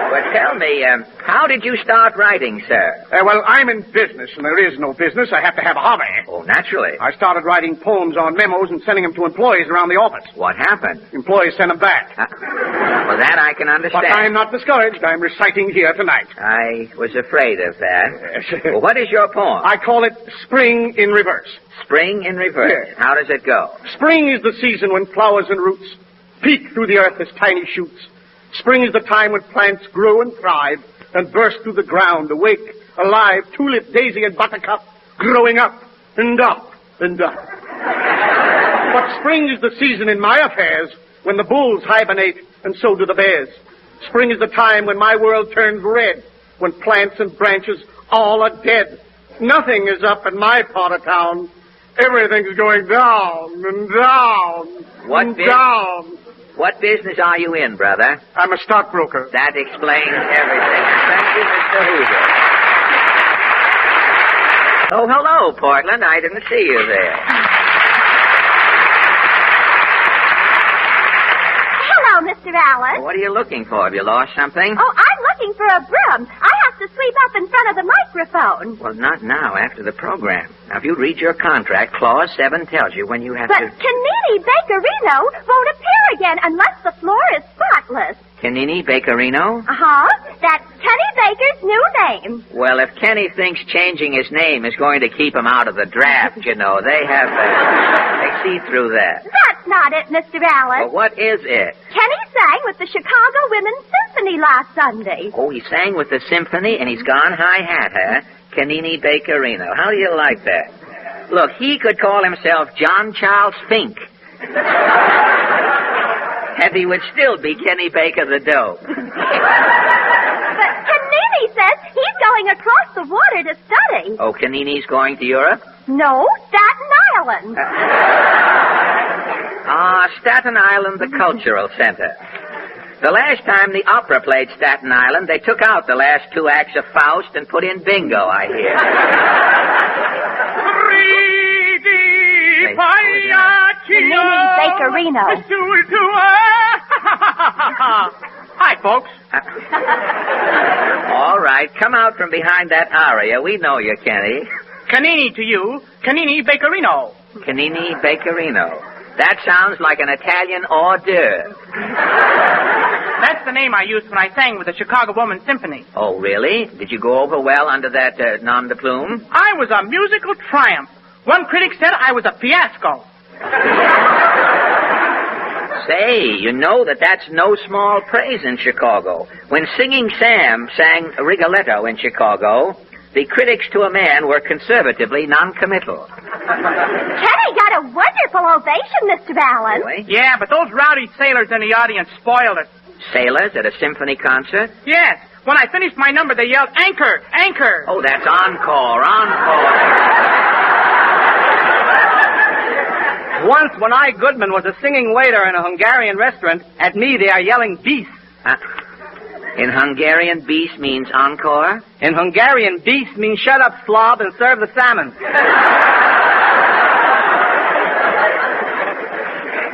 Well, tell me, how did you start writing, sir? Well, I'm in business, and there is no business. I have to have a hobby. Oh, naturally. I started writing poems on memos and sending them to employees around the office. What happened? Employees sent them back. Well, that I can understand. But I'm not discouraged. I'm reciting here tonight. I was afraid of that. Well, what is your poem? I call it Spring in Reverse. Spring in Reverse. Yes. How does it go? Spring is the season when flowers and roots peek through the earth as tiny shoots. Spring is the time when plants grow and thrive and burst through the ground, awake, alive, tulip, daisy, and buttercup, growing up and up and up. But spring is the season in my affairs when the bulls hibernate and so do the bears. Spring is the time when my world turns red, when plants and branches all are dead. Nothing is up in my part of town. Everything's going down and down and down. What business are you in, brother? I'm a stockbroker. That explains everything. Thank you, Mr. Hoover. Oh, hello, Portland. I didn't see you there. Hello, Mr. Allen. What are you looking for? Have you lost something? Oh, I'm looking for a broom. I have to sweep up in front of the microphone. Well, not now, after the program. Now, if you read your contract, Clause 7 tells you when you have but to... But Canini Bakerino won't appear again unless the floor is spotless. Canini Bakerino? Uh-huh. That's Kenny Baker's new name. Well, if Kenny thinks changing his name is going to keep him out of the draft, you know, they see through that. That's not it, Mr. Allen. Well, what is it? Kenny sang with the Chicago Women's Symphony last Sunday. Oh, he sang with the symphony and he's gone high-hat, huh? Canini Bakerino. How do you like that? Look, he could call himself John Charles Fink. And he would still be Kenny Baker the Dope. But Canini says he's going across the water to study. Oh, Canini's going to Europe? No, Staten Island. Staten Island, the cultural center. The last time the opera played Staten Island, they took out the last 2 acts of Faust and put in Bingo, I hear. Canini Bakerino. Hi, folks. All right, come out from behind that aria. We know you, Kenny. Canini to you. Canini Bakerino. Canini Bakerino. That sounds like an Italian hors d'oeuvre. That's the name I used when I sang with the Chicago Women's Symphony. Oh, really? Did you go over well under that nom de plume? I was a musical triumph. One critic said I was a fiasco. Say, you know that's no small praise in Chicago. When Singing Sam sang Rigoletto in Chicago, the critics to a man were conservatively non-committal. Kenny got a wonderful ovation, Mr. Allen. Really? Yeah, but those rowdy sailors in the audience spoiled it. Sailors at a symphony concert? Yes. When I finished my number, they yelled, "Anchor! Anchor!" Oh, that's encore, encore. Once, when I, Goodman, was a singing waiter in a Hungarian restaurant, at me they are yelling bis. In Hungarian, bis means encore? In Hungarian, bis means shut up, slob, and serve the salmon.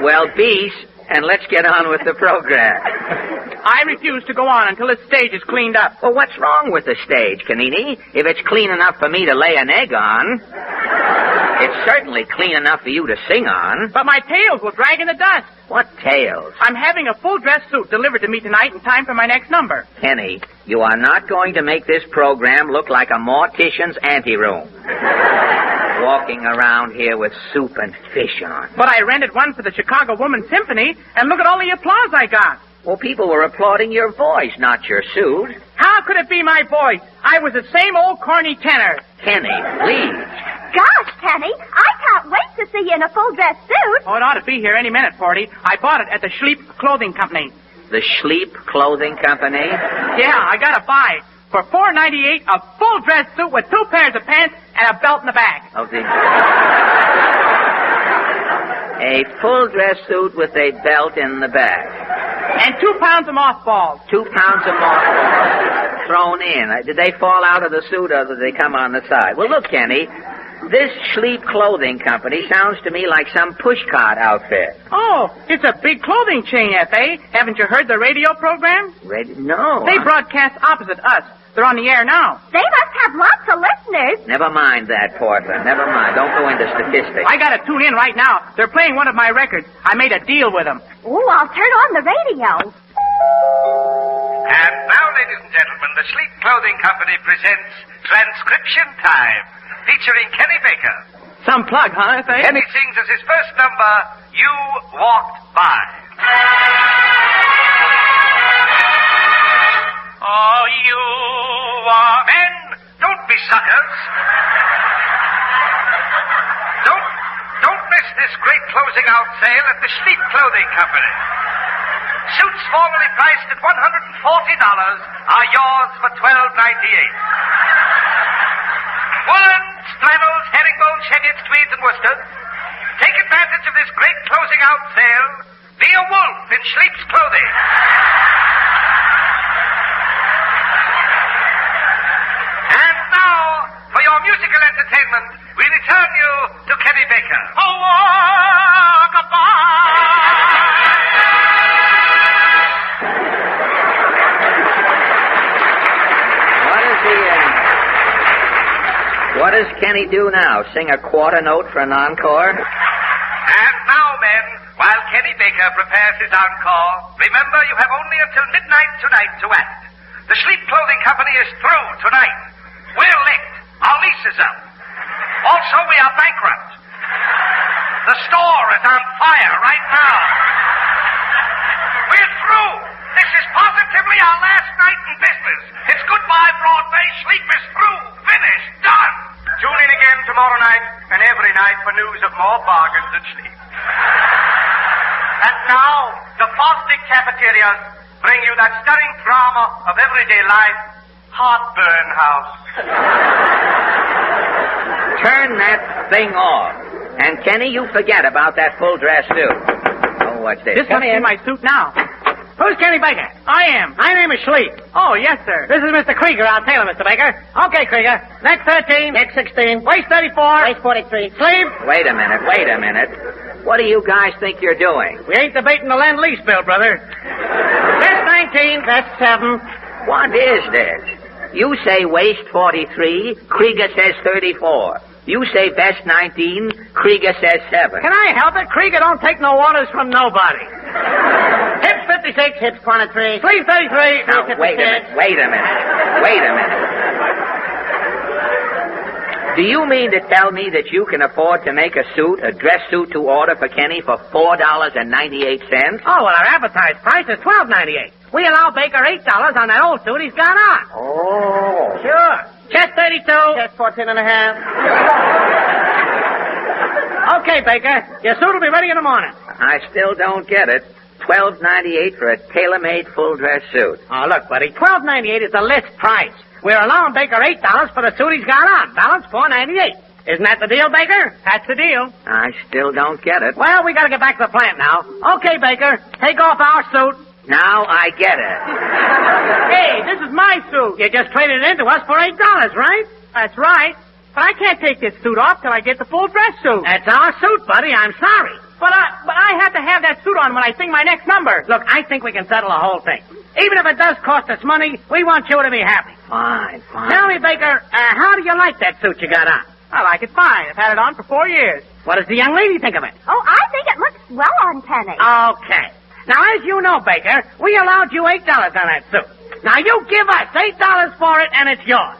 Well, bis, and let's get on with the program. I refuse to go on until this stage is cleaned up. Well, what's wrong with the stage, Canini? If it's clean enough for me to lay an egg on, it's certainly clean enough for you to sing on. But my tails will drag in the dust. What tails? I'm having a full-dress suit delivered to me tonight in time for my next number. Kenny, you are not going to make this program look like a mortician's anteroom. Walking around here with soup and fish on. But I rented one for the Chicago Women's Symphony, and look at all the applause I got. Well, people were applauding your voice, not your suit. How could it be my voice? I was the same old corny tenor. Kenny, please. Gosh, Kenny, I can't wait to see you in a full-dress suit. Oh, it ought to be here any minute, Forty. I bought it at the Schleep Clothing Company. The Schleep Clothing Company? Yeah, I gotta buy it. For $4.98, a full-dress suit with 2 pairs of pants and a belt in the back. A full-dress suit with a belt in the back. And 2 pounds of mothballs. 2 pounds of mothballs thrown in. Did they fall out of the suit or did they come on the side? Well, look, Kenny, this Schleep Clothing Company sounds to me like some pushcart outfit. Oh, it's a big clothing chain, F.A. Haven't you heard the radio program? No. They broadcast opposite us. They're on the air now. They must have lots of listeners. Never mind that, Portland. Never mind. Don't go into statistics. I gotta tune in right now. They're playing one of my records. I made a deal with them. Oh, I'll turn on the radio. And now, ladies and gentlemen, the Schleep Clothing Company presents Transcription Time, featuring Kenny Baker. Some plug, huh, F.A.? Kenny sings as his first number, You Walked By. Oh, you are men. Don't be suckers. Don't miss this great closing out sale at the Schleep Clothing Company. Suits formerly priced at $140 are yours for $12.98. Woolens, flannels, herringbone, checkers, tweeds, and worsteds. Take advantage of this great closing out sale. Be a wolf in Schleep's clothing. And now, for your musical entertainment, we return you to Kenny Baker. Oh, What does Kenny do now? Sing a quarter note for an encore? And now, men, while Kenny Baker prepares his encore, remember you have only until midnight tonight to act. The Schleep Clothing Company is through tonight. We're licked. Our lease is up. Also, we are bankrupt. The store is on fire right now. We're through. This is positively our last night in business. It's goodbye, Broadway. Schleep is through. Finished. Done. Tune in again tomorrow night and every night for news of more bargains at Schleep. And now, the Fosdick Cafeterias bring you that stirring drama of everyday life, Heartburn House. Turn that thing off. And, Kenny, you forget about that full dress suit. Oh, what's this? This must be my suit now. Who's Kenny Baker? I am. My name is Schleep. Oh, yes, sir. This is Mr. Krieger. I'll tailor, Mr. Baker. Okay, Krieger. Neck 13. Neck 16. Waist 34. Waist 43. Sleeve. Wait a minute. What do you guys think you're doing? We ain't debating the Lend-Lease bill, brother. Vest 19. Vest 7. What is this? You say waist 43. Krieger says 34. You say vest 19. Krieger says 7. Can I help it? Krieger don't take no orders from nobody. Hips 56. Hips 23. Sleeve 33. Now, wait a minute. Do you mean to tell me that you can afford to make a dress suit to order for Kenny for $4.98? Oh, well, our advertised price is $12.98. We allow Baker $8 on that old suit he's got on. Oh. Sure. Chest 32. Chest 14 and a half. Okay, Baker. Your suit will be ready in the morning. I still don't get it. $12.98 for a tailor-made full-dress suit. Oh, look, buddy. $12.98 is the list price. We're allowing Baker $8 for the suit he's got on. Balance $4.98. Isn't that the deal, Baker? That's the deal. I still don't get it. Well, we gotta get back to the plant now. Okay, Baker. Take off our suit. Now I get it. Hey, this is my suit. You just traded it in to us for $8, right? That's right. But I can't take this suit off till I get the full dress suit. That's our suit, buddy. I'm sorry. But I have to have that suit on when I sing my next number. Look, I think we can settle the whole thing. Even if it does cost us money, we want you to be happy. Fine. Tell me, Baker, how do you like that suit you got on? I like it fine. I've had it on for 4 years. What does the young lady think of it? Oh, I think it looks well on Penny. Okay. Now, as you know, Baker, we allowed you $8 on that suit. Now, you give us $8 for it, and it's yours.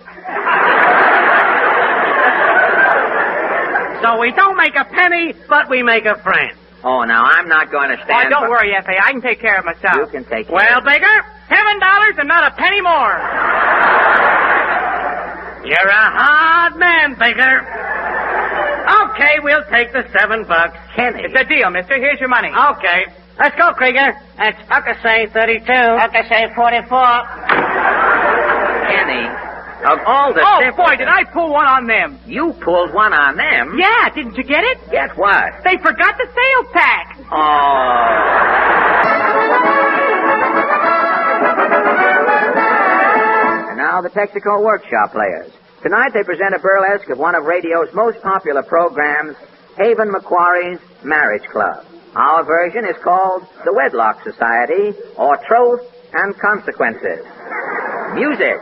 So we don't make a penny, but we make a friend. Oh, now, I'm not going to stand... Oh, don't worry, F.A. I can take care of myself. You can take care Well, Baker, $7 and not a penny more. You're a hard man, Baker. Okay, we'll take the $7. Kenny. It's a deal, mister. Here's your money. Okay. Let's go, Krieger. That's say 32. say 44. Kenny, of all the boy, did I pull one on them. You pulled one on them? Yeah, didn't you get it? Get what? They forgot the sales tax. Oh. And now the Texaco Workshop Players. Tonight they present a burlesque of one of radio's most popular programs, Haven Macquarie's Marriage Club. Our version is called the Wedlock Society, or Troth and Consequences. Music.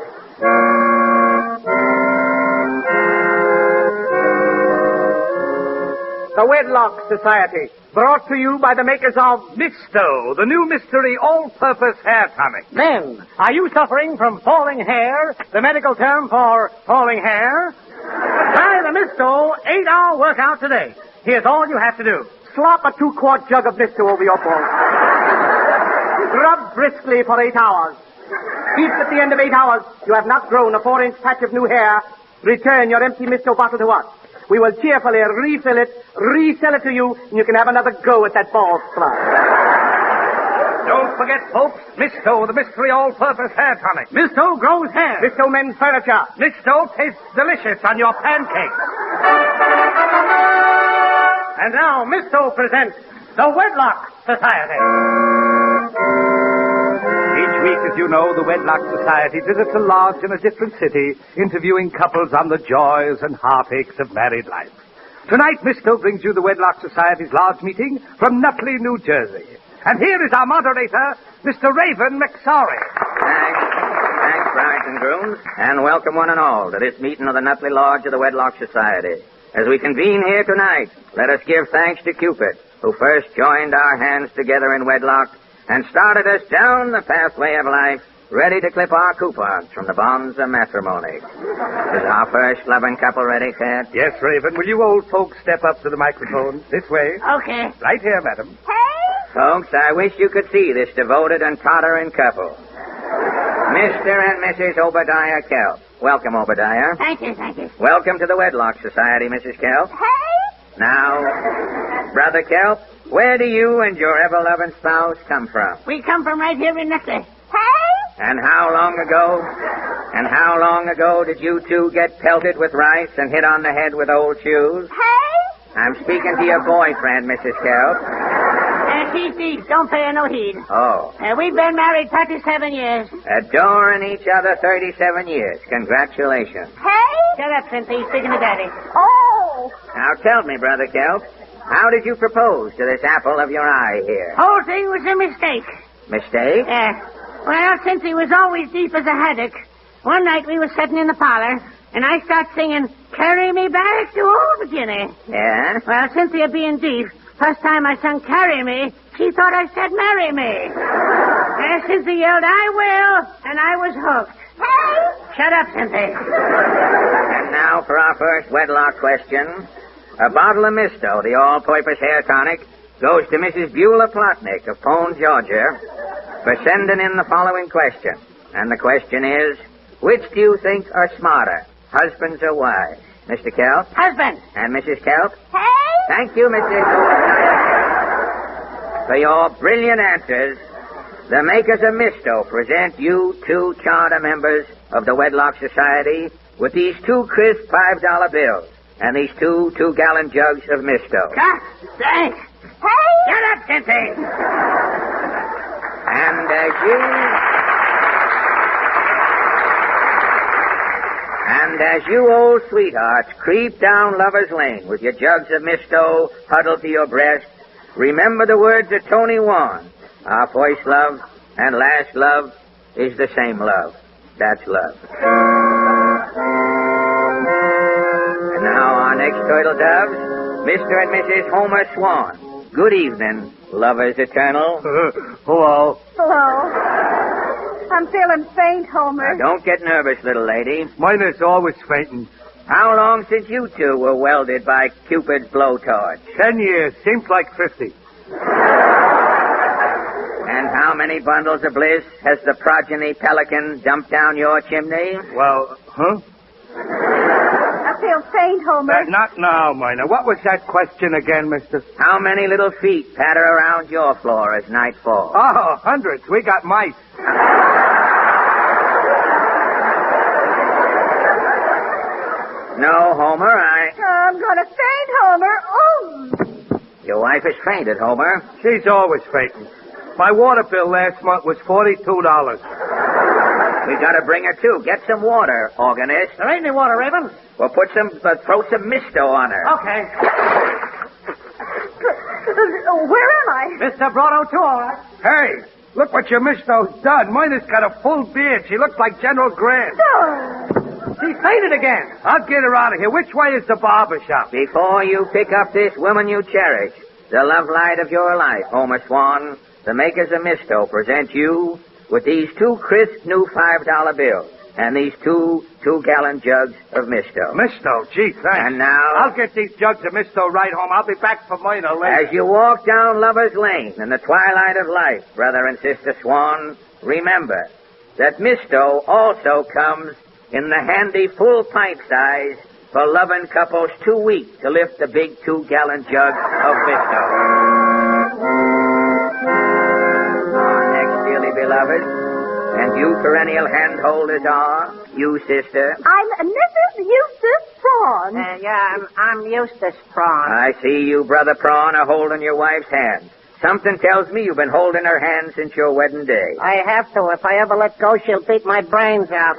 The Wedlock Society, brought to you by the makers of Misto, the new mystery all-purpose hair tonic. Men, are you suffering from falling hair, the medical term for falling hair? Try the Misto 8-hour workout today. Here's all you have to do. Slop a 2-quart jug of Misto over your balls. Rub briskly for 8 hours. If at the end of 8 hours you have not grown a 4-inch patch of new hair, return your empty Misto bottle to us. We will cheerfully refill it, resell it to you, and you can have another go at that ball spot. Don't forget, folks, Misto, the mystery all-purpose hair tonic. Misto grows hair. Misto men's furniture. Misto tastes delicious on your pancakes. And now Misto presents the Wedlock Society. Each week, as you know, the Wedlock Society visits a lodge in a different city, interviewing couples on the joys and heartaches of married life. Tonight, Misto brings you the Wedlock Society's lodge meeting from Nutley, New Jersey. And here is our moderator, Mr. Raven McSorry. Thanks, brides and grooms, and welcome one and all to this meeting of the Nutley Lodge of the Wedlock Society. As we convene here tonight, let us give thanks to Cupid, who first joined our hands together in wedlock and started us down the pathway of life, ready to clip our coupons from the bonds of matrimony. Is our first loving couple ready, Cat? Yes, Raven. Will you old folks step up to the microphone? This way. Okay. Right here, madam. Folks, I wish you could see this devoted and tottering couple. Mr. and Mrs. Obadiah Kelp. Welcome, Obadiah. Thank you. Welcome to the Wedlock Society, Mrs. Kelp. Now, Brother Kelp, where do you and your ever-loving spouse come from? We come from right here in Nutley. And how long ago did you two get pelted with rice and hit on the head with old shoes? I'm speaking to your boyfriend, Mrs. Kelp. Thief, don't pay her no heed. Oh. We've been married 37 years. Adoring each other 37 years. Congratulations. Shut up, Cynthia. Speaking to Daddy. Oh! Now tell me, Brother Kelp, how did you propose to this apple of your eye here? Whole thing was a mistake. Mistake? Well, Cynthia was always deep as a haddock. One night we were sitting in the parlor, and I start singing, "Carry me back to old Virginia." Yeah? Well, Cynthia being deep, first time I sung "Carry Me," she thought I said "Marry me." Cynthia yelled, "I will," and I was hooked. Shut up, Cynthia. And now for our first wedlock question. A bottle of Misto, the all-purpose hair tonic, goes to Mrs. Beulah Plotnick of Pone, Georgia, for sending in the following question. And the question is, which do you think are smarter, husbands or wives? Mr. Kelp? Husband. And Mrs. Kelp? Thank you, Mrs. For your brilliant answers, the makers of Misto present you two charter members of the Wedlock Society with these two crisp $5 bills and these two 2-gallon jugs of Misto. Thanks. Shut up, Cynthia. And as you old sweethearts creep down Lover's Lane with your jugs of Misto huddled to your breast, remember the words of Tony Wan. Our first love and last love is the same love. That's love. And now our next turtle doves, Mr. and Mrs. Homer Swann. Good evening, lovers eternal. Hello. Hello. I'm feeling faint, Homer. Now, don't get nervous, little lady. Mine is always fainting. How long since you two were welded by Cupid's blowtorch? 10 years. Seems like 50. And how many bundles of bliss has the progeny pelican dumped down your chimney? Well, huh? feel faint, Homer. Not now, Miner. What was that question again, mister? How many little feet patter around your floor as night falls? Oh, hundreds. We got mice. No, Homer, I'm gonna faint, Homer. Oh! Your wife is fainted, Homer. She's always fainting. My water bill last month was $42. We gotta bring her to. Get some water, organist. There ain't any water, Raven. Well, throw some misto on her. Okay. Where am I? Mr. Brotto, too, all right. Hey, look what your misto's done. Miner's got a full beard. She looks like General Grant. Oh. She's fainted again. I'll get her out of here. Which way is the barber shop? Before you pick up this woman you cherish, the love light of your life, Homer Swann, the makers of misto present you with these 2 crisp new $5 bills and these 2 2-gallon jugs of misto. Misto? Gee, thanks. And now, I'll get these jugs of misto right home. I'll be back for mine later. as you walk down Lover's Lane in the twilight of life, brother and sister Swann, remember that misto also comes in the handy full pint size for loving couples too weak to lift the big 2-gallon jug of misto. Next, dearly beloved, and you perennial handholders are, you sister. I'm Mrs. Eustace Prawn. Yeah, I'm Eustace Prawn. I see you, Brother Prawn, are holding your wife's hand. Something tells me you've been holding her hand since your wedding day. I have to. If I ever let go, she'll beat my brains out.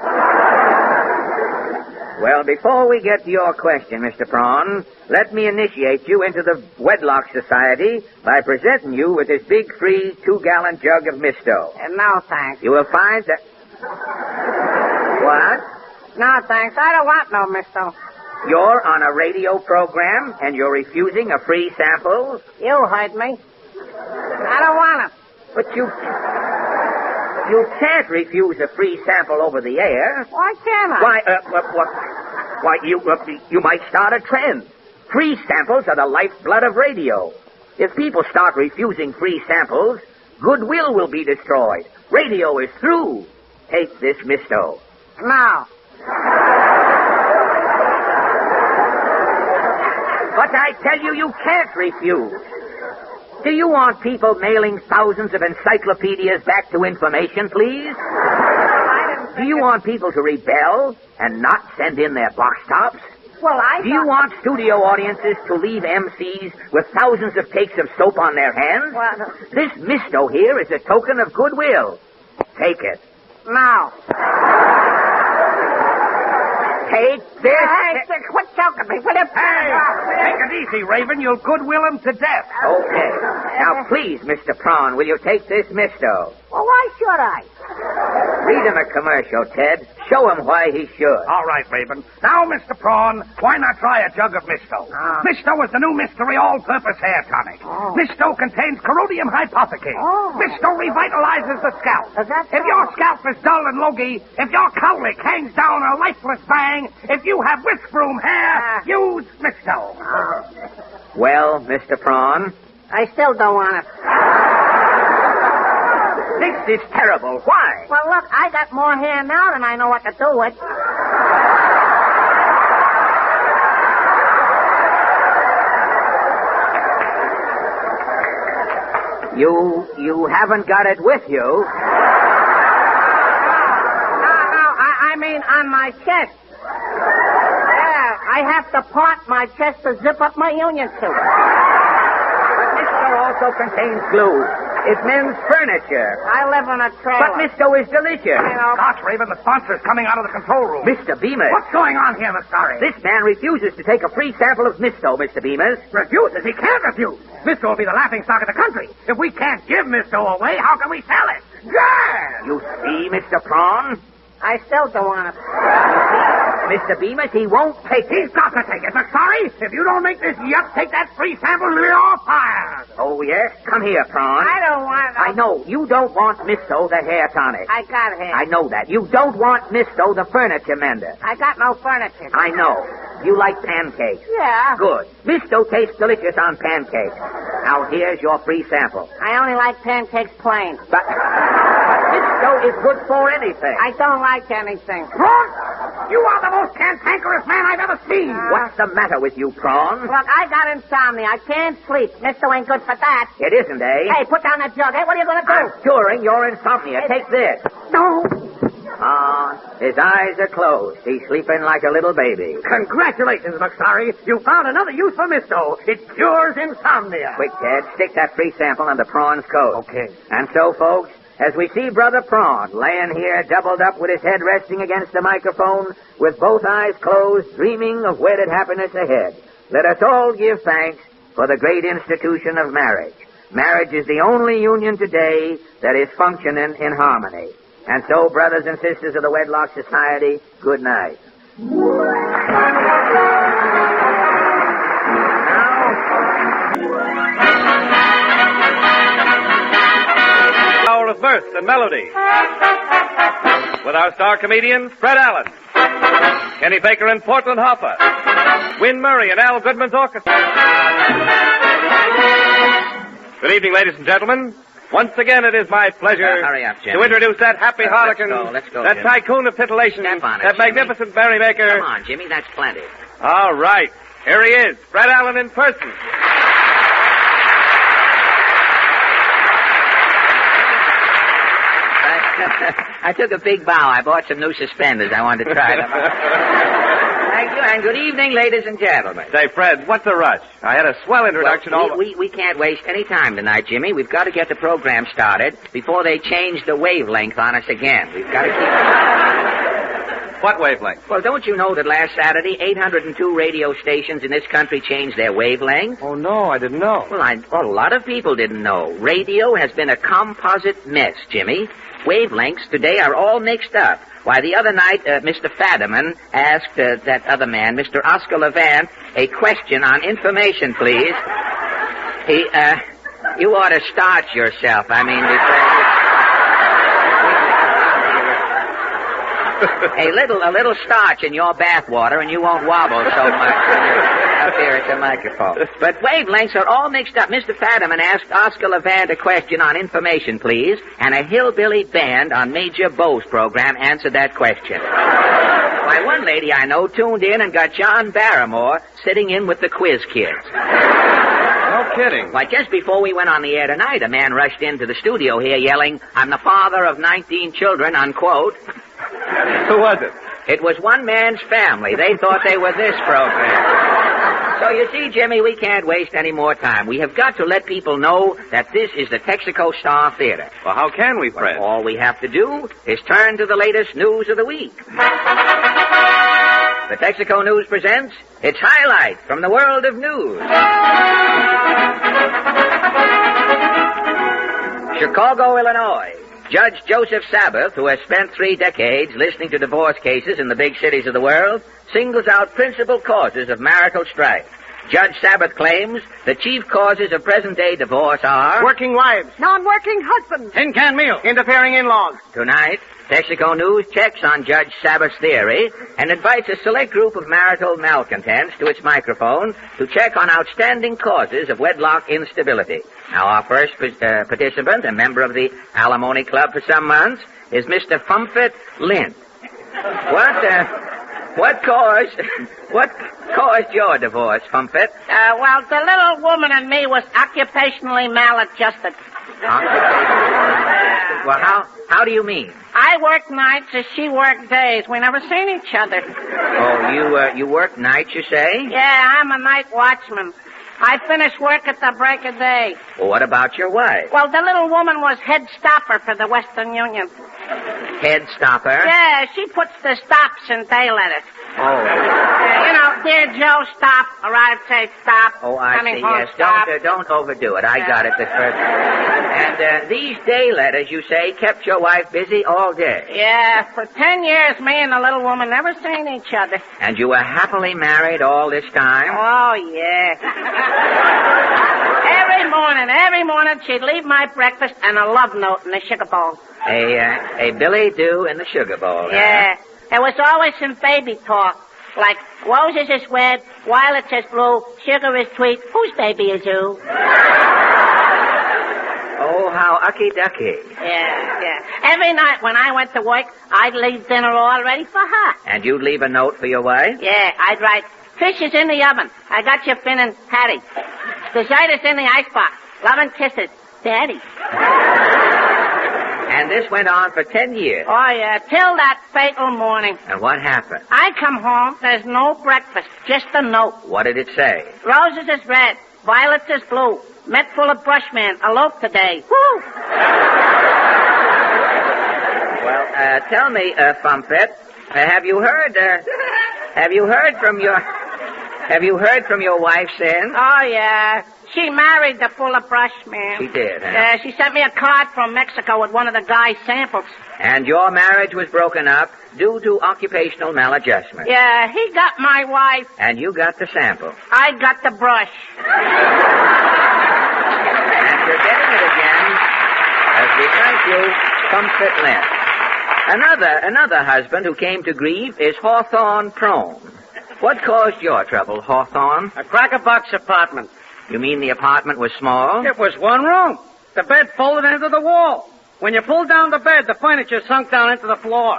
Well, before we get to your question, Mr. Prawn, let me initiate you into the Wedlock Society by presenting you with this big free 2-gallon jug of misto. No, thanks. You will find that... What? No, thanks. I don't want no misto. You're on a radio program and you're refusing a free sample? You heard me. I don't want it. But you can't refuse a free sample over the air. Why can't I? Why, you might start a trend. Free samples are the lifeblood of radio. If people start refusing free samples, goodwill will be destroyed. Radio is through. Take this misto. No. But I tell you, you can't refuse. Do you want people mailing thousands of encyclopedias back to information, please? Do you want people to rebel and not send in their box tops? Well, Do you want studio audiences to leave MCs with thousands of cakes of soap on their hands? Well, This misto here is a token of goodwill. Take it. no. Take this. Hey, quit choking me. Will you? Take it easy, Raven. You'll goodwill him to death. Okay. Now, please, Mr. Prawn, will you take this misto? Well, why should I? Read him a commercial, Ted. Show him why he should. All right, Raven. Now, Mr. Prawn, why not try a jug of misto? Misto is the new mystery all-purpose hair tonic. Misto contains corrodium hypothecate. Misto revitalizes the scalp. If your scalp is dull and logy, if your cowlick hangs down a lifeless bang, if you have whisk broom hair, use Misto. Well, Mr. Prawn, I still don't want it. this is terrible. Why? Well, look, I got more hair now than I know what to do with. You haven't got it with you. No, I mean on my chest. Yeah, I have to part my chest to zip up my union suit. Misto also contains glue. It mends furniture. I live in a trailer. But Misto is delicious. I know. Gosh, Raven, the sponsor's coming out of the control room. Mr. Bemis. What's going on here, Miss Story? This man refuses to take a free sample of Misto, Mr. Bemis. Refuses? He can't refuse. Misto will be the laughing stock of the country. If we can't give Misto away, how can we sell it? Yeah! You see, Mr. Prawn? I still don't want it. Mr. Bemis, he won't take it. He's got to take it. But sorry, if you don't make this yuck take that free sample, you're fired. Oh, yes? Come here, Prawn. I don't want it. I know. You don't want Misto, the hair tonic. I got hair. I know that. You don't want Misto, the furniture mender. I got no furniture. I know. You like pancakes. Yeah. Good. Misto tastes delicious on pancakes. Now, here's your free sample. I only like pancakes plain. But Misto is good for anything. I don't like anything. Prawn, You are the most cantankerous man I've ever seen. What's the matter with you, Prawn? Look, I got insomnia. I can't sleep. Mister ain't good for that. It isn't, eh? Hey, put down that jug. Hey, what are you going to do? I'm curing your insomnia. Take this. No. His eyes are closed. He's sleeping like a little baby. Congratulations, McSorry. You found another use for Misto. It cures insomnia. Quick, Ted, stick that free sample under Prawn's coat. Okay. And so, folks, as we see Brother Prawn laying here doubled up with his head resting against the microphone, with both eyes closed, dreaming of wedded happiness ahead, let us all give thanks for the great institution of marriage. Marriage is the only union today that is functioning in harmony. And so, brothers and sisters of the Wedlock Society, good night. Hour of mirth and melody. With our star comedians, Fred Allen, Kenny Baker and Portland Hoffa, Win Murray and Al Goodman's orchestra. Good evening, ladies and gentlemen. Once again, it is my pleasure hurry up, Jimmy. to introduce that happy harlequin, let's go, that Jimmy. tycoon of titillation, Step on it, that Jimmy. magnificent merrymaker. Come on, Jimmy, that's plenty. All right, here he is, Fred Allen in person. I took a big bow. I bought some new suspenders. I wanted to try them. Thank you, and good evening, ladies and gentlemen. Say, Fred, what's the rush? I had a swell introduction. Well, we can't waste any time tonight, Jimmy. We've got to get the program started before they change the wavelength on us again. We've got to keep... What wavelength? Well, don't you know that last Saturday, 802 radio stations in this country changed their wavelength? Oh, no, I didn't know. Well, a lot of people didn't know. Radio has been a composite mess, Jimmy. Wavelengths today are all mixed up. Why, the other night, Mr. Fadiman asked that other man, Mr. Oscar Levant, a question on information, please. You ought to starch yourself. I mean, a little starch in your bath water and you won't wobble so much up here at the microphone. But wavelengths are all mixed up. Mr. Fadiman asked Oscar Levant a question on information, please, and a hillbilly band on Major Bow's program answered that question. Why, one lady I know tuned in and got John Barrymore sitting in with the quiz kids. No kidding. Why, just before we went on the air tonight, a man rushed into the studio here yelling, "I'm the father of 19 children," unquote. Who was it? It was one man's family. They thought they were this program. So you see, Jimmy, we can't waste any more time. We have got to let people know that this is the Texaco Star Theater. Well, how can we, Fred? Well, all we have to do is turn to the latest news of the week. The Texaco News presents its highlight from the world of news. Chicago, Illinois. Judge Joseph Sabbath, who has spent 3 decades listening to divorce cases in the big cities of the world, singles out principal causes of marital strife. Judge Sabbath claims the chief causes of present-day divorce are... Working wives. Non-working husbands. Tin can meal. Interfering in-laws. Tonight, Texaco News checks on Judge Sabbath's theory and invites a select group of marital malcontents to its microphone to check on outstanding causes of wedlock instability. Now, our first participant, a member of the Alimony Club for some months, is Mr. Fumfit Lint. What caused your divorce, Fumfit? Well, the little woman and me was occupationally maladjusted. Well, how do you mean? I worked nights as she worked days. We never seen each other. Oh, you work nights, you say? Yeah, I'm a night watchman. I finish work at the break of day. Well, what about your wife? Well, the little woman was head stopper for the Western Union. Head stopper? Yeah, she puts the stops in day letters. Oh. Dear Joe, stop. Arrive safe, stop. Oh, I Coming see, home, yes. stop. Don't overdo it. I got it the first time. And these day letters, you say, kept your wife busy all day. Yeah, for 10 years, me and the little woman never seen each other. And you were happily married all this time? Oh, yeah. Every morning, she'd leave my breakfast and a love note in the sugar bowl. A Billy Do in the sugar bowl. Yeah. It was always some baby talk. Like, roses is red, violets is blue, sugar is sweet, whose baby is who? Oh, how ucky-ducky. Yeah. Every night when I went to work, I'd leave dinner all ready for her. And you'd leave a note for your wife? Yeah, I'd write, fish is in the oven. I got you, Finn and Hattie. Dessert is in the icebox. Love and kisses. Daddy. And this went on for 10 years. Oh, yeah, till that fatal morning. And what happened? I come home, there's no breakfast, just a note. What did it say? Roses is red, violets is blue. Met full of brushman, elope today. Woo! Well, tell me, Fumpet, have you heard from your wife since? Oh, yeah. She married the full of brush man. She did, huh? Yeah, she sent me a card from Mexico with one of the guy's samples. And your marriage was broken up due to occupational maladjustment. Yeah, he got my wife. And you got the sample. I got the brush. And you're getting it again as we thank you, Comfort Lynn. Another husband who came to grief is Hawthorne Prone. What caused your trouble, Hawthorne? A cracker-box apartment. You mean the apartment was small? It was one room. The bed folded into the wall. When you pulled down the bed, the furniture sunk down into the floor.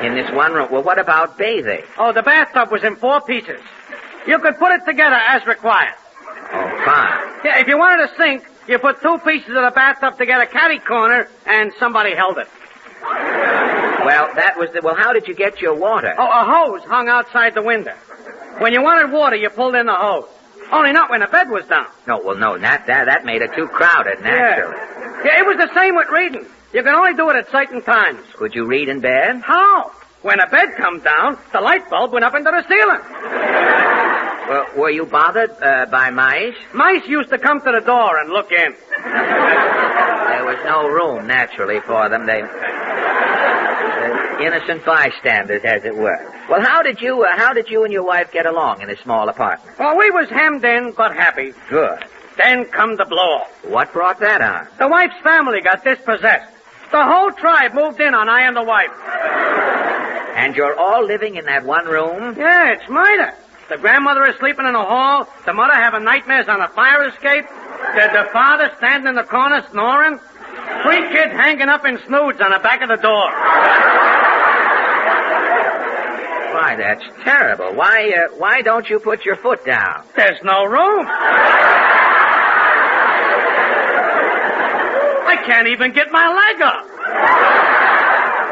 In this one room. Well, what about bathing? Oh, the bathtub was in 4 pieces. You could put it together as required. Oh, fine. Yeah, if you wanted a sink, you put 2 pieces of the bathtub together, catty corner, and somebody held it. Well, how did you get your water? Oh, a hose hung outside the window. When you wanted water, you pulled in the hose. Only not when the bed was down. No, that made it too crowded, naturally. Yeah, it was the same with reading. You can only do it at certain times. Could you read in bed? How? When a bed come down, the light bulb went up into the ceiling. Well, were you bothered by mice? Mice used to come to the door and look in. There was no room, naturally, for them. They innocent bystanders, as it were. Well, how did you and your wife get along in a small apartment? Well, we was hemmed in, but happy. Good. Then come the blow-off. What brought that on? The wife's family got dispossessed. The whole tribe moved in on I and the wife. And you're all living in that one room? Yeah, it's murder. The grandmother is sleeping in the hall. The mother having nightmares on a fire escape. The father standing in the corner snoring. 3 kids hanging up in snoods on the back of the door. Why, that's terrible. Why don't you put your foot down? There's no room. I can't even get my leg up.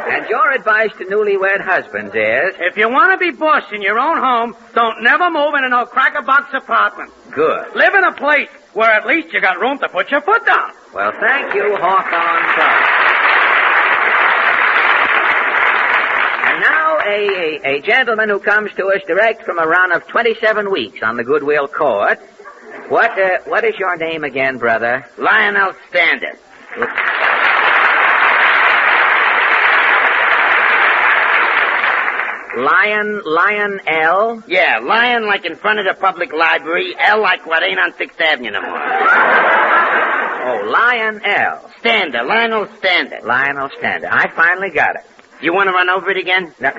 And your advice to newlywed husbands is? If you want to be boss in your own home, don't never move into no cracker-box apartment. Good. Live in a place where at least you got room to put your foot down. Well, thank you, Hawthorne Prone. And now a gentleman who comes to us direct from a run of 27 weeks on the Goodwill Court. What is your name again, brother? Lionel Standard. Lion L? Yeah, lion like in front of the public library, L like what ain't on 6th Avenue no more. Oh, Lion L. Stander, Lionel Stander. Lionel Stander. I finally got it. You want to run over it again? No,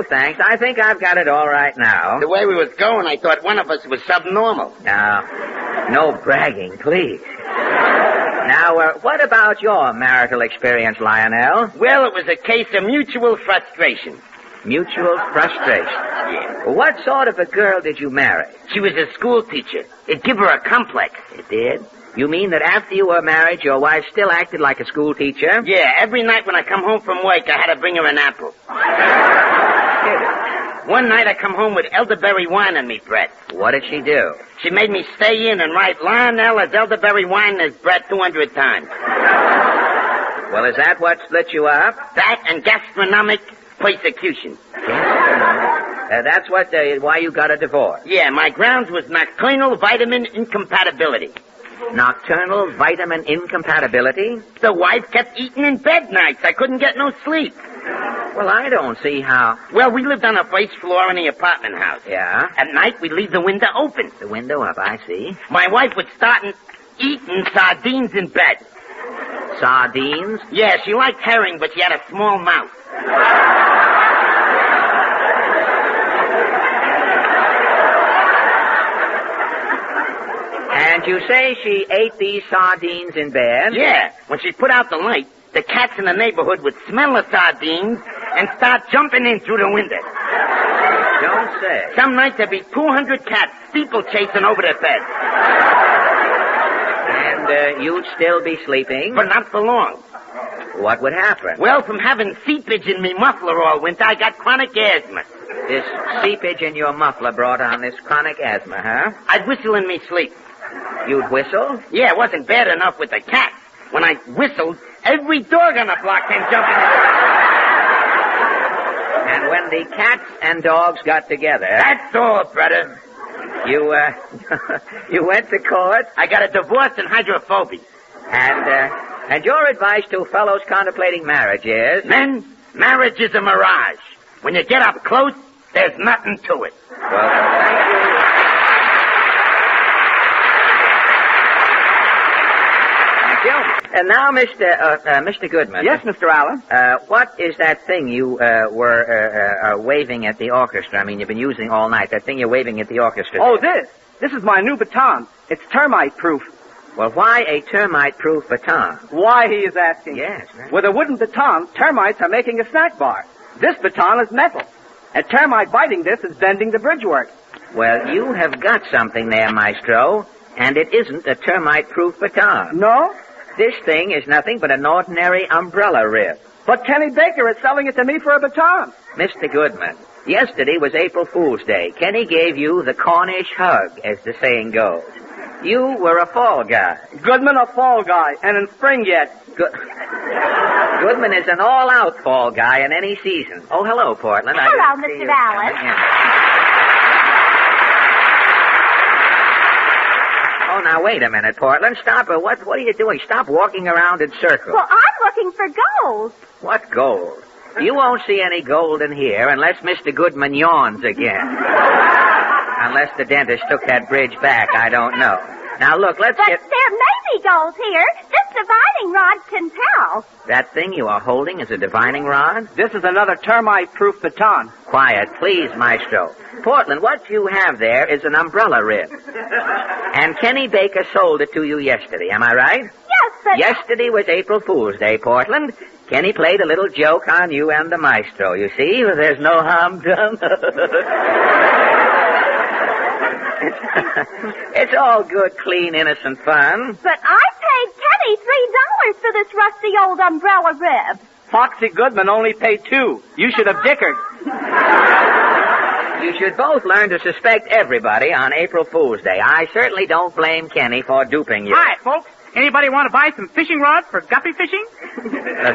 thanks. I think I've got it all right now. The way we was going, I thought one of us was subnormal. No bragging, please. Now, what about your marital experience, Lionel? Well, it was a case of mutual frustration. Mutual frustration? Yeah. Well, what sort of a girl did you marry? She was a school teacher. It gave her a complex. It did? You mean that after you were married, your wife still acted like a school teacher? Yeah, every night when I come home from work, I had to bring her an apple. One night I come home with elderberry wine on me breath. What did she do? She made me stay in and write Lionel as elderberry wine in his breath 200 times. Well, is that what split you up? That and gastronomic persecution. That's why you got a divorce. Yeah, my grounds was nocturnal vitamin incompatibility. Nocturnal vitamin incompatibility? The wife kept eating in bed nights. I couldn't get no sleep. Well, I don't see how. Well, we lived on the first floor in the apartment house. Yeah? At night, we'd leave the window open. The window up, I see. My wife would start eating sardines in bed. Sardines? Yeah, she liked herring, but she had a small mouth. you say she ate these sardines in bed? Yeah. When she put out the light, the cats in the neighborhood would smell the sardines and start jumping in through the window. Don't say. Some nights there'd be 200 cats steeplechasing over their beds. And you'd still be sleeping? But not for long. What would happen? Well, from having seepage in me muffler all winter, I got chronic asthma. This seepage in your muffler brought on this chronic asthma, huh? I'd whistle in me sleep. You'd whistle? Yeah, it wasn't bad enough with the cats. When I whistled, every dog on the block came jumping in. And when the cats and dogs got together... That's all, brother. You went to court? I got a divorce and hydrophobia. And your advice to fellows contemplating marriage is? Men, marriage is a mirage. When you get up close, there's nothing to it. Well, thank you. Thank you. And now, Mr. Goodman. Yes, Mr. Allen? What is that thing you were waving at the orchestra? I mean, you've been using all night. That thing you're waving at the orchestra. Oh, this. This is my new baton. It's termite-proof. Well, why a termite-proof baton? Why, he is asking. Yes. Right. With a wooden baton, termites are making a snack bar. This baton is metal. A termite biting this is bending the bridgework. Well, you have got something there, Maestro, and it isn't a termite-proof baton. No? This thing is nothing but an ordinary umbrella rib. But Kenny Baker is selling it to me for a baton. Mr. Goodman, yesterday was April Fool's Day. Kenny gave you the Cornish hug, as the saying goes. You were a fall guy. Goodman a fall guy, and in spring yet. Goodman is an all-out fall guy in any season. Oh, hello, Portland. Hello, Mr. Allen. Oh, now, wait a minute, Portland. Stop. What are you doing? Stop walking around in circles. Well, I'm looking for gold. What gold? You won't see any gold in here unless Mr. Goodman yawns again. Unless the dentist took that bridge back, I don't know. Now, look, But there may be gold here. This divining rod can tell. That thing you are holding is a divining rod? This is another termite-proof baton. Quiet, please, Maestro. Portland, what you have there is an umbrella rib. And Kenny Baker sold it to you yesterday, am I right? Yes, but... Yesterday was April Fool's Day, Portland. Kenny played a little joke on you and the Maestro. You see, there's no harm done. It's all good, clean, innocent fun. But I paid Kenny $3 for this rusty old umbrella rib. Foxy Goodman only paid $2. You should have dickered. You should both learn to suspect everybody on April Fool's Day. I certainly don't blame Kenny for duping you. Hi, folks. Anybody want to buy some fishing rods for guppy fishing?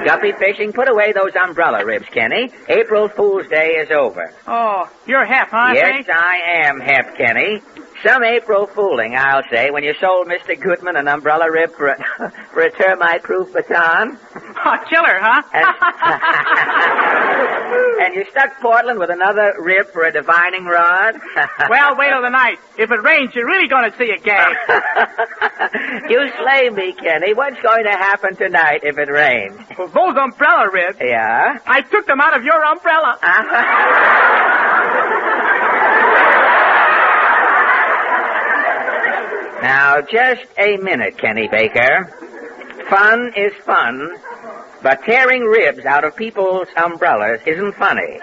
Guppy fishing? Put away those umbrella ribs, Kenny. April Fool's Day is over. Oh, you're hep, huh? Yes, I am hep, Kenny. Some April fooling, I'll say, when you sold Mr. Goodman an umbrella rib for a termite-proof baton. Oh, chiller, huh? And you stuck Portland with another rib for a divining rod. Well, wait till the night. If it rains, you're really going to see a gag. You slay me, Kenny. What's going to happen tonight if it rains? Well, those umbrella ribs. Yeah? I took them out of your umbrella. Now, just a minute, Kenny Baker. Fun is fun, but tearing ribs out of people's umbrellas isn't funny.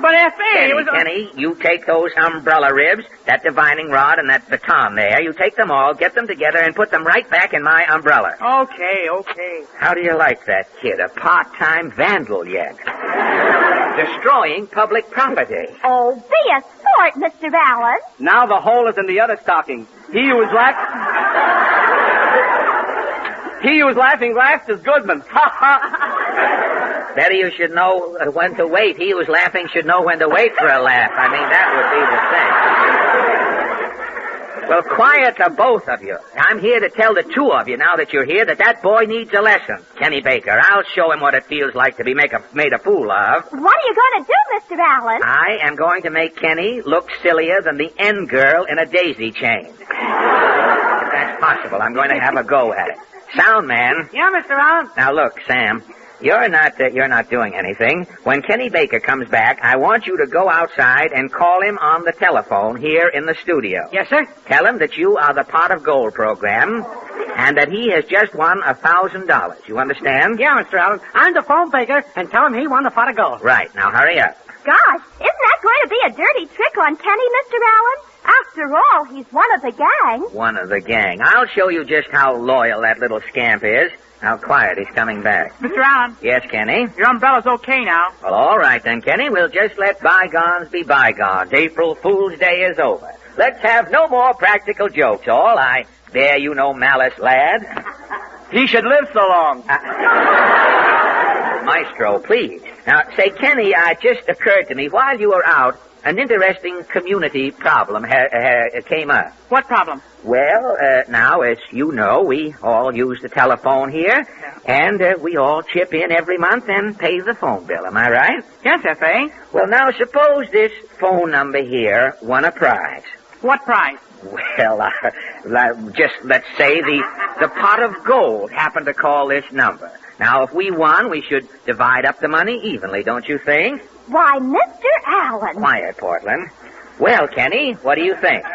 But F.A., it was... Kenny, you take those umbrella ribs, that divining rod, and that baton there. You take them all, get them together, and put them right back in my umbrella. Okay. How do you like that kid? A part-time vandal yet. Destroying public property. Oh, be a sport, Mr. Allen. Now the hole is in the other stocking. He who was laughing last is Goodman. Ha ha. Better you should know when to wait. He who's laughing should know when to wait for a laugh. I mean, that would be the thing. Well, quiet the both of you. I'm here to tell the two of you, now that you're here, that boy needs a lesson. Kenny Baker, I'll show him what it feels like to be made a fool of. What are you going to do, Mr. Allen? I am going to make Kenny look sillier than the end girl in a daisy chain. If that's possible, I'm going to have a go at it. Sound man. Yeah, Mr. Allen? Now, look, Sam. You're not doing anything. When Kenny Baker comes back, I want you to go outside and call him on the telephone here in the studio. Yes, sir. Tell him that you are the Pot of Gold program and that he has just won $1,000. You understand? Yeah, Mr. Allen. I'm the phone baker, and tell him he won the pot of gold. Right. Now hurry up. Gosh, isn't that going to be a dirty trick on Kenny, Mr. Allen? After all, he's one of the gang. One of the gang. I'll show you just how loyal that little scamp is. How quiet he's coming back. Mr. Allen. Yes, Kenny? Your umbrella's okay now. Well, all right then, Kenny. We'll just let bygones be bygones. April Fool's Day is over. Let's have no more practical jokes, all. I bear you no malice, lad. He should live so long. Maestro, please. Now, say, Kenny, it just occurred to me, while you were out, an interesting community problem came up. What problem? Well, now, as you know, we all use the telephone here, and we all chip in every month and pay the phone bill. Am I right? Yes, F.A. Well, now, suppose this phone number here won a prize. What prize? Well, just let's say the Pot of Gold happened to call this number. Now, if we won, we should divide up the money evenly, don't you think? Why, Mr. Allen. Quiet, Portland. Well, Kenny, what do you think?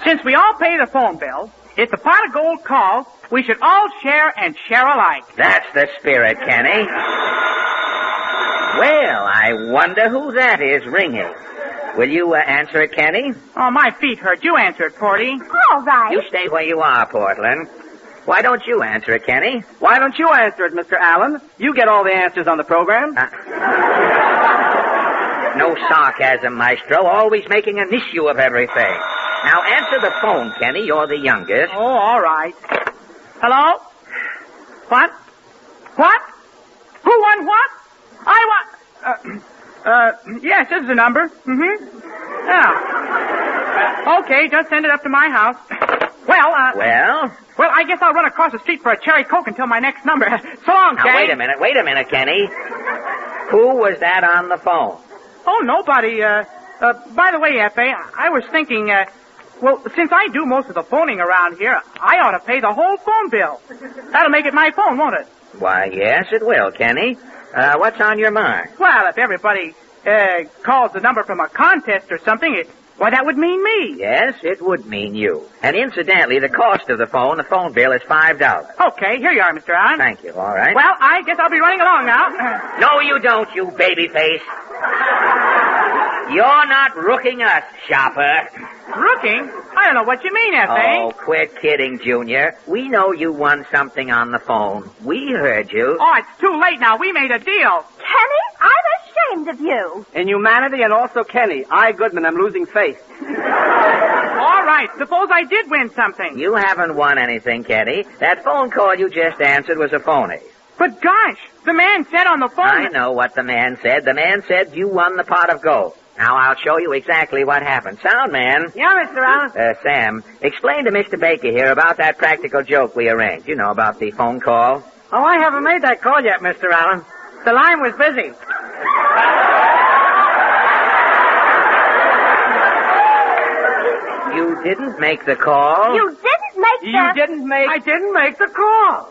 Since we all pay the phone bill, if the Pot of Gold calls, we should all share and share alike. That's the spirit, Kenny. Well, I wonder who that is ringing. Will you answer it, Kenny? Oh, my feet hurt. You answer it, Porty. All right. You stay where you are, Portland. Why don't you answer it, Kenny? Why don't you answer it, Mr. Allen? You get all the answers on the program. No sarcasm, Maestro. Always making an issue of everything. Now, answer the phone, Kenny. You're the youngest. Oh, all right. Hello? What? What? Who won what? I won... yes, this is the number. Mm-hmm. Yeah. Okay, just send it up to my house. Well, Well, I guess I'll run across the street for a cherry Coke until my next number. So long, Now, Kay. wait a minute, Kenny. Who was that on the phone? Oh, nobody. By the way, F.A., I was thinking, well, since I do most of the phoning around here, I ought to pay the whole phone bill. That'll make it my phone, won't it? Why, yes, it will, Kenny. What's on your mind? Well, if everybody, calls the number from a contest or something, why, that would mean me. Yes, it would mean you. And incidentally, the cost of the phone bill is $5. Okay, here you are, Mr. Allen. Thank you, all right. Well, I guess I'll be running along now. No, you don't, you babyface. You're not rooking us, shopper. Rooking? I don't know what you mean, F.A. Oh, quit kidding, Junior. We know you won something on the phone. We heard you. Oh, it's too late now. We made a deal. Kenny, I'm ashamed of you. In humanity and also Kenny. I, Goodman, am losing faith. All right, suppose I did win something. You haven't won anything, Kenny. That phone call you just answered was a phony. But gosh, the man said on the phone... I know what the man said. The man said you won the Pot of Gold. Now, I'll show you exactly what happened. Sound man. Yeah, Mr. Allen. Sam, explain to Mr. Baker here about that practical joke we arranged. You know, about the phone call. Oh, I haven't made that call yet, Mr. Allen. The line was busy. You didn't make the call. You didn't make the... I didn't make the call.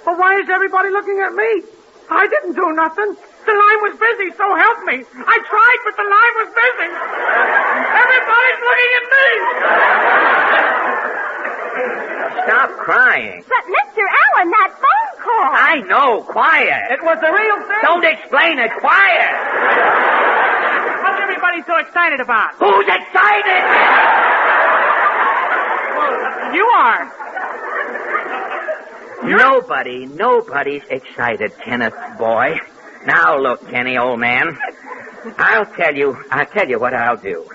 But why is everybody looking at me? I didn't do nothing. The line was busy, so help me. I tried, but the line was busy. Everybody's looking at me. Stop crying. But, Mr. Allen, that phone call... I know. Quiet. It was the real thing. Don't explain it. Quiet. What's everybody so excited about? Who's excited? You are. Nobody's excited, Kenneth, boy. Now look, Kenny, old man. I'll tell you what I'll do.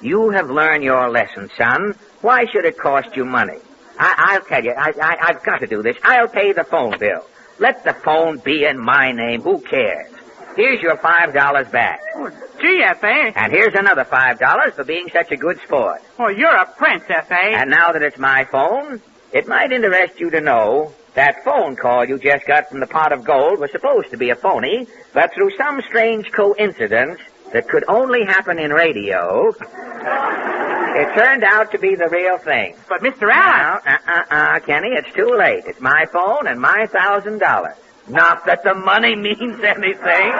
You have learned your lesson, son. Why should it cost you money? I'll tell you, I've got to do this. I'll pay the phone bill. Let the phone be in my name. Who cares? Here's your $5 back. Oh, gee, F.A. And here's another $5 for being such a good sport. Oh, you're a prince, F.A. And now that it's my phone, it might interest you to know that phone call you just got from the Pot of Gold was supposed to be a phony, but through some strange coincidence that could only happen in radio, it turned out to be the real thing. But, Mr. Allen... Now, Kenny, it's too late. It's my phone and my $1,000. Not that the money means anything.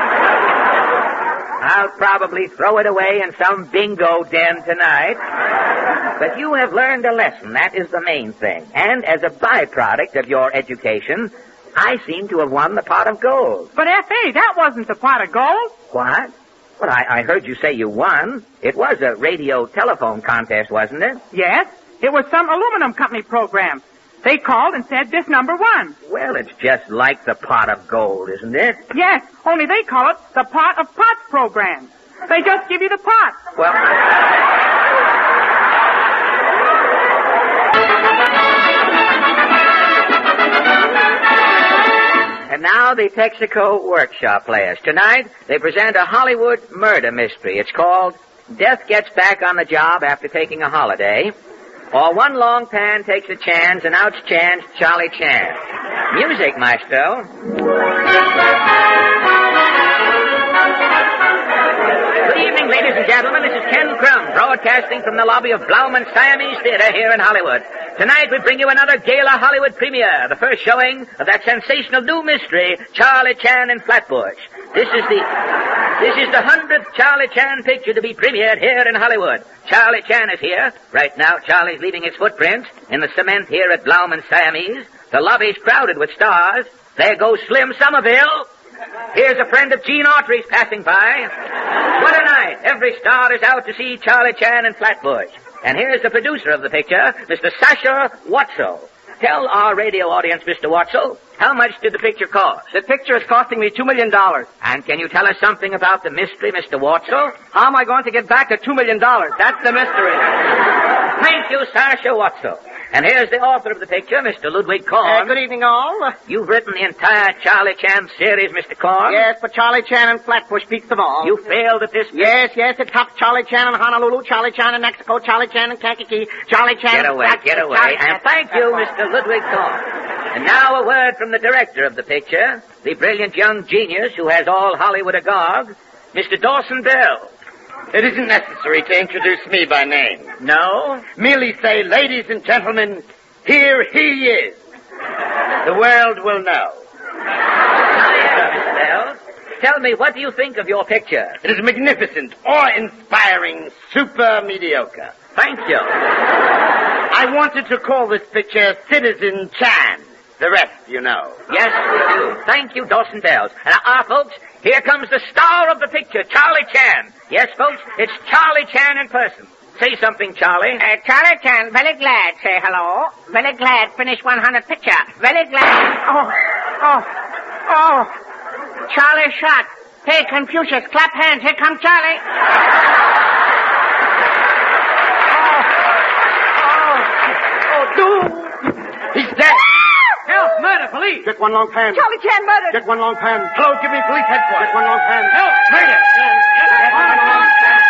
I'll probably throw it away in some bingo den tonight. But you have learned a lesson. That is the main thing. And as a byproduct of your education, I seem to have won the pot of gold. But, F.A., that wasn't the pot of gold. What? Well, I heard you say you won. It was a radio telephone contest, wasn't it? Yes. It was some aluminum company program. They called and said this number won. Well, it's just like the pot of gold, isn't it? Yes, only they call it the pot of pots program. They just give you the pot. Well... And now the Texaco Workshop Players. Tonight, they present a Hollywood murder mystery. It's called Death Gets Back on the Job After Taking a Holiday, or One Long Pan Takes a Chance and Outchanced Charlie Chan. Music, maestro. Good evening, ladies and gentlemen. This is Ken Crum, broadcasting from the lobby of Blauman Siamese Theater here in Hollywood. Tonight we bring you another Gala Hollywood premiere, the first showing of that sensational new mystery, Charlie Chan in Flatbush. This is the 100th Charlie Chan picture to be premiered here in Hollywood. Charlie Chan is here. Right now, Charlie's leaving his footprints in the cement here at Blauman Siamese. The lobby's crowded with stars. There goes Slim Somerville. Here's a friend of Gene Autry's passing by. What a night. Every star is out to see Charlie Chan in Flatbush. And here's the producer of the picture, Mr. Sasha Watso. Tell our radio audience, Mr. Watso, how much did the picture cost? The picture is costing me $2 million. And can you tell us something about the mystery, Mr. Watso? How am I going to get back the $2 million? That's the mystery. Thank you, Sasha Watso. And here's the author of the picture, Mr. Ludwig Korn. Good evening, all. You've written the entire Charlie Chan series, Mr. Korn? Yes, but Charlie Chan and Flatbush beats them all. You failed at this... Yes, it tops Charlie Chan in Honolulu, Charlie Chan in Mexico, Charlie Chan in Kankakee, Charlie Chan Get away. And thank you, Mr. Ludwig Korn. And now a word from the director of the picture, the brilliant young genius who has all Hollywood agog, Mr. Dawson Bell. It isn't necessary to introduce me by name. No? Merely say, ladies and gentlemen, here he is. The world will know. Mr. Bell, tell me, what do you think of your picture? It is magnificent, awe-inspiring, super mediocre. Thank you. I wanted to call this picture Citizen Chan. The rest, you know. Yes, we do. Thank you, Dawson Bells. And folks, here comes the star of the picture, Charlie Chan. Yes, folks, it's Charlie Chan in person. Say something, Charlie. Charlie Chan, very glad. Say hello. Very glad. Finish 100 picture. Very glad. Oh. Charlie shot. Hey, Confucius, clap hands. Here comes Charlie. He's dead. Help! Murder! Police! Get one long pan. Charlie Chan murdered. Get one long pan. Hello, give me police headquarters. Get one long pan. Help! Murder! Get one long pan.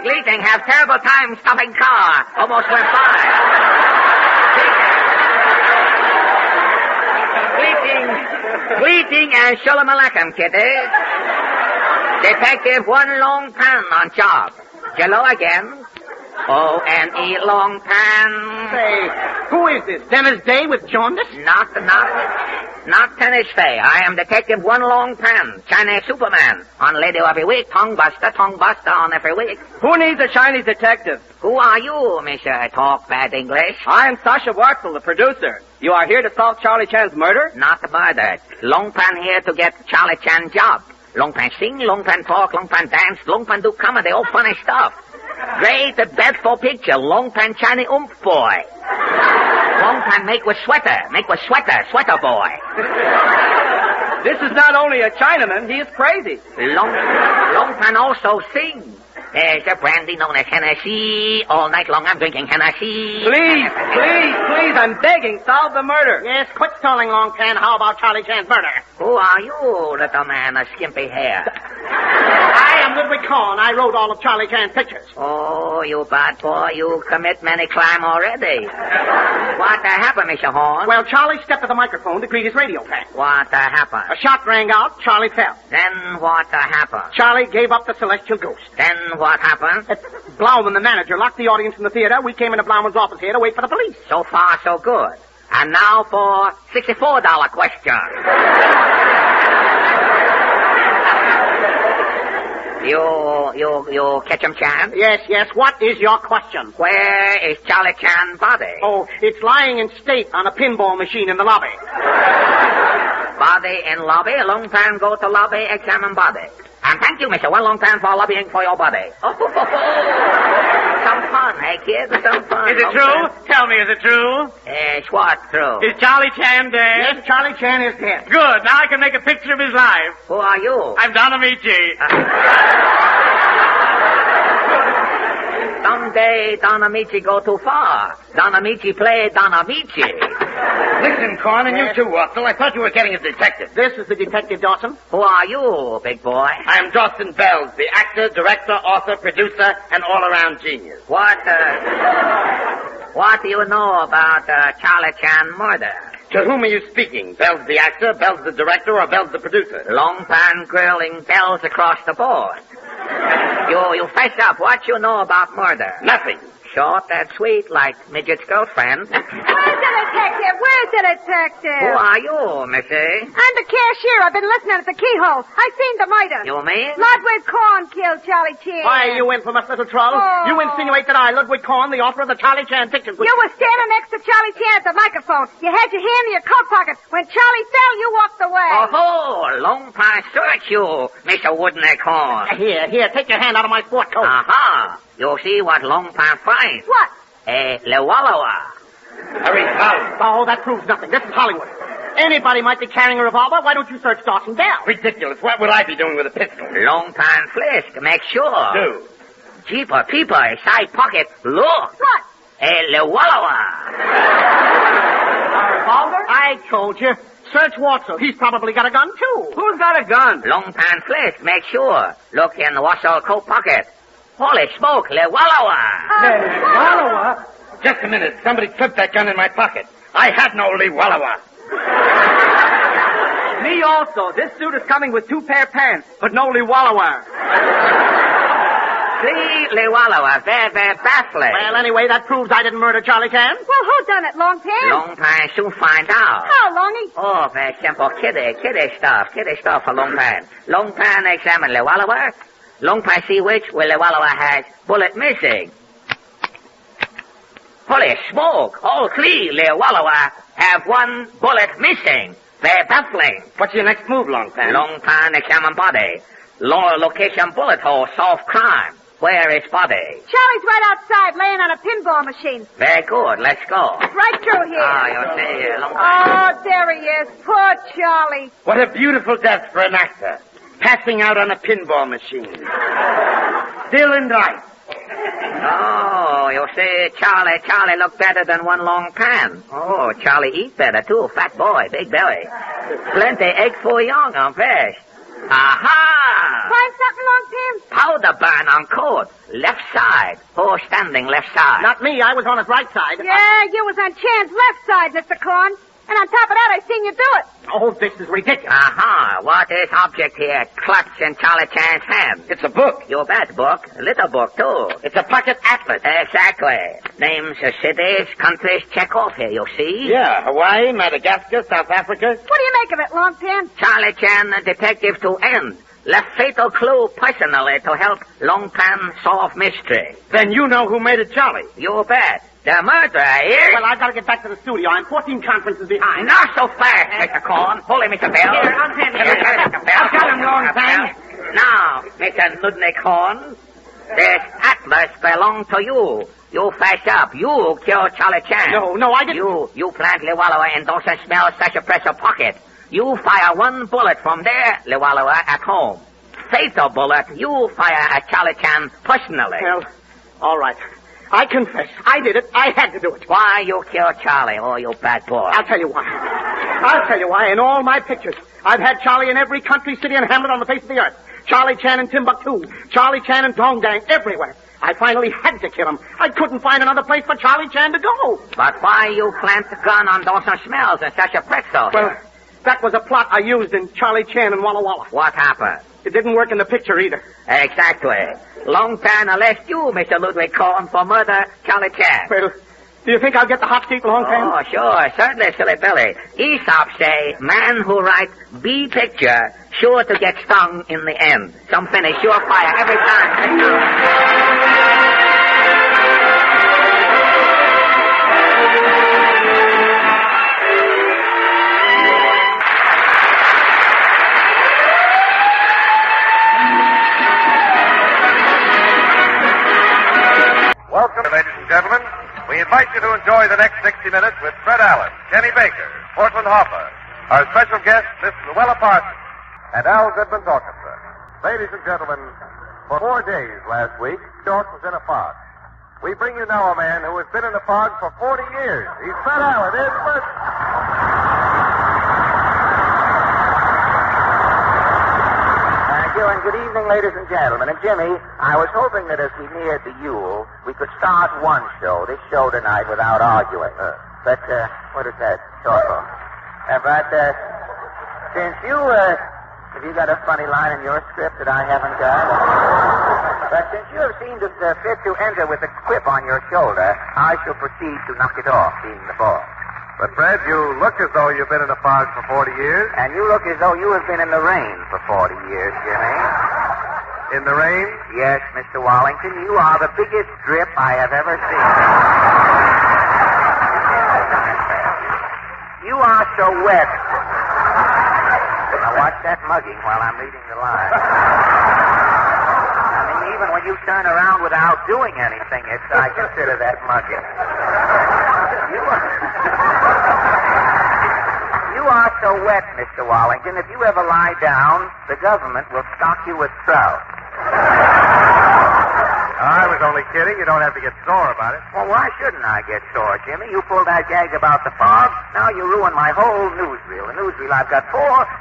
Gleating, have terrible time stopping car. Almost went by. Gleating and shalom alaikum, kiddies. Detective One Long Pan on job. Jello again. O-N-E Long Pan. Say, who is this? Dennis Day with jaundice? Not Tennis Fay. I am Detective One Long Pan, Chinese Superman. On radio every week, tongue buster on every week. Who needs a Chinese detective? Who are you, Mr. Talk Bad English? I am Sasha Wartzel, the producer. You are here to solve Charlie Chan's murder? Not the murder. Long Pan here to get Charlie Chan job. Long Pan sing, Long Pan talk, Long Pan dance, Long Pan do comedy, all funny stuff. Great bedful picture, Long Pan Chinese boy. Long Pan make with sweater sweater boy. This is not only a Chinaman, he is crazy. Long Pan also sing. There's a brandy known as Hennessy. All night long I'm drinking Hennessy. Please, I'm begging, solve the murder. Yes, quit stalling, Long Pan. How about Charlie Chan's murder? Who are you, little man, a skimpy hair? I am Ludwig Kahn. I wrote all of Charlie Chan's pictures. Oh, you bad boy. You commit many crime already. What happened, Mr. Horn? Well, Charlie stepped to the microphone to greet his radio fans. What happened? A shot rang out. Charlie fell. Then what happened? Charlie gave up the celestial ghost. Then what happened? Blauman, the manager, locked the audience in the theater. We came into Blauman's office here to wait for the police. So far, so good. And now for $64 question. You catch him, Chan? Yes. What is your question? Where is Charlie Chan's body? Oh, it's lying in state on a pinball machine in the lobby. Body in lobby? A long time go to lobby, examine body. And thank you, Mr. One long time for lobbying for your body. Oh, some fun, hey, kids? Some fun. Is it true? Tell me, is it true? What's true? Is Charlie Chan dead? Yes, Charlie Chan is dead. Good. Now I can make a picture of his life. Who are you? I'm Don Amici. Someday Don Amici go too far. Don Amici play Don Amici. Listen, Corn, and you too, Watson. I thought you were getting a detective. This is the detective, Dawson. Who are you, big boy? I am Dawson Bells, the actor, director, author, producer, and all-around genius. What do you know about Charlie Chan murder? To whom are you speaking? Bells the actor, Bells the director, or Bells the producer? Long pan grilling bells across the board. You face up. What you know about murder? Nothing. Short and sweet like Midget's girlfriend. Where's the detective? Where's the detective? Who are you, missy? I'm the cashier. I've been listening at the keyhole. I seen the murder. You mean? Ludwig Kahn killed Charlie Chan. Why, you infamous little troll. Oh. You insinuate that I, Ludwig Kahn, the author of the Charlie Chan pictures... You were standing next to Charlie Chan at the microphone. You had your hand in your coat pocket. When Charlie fell, you walked away. Oh, long time search you, Mr. Wooden-neck Horn. Here, take your hand out of my sport coat. Aha. You see what long time finds? What? Louella. A revolver. Oh, that proves nothing. This is Hollywood. Anybody might be carrying a revolver. Why don't you search Dawson Bell? Ridiculous. What would I be doing with a pistol? Long time flisk. Make sure. Do. Jeeper, peeper, side pocket. Look. What? Louella. A revolver? I told you. Search Watson. He's probably got a gun, too. Who's got a gun? Long time flisk. Make sure. Look in the Wassall coat pocket. Holy smoke, Louella. Just a minute. Somebody slipped that gun in my pocket. I had no Louella. Me also. This suit is coming with 2 pair pants, but no Louella. See, Louella, very, very baffling. Well, anyway, that proves I didn't murder Charlie Chan. Well, who done it, Long Pan? Long time soon find out. How, Longy? Oh, very simple. Kiddie stuff for Long Pan. Long Pan examine Louella. Long Pan see which where Louella has bullet missing. Holy smoke! All 3 Louella have 1 bullet missing. Very baffling. What's your next move, Long Pan? Long Pan examine body. Location bullet hole, solve crime. Where is body? Charlie's right outside, laying on a pinball machine. Very good. Let's go. Right through here. Oh, you see, Long Pan. Oh, there he is. Poor Charlie. What a beautiful death for an actor. Passing out on a pinball machine. Still in life. Oh, you see, Charlie look better than 1 Long Pan. Oh, Charlie eat better, too. Fat boy, big belly. Plenty egg for young on fish. Aha! Find something, Long Pan? Powder burn on coat. Left side. Oh, standing left side. Not me. I was on his right side. Yeah, you was on Chan's left side, Mr. Corn. And on top of that, I seen you do it. Oh, this is ridiculous. Aha! What is object here? Clutched in Charlie Chan's hand. It's a book. You bet, book. A little book, too. It's a pocket atlas. Exactly. Names of cities, countries, check off here, you see? Yeah, Hawaii, Madagascar, South Africa. What do you make of it, Long Pan? Charlie Chan, detective to end. Left fatal clue personally to help Long Pan solve mystery. Then you know who made it, Charlie. You bet. The murderer is... Well, I've got to get back to the studio. I'm 14 conferences behind. Not so fast, Mr. Corn. Hold him, Mr. Bell. Here, I'll hand him. Mr. Bell. I've got him, Long Pan. Now, Mr. Nudnik Horn, this atlas belongs to you. You fast up. You killed Charlie Chan. No, I didn't. You plant Louella in Dawson Smell such a pressure pocket. You fire 1 bullet from there, Louella, at home. Fatal bullet, you fire at Charlie Chan personally. Well, all right. I confess. I did it. I had to do it. Why you killed Charlie? Oh, you bad boy. I'll tell you why. In all my pictures, I've had Charlie in every country, city, and hamlet on the face of the earth. Charlie Chan in Timbuktu. Charlie Chan in Dongdang. Everywhere. I finally had to kill him. I couldn't find another place for Charlie Chan to go. But why you plant the gun on Dawson Smells and such a pretzel? Well, that was a plot I used in Charlie Chan and Walla Walla. What happened? It didn't work in the picture either. Exactly. Long time arrest you, Mr. Ludwig Cohen, for murder Charlie Chan. Well, do you think I'll get the hot seat, Long Time? Oh, sure. Certainly, Silly Billy. Aesop say, man who writes B picture, sure to get stung in the end. Some finish, surefire every time. Welcome, ladies and gentlemen. We invite you to enjoy the next 60 minutes with Fred Allen, Kenny Baker, Portland Hopper, our special guest, Miss Louella Parsons, and Al Goodman's orchestra. Ladies and gentlemen, for 4 days last week, York was in a fog. We bring you now a man who has been in a fog for 40 years. He's Fred Allen. Here's Fred. Thank you, and good evening, ladies and gentlemen. And Jimmy, I was hoping that as we neared the Yule, we could start this show tonight, without arguing. But, what is that? Shortfall. But, since you, have you got a funny line in your script that I haven't got? But since you have seemed fit to enter with a quip on your shoulder, I shall proceed to knock it off, being the boss. But, Fred, you look as though you've been in a fog for 40 years. And you look as though you have been in the rain for 40 years, Jimmy. In the rain? Yes, Mr. Wallington, you are the biggest drip I have ever seen. You are so wet. Now watch that mugging while I'm reading the line. I mean, even when you turn around without doing anything, I consider that mugging. You are so wet, Mr. Wallington. If you ever lie down, the government will stock you with trout. I was only kidding. You don't have to get sore about it. Well, why shouldn't I get sore, Jimmy? You pulled that gag about the fog. Now you ruined my whole newsreel. The newsreel, I've got 4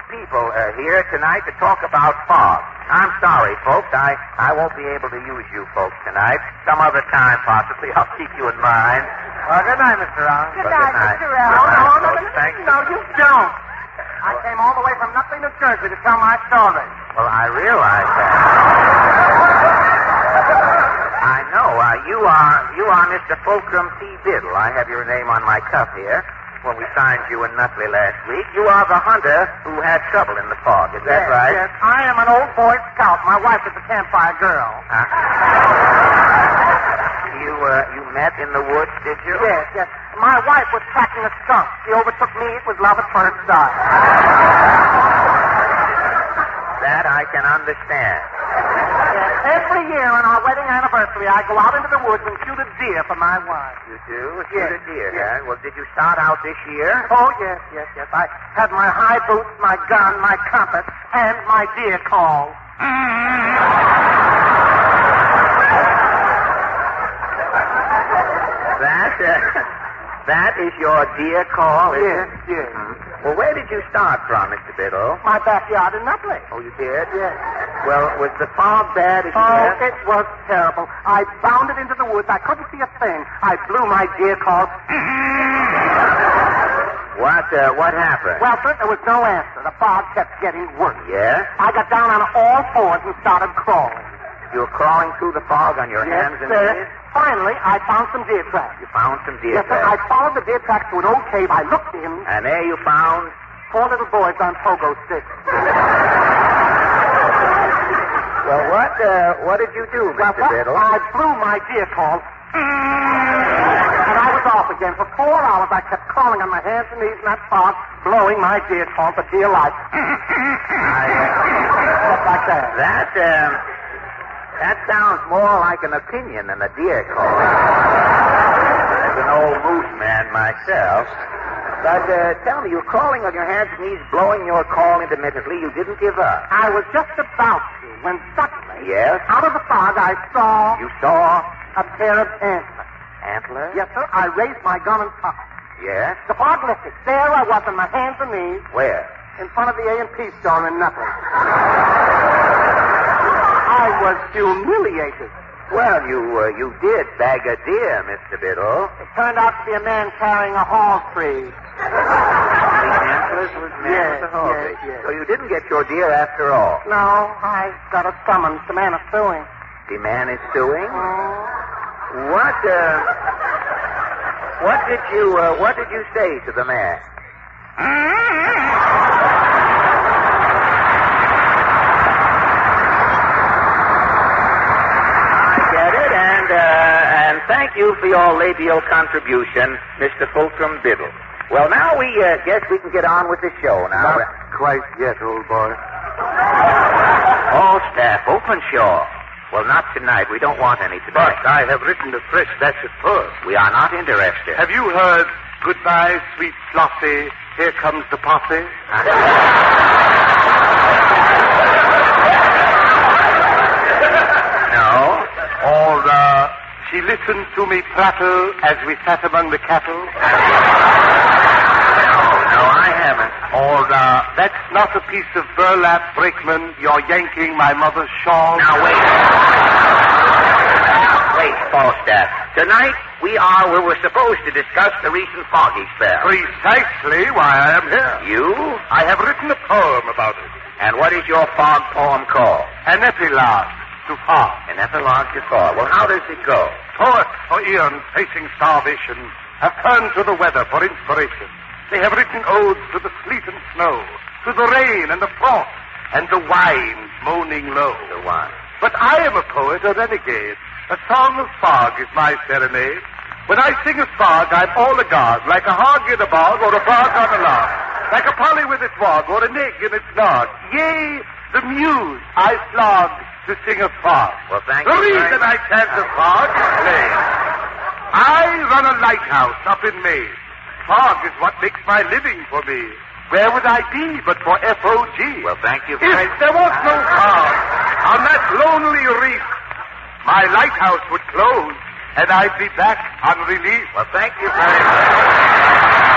people here tonight to talk about fog. I'm sorry, folks. I won't be able to use you folks tonight. Some other time, possibly. I'll keep you in mind. Well, good night, Mr. Round. Good night, Mr. No, Thank you. No, you don't. I came all the way from nothing to Jersey to tell my story. Well, I realize that. I know. You are Mr. Fulcrum T. Biddle. I have your name on my cuff here. When we signed you in Nutley last week, you are the hunter who had trouble in the fog. Is that right? Yes, I am an old Boy Scout. My wife is a campfire girl. You met in the woods, did you? Yes. My wife was tracking a skunk. She overtook me. It was love at first sight. That I can understand. Yes, every year on our wedding anniversary, I go out into the woods and shoot a deer for my wife. You do? Shoot a deer, huh? Well, did you start out this year? Oh, yes. I had my high boots, my gun, my compass, and my deer call. That is your deer call, is Yes. it? Well, where did you start from, Mr. Biddle? My backyard in Nutley. Oh, you did? Yes. Well, was the fog bad as you Oh, said? it was terrible. I bounded into the woods. I couldn't see a thing. I blew my deer call. What happened? Well, sir, there was no answer. The fog kept getting worse. Yeah? I got down on all fours and started crawling. You were crawling through the fog on your hands and knees? Finally, I found some deer tracks. You found some deer Yes, sir. tracks? I followed the deer tracks to an old cave. I looked in. And there you found? 4 little boys on pogo sticks. Well, what did you do, Mr. Biddle? I blew my deer call. And I was off again. For 4 hours, I kept crawling on my hands and knees in that fog, blowing my deer call for dear life. Just like that. That sounds more like an opinion than a deer call. As an old moose man myself. But tell me, you're crawling on your hands and knees, blowing your call intermittently. You didn't give up. I was just about to when suddenly, Yes? out of the fog, I saw You saw a pair of antlers. antlers? Yes, sir. I raised my gun and popped. Yes? The fog lifted. There I was on my hands and knees Where? in front of the A&P store in Nutley. I was humiliated. Well, you did bag a deer, Mr. Biddle. It turned out to be a man carrying a hall tree. The antlers was man with the hall tree. Yes. So you didn't get your deer after all. No, I got a summons. The man is suing. The man is suing? What did you say to the man? And thank you for your labial contribution, Mr. Fulcrum Biddle. Well, now we guess we can get on with the show now. Not quite yet, old boy. All staff, Openshaw. Well, not tonight. We don't want any tonight. But I have written a fresh batch of poems. We are not interested. Have you heard Goodbye, Sweet Flossie, Here Comes the Posse? No. Or, She listened to me prattle as we sat among the cattle? No, I haven't. Or, That's not a piece of burlap, brakeman. You're yanking my mother's shawl. Now, wait. Wait, Falstaff. Tonight, we were supposed to discuss the recent foggy spell. Precisely why I am here. You? I have written a poem about it. And what is your fog poem called? An epilogue to fog. An epilogue to fog. Well, how does it go? Poets for eons facing starvation have turned to the weather for inspiration. They have written odes to the sleet and snow, to the rain and the frost, and the wine moaning low. The wine. But I am a poet, a renegade. A song of fog is my serenade. When I sing a fog, I'm all agog, like a hog in a bog or a frog on a log, like a polly with its wog or an egg in its nog. Yea, the muse I flog to sing of fog. Well, thank the you. The reason I chant of fog is plain. I run a lighthouse up in Maine. Fog is what makes my living for me. Where would I be but for F-O-G? Well, thank you. If there was no fog on that lonely reef, my lighthouse would close, and I'd be back on relief. Well, thank you very much.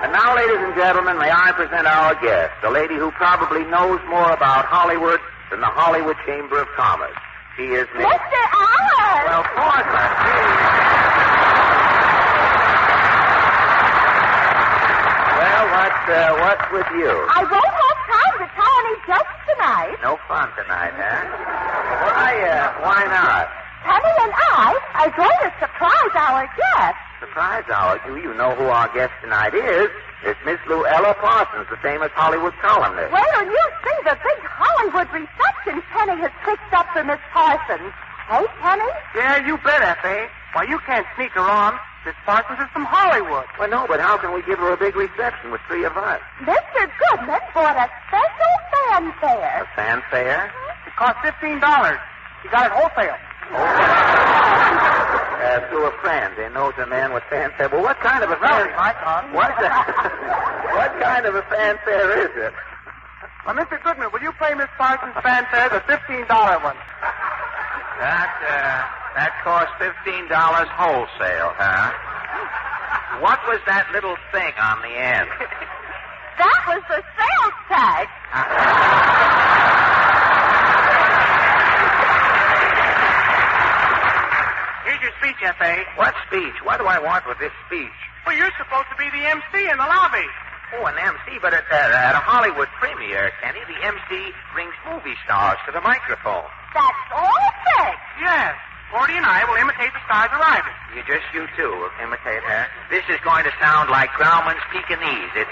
And now, ladies and gentlemen, may I present our guest, a lady who probably knows more about Hollywood than the Hollywood Chamber of Commerce. She is Miss... Mr. Allen! Well, Portland. Well, what's with you? I won't have time to tell any jokes tonight. No fun tonight, huh? Why not? Penny and I are going to surprise our guest. Surprise hour? Do you know who our guest tonight is? It's Miss Louella Parsons, the famous Hollywood columnist. Wait till you see the big Hollywood reception Penny has fixed up for Miss Parsons. Hey, Penny? Yeah, you bet, F.A. Why, you can't sneak her on. Miss Parsons is from Hollywood. Well, no, but how can we give her a big reception with three of us? Mr. Goodman bought a special fanfare. A fanfare? It cost $15. He got it wholesale. Through a friend. They knows a man with fanfare. Well, what kind of a Really, fanfare? my God. What kind of a fanfare is it? Well, Mr. Goodman, will you play Miss Parsons' fanfare, the $15 one? That cost $15 wholesale, huh? What was that little thing on the end? That was the sales tax. Here's your speech, F.A. What speech? What do I want with this speech? Well, you're supposed to be the MC in the lobby. Oh, an MC, but at a Hollywood premiere, Kenny, the MC brings movie stars to the microphone. That's all fixed. Yes. Gordy and I will imitate the stars arriving. You two will imitate her. This is going to sound like Grauman's Pekingese. It's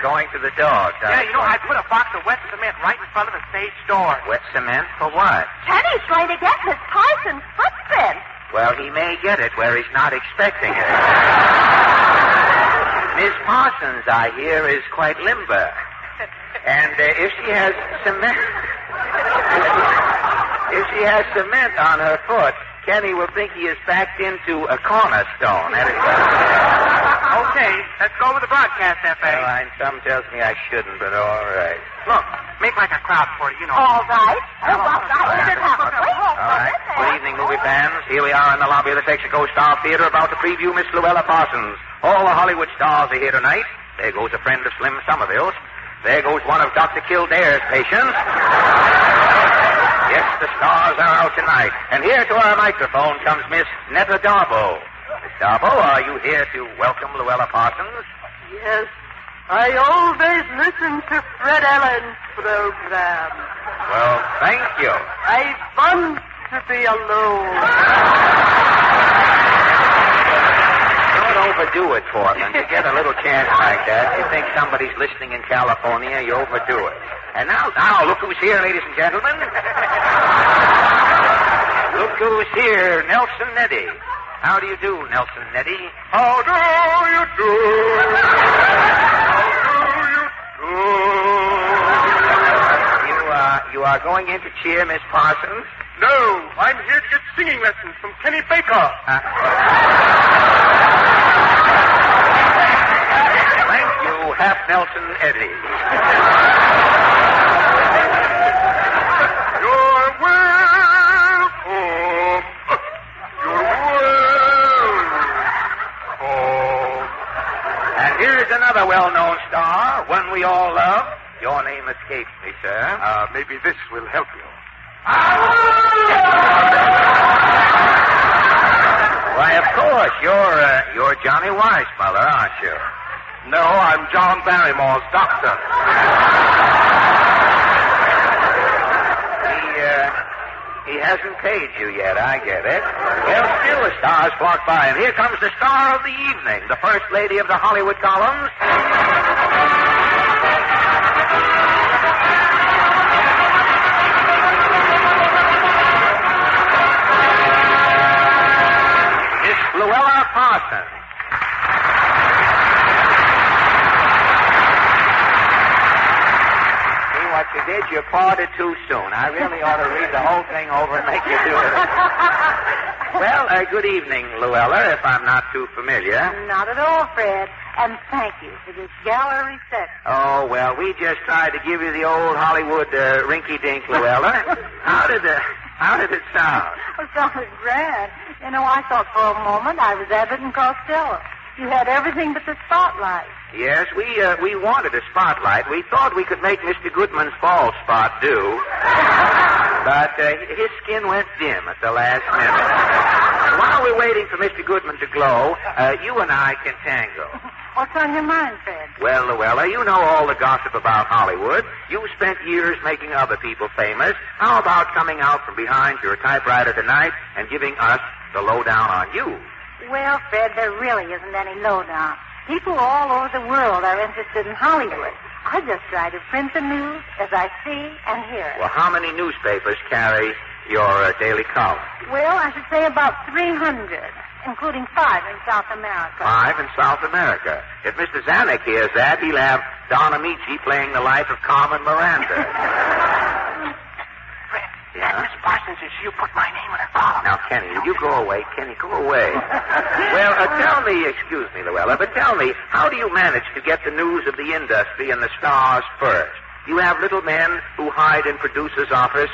going to the dogs. Yeah, you know, I put a box of wet cement right in front of the stage door. Wet cement for what? Penny's going to get Miss Parsons' footprint. Well, he may get it where he's not expecting it. Miss Parsons, I hear, is quite limber. And if she has cement... If she has cement on her foot, Kenny will think he is backed into a cornerstone. Okay, let's go with the broadcast, F.A. Well, some tells me I shouldn't, but all right. Look, make like a crowd for it, you know. All right. All right. Good evening, movie fans. Here we are in the lobby of the Texaco Star Theater about to preview Miss Louella Parsons. All the Hollywood stars are here tonight. There goes a friend of Slim Somerville's. There goes one of Dr. Kildare's patients. Yes, the stars are out tonight. And here to our microphone comes Miss Netta Darbo. Miss Darbo, are you here to welcome Louella Parsons? Yes. I always listen to Fred Allen's program. Well, thank you. I want to be alone. Don't overdo it, Portland. You get a little chance like that. You think somebody's listening in California, you overdo it. And now, look who's here, ladies and gentlemen. Look who's here, Nelson Neddy. How do you do, Nelson Neddy? How do you do? You are going in to cheer Miss Parsons? No, I'm here to get singing lessons from Kenny Baker. Thank you, Half Nelson Eddy. You're welcome. You're welcome. And here's another well-known star, one we all love. Your name escapes me, sir. Maybe this will help you. Why, of course, you're Johnny Weissmuller, aren't you? No, I'm John Barrymore's doctor. He hasn't paid you yet, I get it. Well, still the stars flock by, and here comes the star of the evening, the first lady of the Hollywood columns. Louella Parsons. See what you did? You parted too soon. I really ought to read the whole thing over and make you do it. Well, good evening, Louella, if I'm not too familiar. Not at all, Fred. And thank you for this gala reception. Oh, well, we just tried to give you the old Hollywood rinky-dink, Louella. How did it sound? It sounded grand. You know, I thought for a moment I was Abbott and Costello. You had everything but the spotlight. Yes, we wanted a spotlight. We thought we could make Mr. Goodman's bald spot do. But his skin went dim at the last minute. And while we're waiting for Mr. Goodman to glow, you and I can tango. What's on your mind, Fred? Well, Louella, you know all the gossip about Hollywood. You spent years making other people famous. How about coming out from behind your typewriter tonight and giving us the lowdown on you? Well, Fred, there really isn't any lowdown. People all over the world are interested in Hollywood. I just try to print the news as I see and hear it. Well, how many newspapers carry your daily column? Well, I should say about 300, including 5 in South America. 5 in South America. If Mr. Zanuck hears that, he'll have Don Amici playing the life of Carmen Miranda. Yeah? Miss Parsons says you put my name in her column. Now, Kenny, you go away. Kenny, go away. Well, tell me, excuse me, Louella, but tell me, how do you manage to get the news of the industry and the stars first? You have little men who hide in producers' offices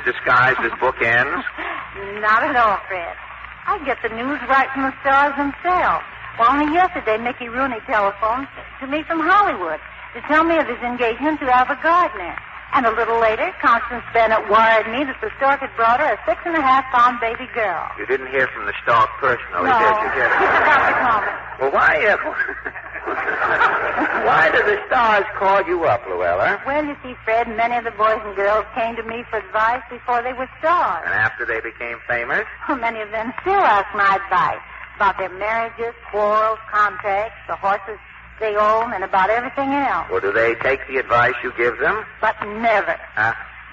disguised as bookends? Not at all, Fred. I get the news right from the stars themselves. Well, only yesterday, Mickey Rooney telephoned to me from Hollywood to tell me of his engagement to Alva Gardner. And a little later, Constance Bennett wired me that the stork had brought her a 6.5-pound baby girl. You didn't hear from the stork personally, no, did you? He forgot to call me. Well, why did the stars call you up, Louella? Well, you see, Fred, many of the boys and girls came to me for advice before they were stars. And after they became famous? Well, many of them still ask my advice about their marriages, quarrels, contracts, the horses they own, and about everything else. Well, do they take the advice you give them? But never.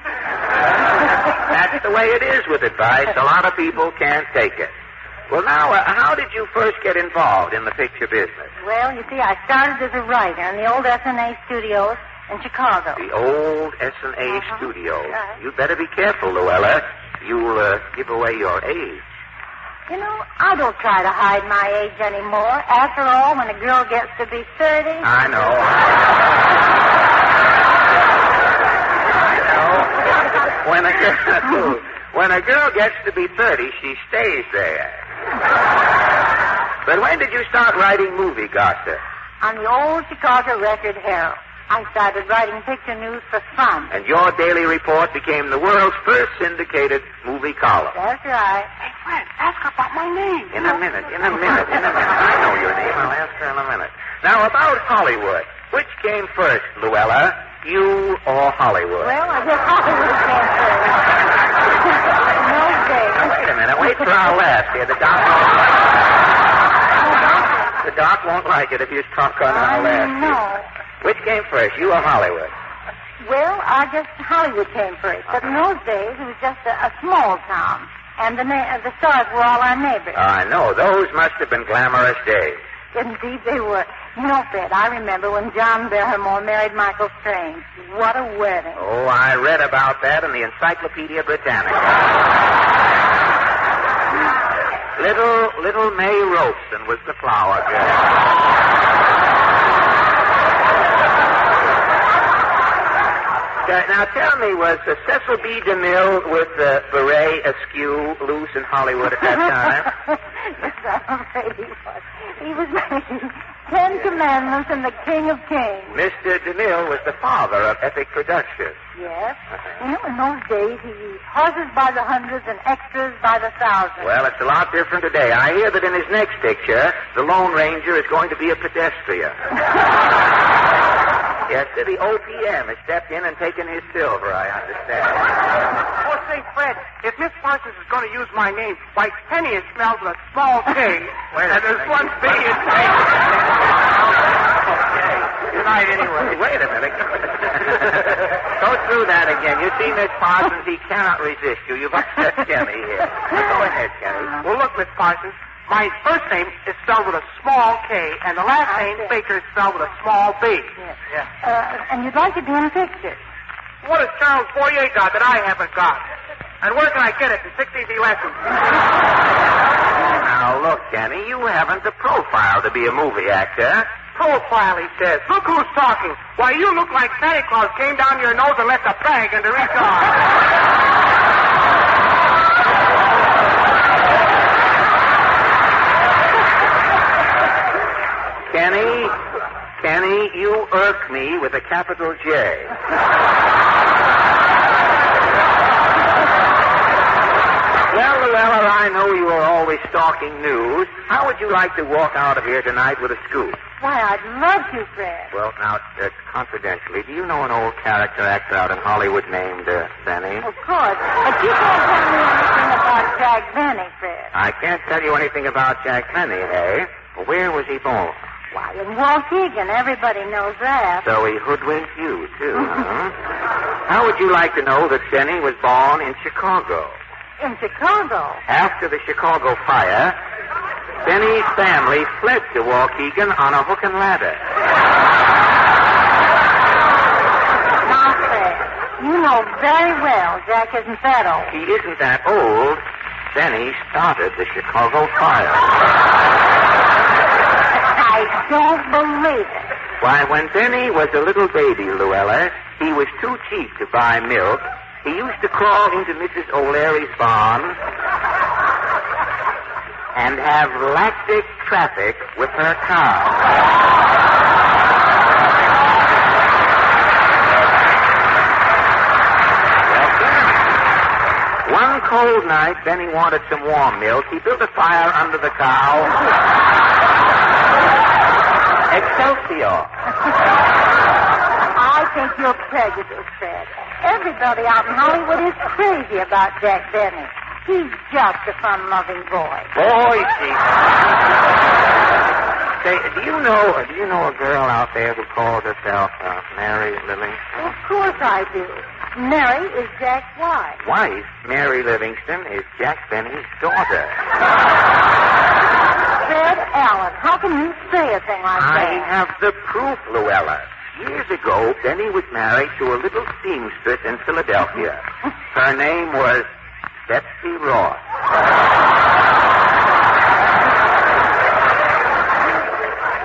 That's the way it is with advice. A lot of people can't take it. Well, now, how did you first get involved in the picture business? Well, you see, I started as a writer in the old S&A studios in Chicago. The old S&A studios. Right. You'd better be careful, Louella. You'll give away your age. You know, I don't try to hide my age anymore. After all, when a girl gets to be 30... I know. When a girl gets to be 30, she stays there. But when did you start writing movie gossip? On the old Chicago Record Herald. I started writing picture news for fun. And your daily report became the world's first syndicated movie column. That's right. Hey, Fred, ask her about my name. In a minute. I know your name. I'll ask her in a minute. Now, about Hollywood. Which came first, Louella? You or Hollywood? Well, I guess Hollywood came first. No day. Wait a minute. Wait for our laugh here. The doc won't like it if you talk on our laugh. No. Which came first, you or Hollywood? Well, I guess Hollywood came first. But in those days, it was just a small town. And the stars were all our neighbors. I know. Those must have been glamorous days. Indeed they were. You know, Fred, I remember when John Barrymore married Michael Strange. What a wedding. Oh, I read about that in the Encyclopedia Britannica. Little May Robeson was the flower girl. Now tell me, was Cecil B. DeMille with the beret askew loose in Hollywood at that time? Yes, I'm afraid he was. He was making 10 Commandments and the King of Kings. Mr. DeMille was the father of epic production. Yes. You know, in those days, he used horses by the hundreds and extras by the thousands. Well, it's a lot different today. I hear that in his next picture, the Lone Ranger is going to be a pedestrian. Yes, sir, the OPM has stepped in and taken his silver, I understand. Oh, say, Fred, if Miss Parsons is going to use my name, why, Penny is spelled with a small K, and there's one B in K. Okay. Good night, anyway. Wait a minute. Go through that again. You see, Miss Parsons, he cannot resist you. You've upset Kenny here. Go ahead, Kenny. Well, look, Miss Parsons, my first name is spelled with a small K, and the last name, Baker, is spelled with a small B. Yes. Yeah. And you'd like to be in a picture. What has Charles Fourier got that I haven't got? And where can I get it in 6 easy lessons? Now, look, Kenny, you haven't the profile to be a movie actor. Profile, he says. Look who's talking. Why, you look like Santa Claus came down your nose and left a bag under each arm. Kenny, you irk me with a capital J. Well, Louella, I know you are always stalking news. How would you like to walk out of here tonight with a scoop? Why, I'd love to, Fred. Well, now, confidentially, do you know an old character actor out in Hollywood named Benny? Of course. But you can't tell me anything about Jack Benny, Fred. I can't tell you anything about Jack Benny, eh? Well, where was he born? Why, in Waukegan, everybody knows that. So he hoodwinked you, too, huh? How would you like to know that Benny was born in Chicago? In Chicago? After the Chicago fire, Benny's family fled to Waukegan on a hook and ladder. Now, Fred, you know very well Jack isn't that old. He isn't that old. Benny started the Chicago fire. I don't believe it. Why, when Benny was a little baby, Louella, he was too cheap to buy milk. He used to crawl into Mrs. O'Leary's barn and have lactic traffic with her cow. One cold night, Benny wanted some warm milk. He built a fire under the cow. Excelsior. I think you're prejudiced, Fred. Everybody out in Hollywood is crazy about Jack Benny. He's just a fun-loving boy. Boy, see. Say, do you know a girl out there who calls herself Mary Livingston? Of course I do. Mary is Jack's wife. Wife, Mary Livingston, is Jack Benny's daughter. Fred Allen, how can you say a thing like that? I have the proof, Louella. Years ago, Benny was married to a little seamstress in Philadelphia. Her name was Betsy Ross.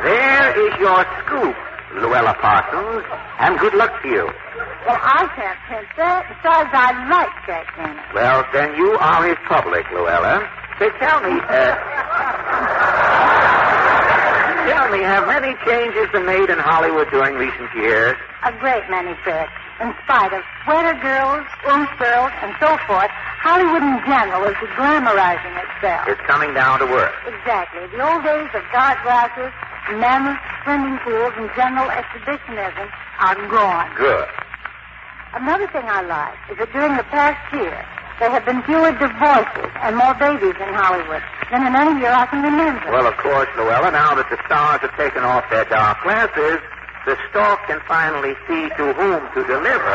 There is your scoop, Louella Parsons, and good luck to you. Well, I can't print that. Besides, I like Jack Benny. Well, then you are his public, Louella. Say, tell me, have many changes been made in Hollywood during recent years? A great many, Fred. In spite of sweater girls, girls, and so forth, Hollywood in general is glamorizing itself. It's coming down to work. Exactly. The old days of dark glasses, mammoth swimming pools, and general exhibitionism are gone. Good. Another thing I like is that during the past year, there have been fewer divorces and more babies in Hollywood than in any year I can remember. Well, of course, Louella, now that the stars have taken off their dark glasses, the stork can finally see to whom to deliver.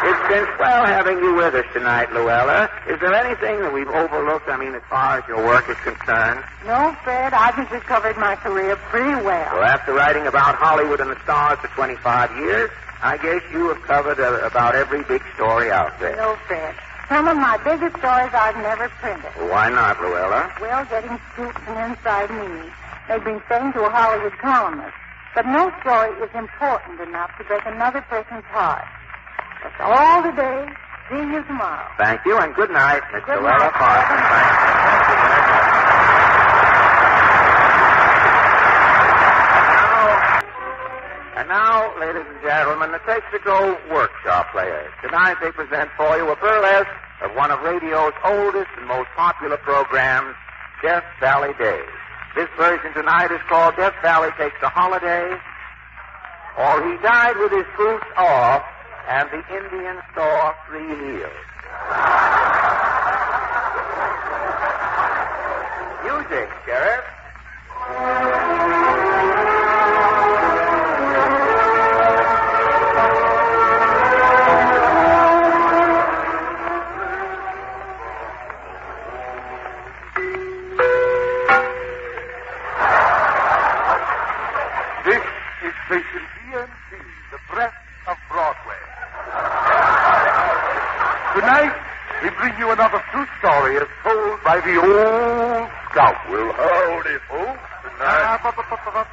It's been swell having you with us tonight, Louella. Is there anything that we've overlooked, as far as your work is concerned? No, Fred. I think we've covered my career pretty well. Well, after writing about Hollywood and the stars for 25 years, I guess you have covered about every big story out there. No, Fred. Some of my biggest stories I've never printed. Well, why not, Louella? Well, getting scoops and inside news. They've been saying to a Hollywood columnist. But no story is important enough to break another person's heart. That's all today. See you tomorrow. Thank you, and good night, Miss Good Louella night. Parsons. And now, ladies and gentlemen, the Texaco Workshop Players. Tonight they present for you a burlesque of one of radio's oldest and most popular programs, Death Valley Days. This version tonight is called Death Valley Takes a Holiday, or He Died with His Boots Off, and the Indian saw 3 heels. Music, Sheriff. This is Station BNC, the breath of Broadway. Tonight, we bring you another true story as told by the old scout. Well, howdy, folks. Tonight.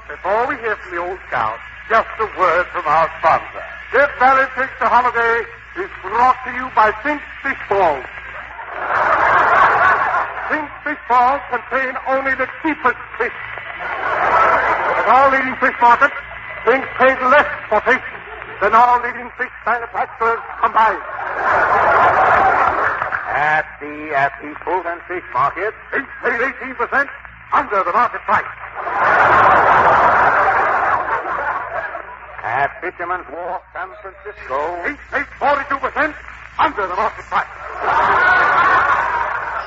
Before we hear from the old scout, just a word from our sponsor. Death Valley Takes a Holiday is brought to you by Fink's Fish Balls. Fink's Fish Balls contain only the cheapest fish. At all leading fish markets, Fink pays less for fish than all leading fish manufacturers combined. At the Fulton Fish Market, Fink pays 18% under the market price. At Fisherman's Wharf, San Francisco, Fink pays 42% under the market price.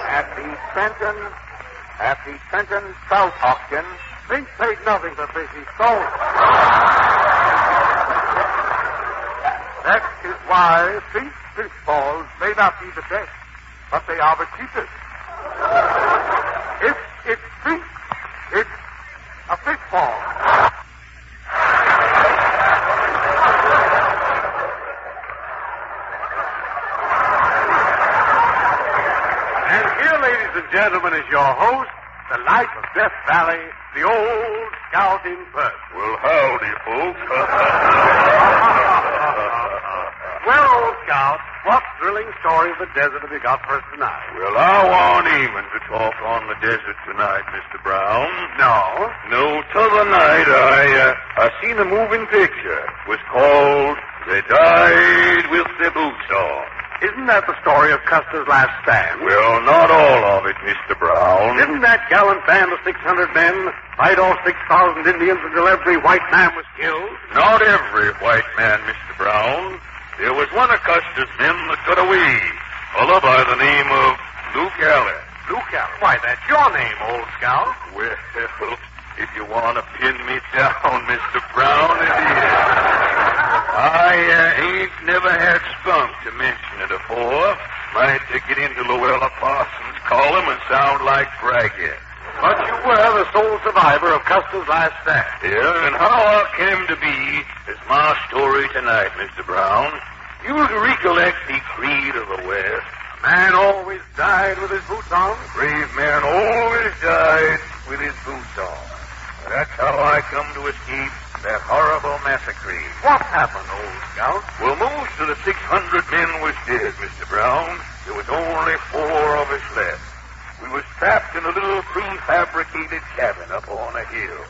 At the Trenton South Auction, Fink paid nothing for fish he stole. That is why Fink's Fish Balls may not be the best, but they are the cheapest. If it's Fink, it's a fish ball. And here, ladies and gentlemen, is your host, the life of Death Valley, the old scout in person. Well, howdy, folks. Well, old scout, what thrilling story of the desert have you got for us tonight? Well, I want even to talk on the desert tonight, Mr. Brown. No? No, t'other night I seen a moving picture. It was called They Died with Their Boots Off. Isn't that the story of Custer's last stand? Well, not all of it, Mr. Brown. Didn't that gallant band of 600 men fight all 6,000 Indians until every white man was killed? Not every white man, Mr. Brown. There was one of Custer's men that got away, a fellow by the name of Luke Alley. Luke Alley? Why, that's your name, old scout. Well, if you want to pin me down, Mr. Brown, it is. I ain't never had spunk to mention it afore. Might take it into Louella Parsons' column and sound like bragging. But you were the sole survivor of Custer's last stand. Yeah, and how I came to be is my story tonight, Mr. Brown. You'll recollect the creed of the West. A man always died with his boots on. Brave man always died with his boots on. That's how I come to escape that horrible massacre. What happened, old scout? Well, most of the 600 men was dead, Mr. Brown. There was only 4 of us left. We was trapped in a little prefabricated cabin up on a hill.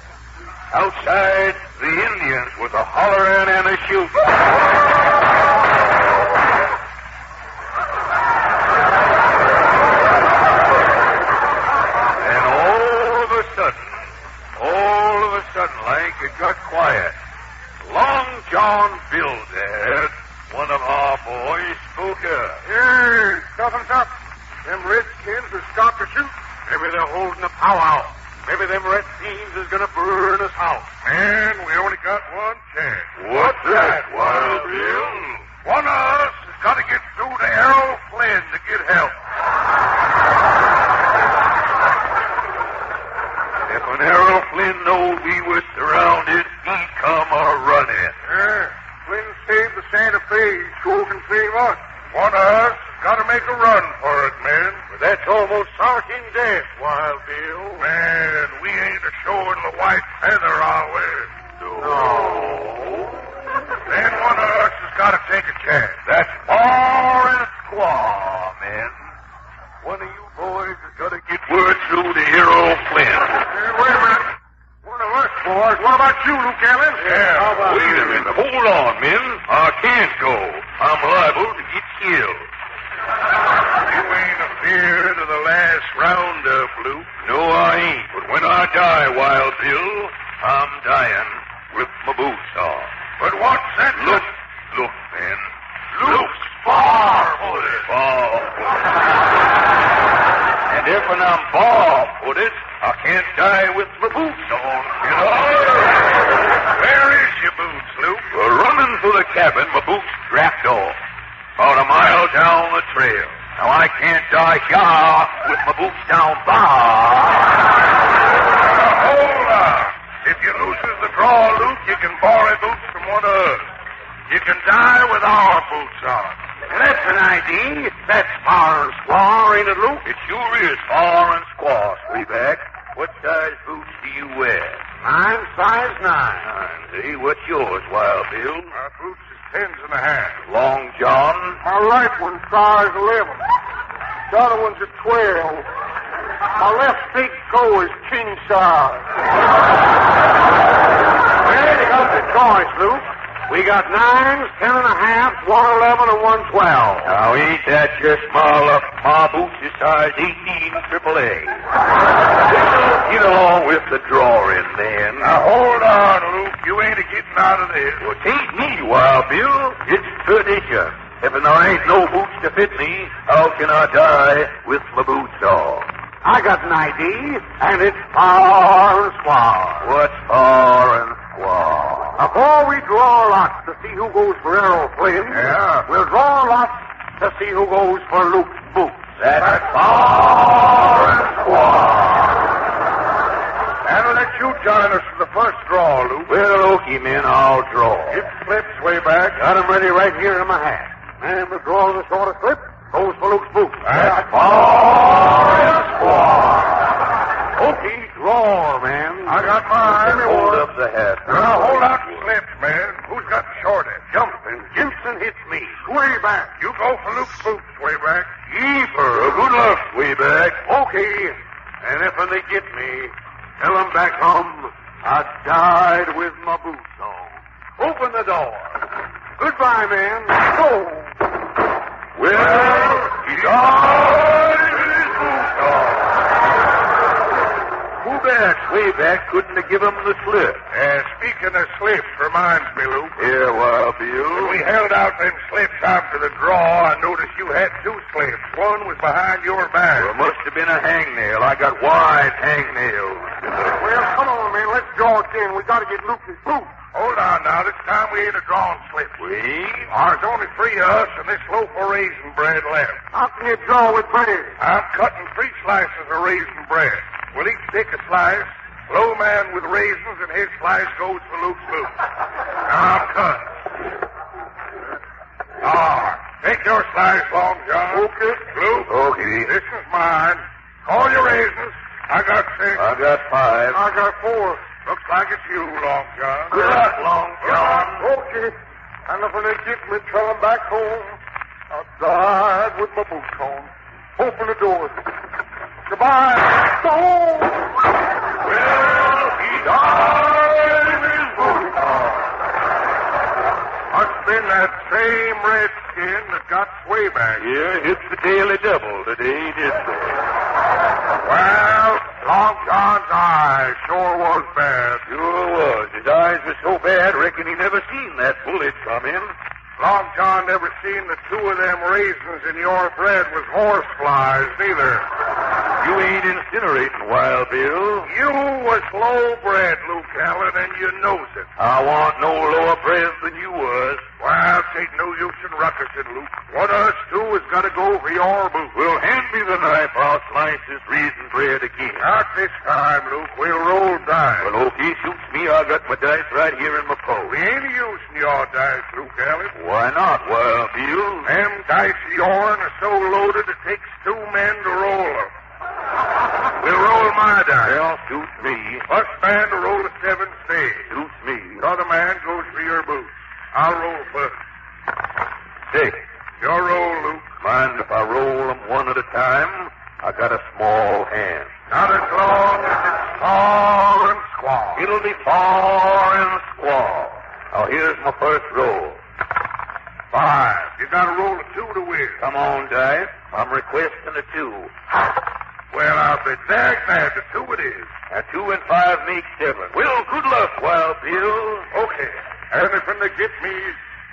Outside, the Indians was a hollering and a shooting. All of a sudden, like, it got quiet. Long John Bill there, one of our boys, spoke up. Hey, something's up. Them redskins have stopped to shoot. Maybe they're holding a powwow. Maybe them red fiends is gonna burn us out. Man, we only got one chance. What's that, Wild Bill? One of us has got to get through to Errol Flynn to get help. If an Errol Flynn knowed we were surrounded, he'd come a-running. Yeah, Flynn saved the Santa Fe. He sure can save us. One of us has got to make a run for it, man. But that's almost certain death, Wild Bill. Man, we ain't a-showing the white feather, are we? No. Then one of us has got to take a chance. That's far and squaw, men. One of you boys has got to get word through to Errol Flynn. Hey, wait a minute. One of us, boys. What about you, Luke Allen? Yeah, how about wait a minute. Hold on, men. I can't go. I'm liable to get killed. You ain't afeard of the last roundup, Luke. No, I ain't. But when I die, Wild Bill, I'm dying with my boots on. But what's that? Look, men. Luke's far-footed. And if I'm ball-footed, I can't die with my boots on, you know? Where is your boots, Luke? Running through the cabin, my boots dragged off. About a mile down the trail. Now, I can't die here with my boots down bar. Hold on. If you loses the draw, Luke, you can borrow boots from one of us. You can die with our boots on. That's an idea. That's far and squaw, ain't it, Luke? It sure is far and squaw, Sweetback. What size boots do you wear? Mine, size 9. 9. See, what's yours, Wild Bill? My boots is 10s and a half. Long John? My right one, size 11. The other one's a 12. My left big toe is king size. Well, you got the choice, Luke. We got 9s, 10 and a half, 111, and 112. Now, ain't that just my luck? My boots is size 18 AAA. Get on with the drawing, then. Now, hold on, Luke. You ain't a-getting out of this. Well, 'tain't me, Wild Bill. It's tradition. If there ain't no boots to fit me, how can I die with my boots on? I got an idea, and it's far and squaw. What's far and squaw? Before we draw lots to see who goes for Errol Flynn, we'll draw lots to see who goes for Luke's boots. That's far and squaw. And I'll let you join us for the first draw, Luke. Well, okay, men, I'll draw. Get slips way back. Got 'em ready right here in my hat. And the draw the shortest slip goes for Luke's boots. That's far and squaw. Okay, draw, man. I got mine. Hold up the hat. Now, hold out the slips, man. Who's got the shortest? Jumping. Gibson hits me. Way back. You go for Luke's boots, way back. Yeeper. Good luck, way back. Okay. And if they get me, tell them back home I died with my boots on. Open the door. Goodbye, man. Go. Well, he died with his boots on. Too bad Swayback couldn't have given him the slip. Speaking of slips, reminds me, Luke. Yeah, Wild Bill. When we held out them slips after the draw, I noticed you had 2 slips. One was behind your back. Well, it must have been a hangnail. I got wide hangnails. Well, come on, man. Let's draw again. We got to get Luke's boots. Hold on now. This time we ain't a-drawing slips. There's only 3 of us and this loaf of raisin bread left. How can you draw with bread? I'm cutting 3 slices of raisin bread. We'll each take a slice. Low man with raisins and his slice goes for Luke's boots. Now I'm cutting. Take your slice, Long John. Okay. Luke. Okay. This is mine. Call your raisins. I got 6. I got 5. I got 4. Looks like it's you, Long John. Good luck, Long John. Okay. And if they get me, tell them back home I died with my boots on. Open the door. Goodbye. Oh! Well, he died in his booty. Must been that same redskin that got Swayback. Yeah, it's the Daily Double today, didn't it? Well, Long John's eyes sure was bad. Sure was. His eyes were so bad, reckon he never seen that bullet come in. Long John never seen the two of them raisins in your bread was horse flies, neither. You ain't incinerating, Wild Bill. You was low-bred, Luke Allen, and you knows it. I want no lower bred than you was. Well, tain't no use in ruckusing, Luke. One of us two has got to go for your boot. Well, hand me the knife. I'll slice this raisin bread again. Not this time, Luke. We'll roll dice. Well, okay, suits me. I got my dice right here in my post. We ain't using your dice, Luke Allen. Why not, Wild Bill? Them dice of yourn are so loaded it takes two men to roll them. We'll roll my dice. Well, suits me. First man to roll a 7 spades. Suits me. The other man goes for your boots. I'll roll first. Take. Your roll, Luke. Mind if I roll them one at a time? I got a small hand. Not as long as it's far and squall. It'll be far and squall. Now, here's my first roll. 5. You got to roll a 2 to win. Come on, dice. I'm requesting a 2. Well, I'll be glad the 2 it is. A 2 and 5 make 7. Well, good luck, Wild Bill. Okay. Anything they get me,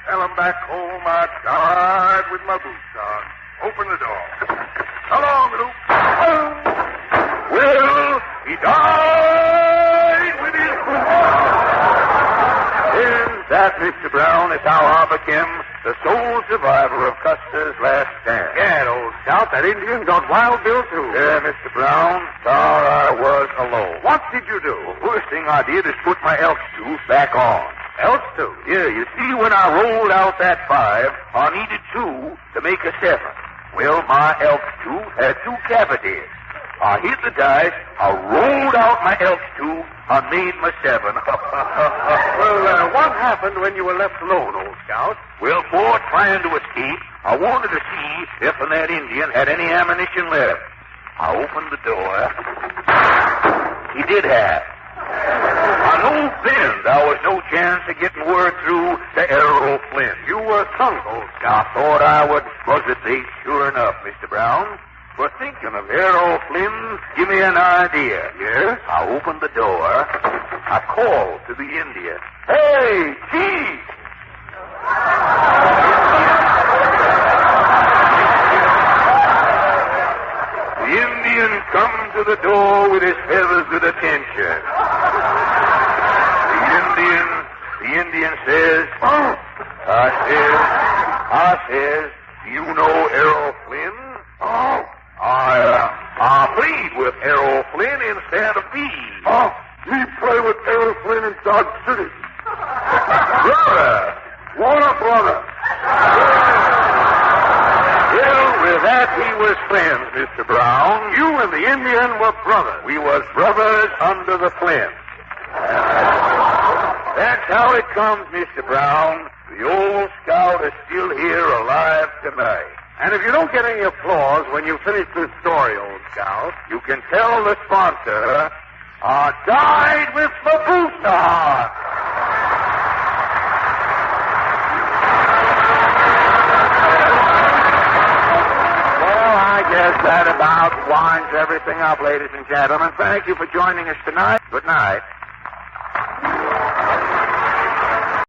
tell them back home I died with my boots on. Open the door. So long, Luke. Well, he died with his boots on. And that, Mr. Brown, is how I became the sole survivor of Custer's last stand. Yeah, old scout, that Indian got Wild Bill, too. Yeah, Mr. Brown, thought I was alone. What did you do? The first thing I did is put my elk's tooth back on. Elk's tooth? Yeah, you see, when I rolled out that 5, I needed 2 to make a 7. Well, my elk's tooth had 2 cavities. I hit the dice, I rolled out my elk's tooth, I made my 7. Well, what happened when you were left alone, old scout? Well, before trying to escape, I wanted to see if that Indian had any ammunition left. I opened the door. He did have. On no Flint, there was no chance of getting word through to Errol Flint. You were sunk, old scout. I thought I would buzz it late, sure enough, Mr. Brown. For thinking of Errol Flynn, give me an idea. Yes? I opened the door. I called to the Indian. Hey, Chief! The Indian come to the door with his feathers at attention. The Indian says, I says, do you know Errol Flynn? Oh. I plead with Errol Flynn instead of me. Oh, he play with Errol Flynn in Dodge City. Brother. What a brother. Well, with that, we was friends, Mr. Brown. You and the Indian were brothers. We was brothers under the Flint. That's how it comes, Mr. Brown. The old scout is still here alive tonight. And if you don't get any applause when you finish this story, old scout, you can tell the sponsor, I died with my boots on. Well, I guess that about winds everything up, ladies and gentlemen. Thank you for joining us tonight. Good night.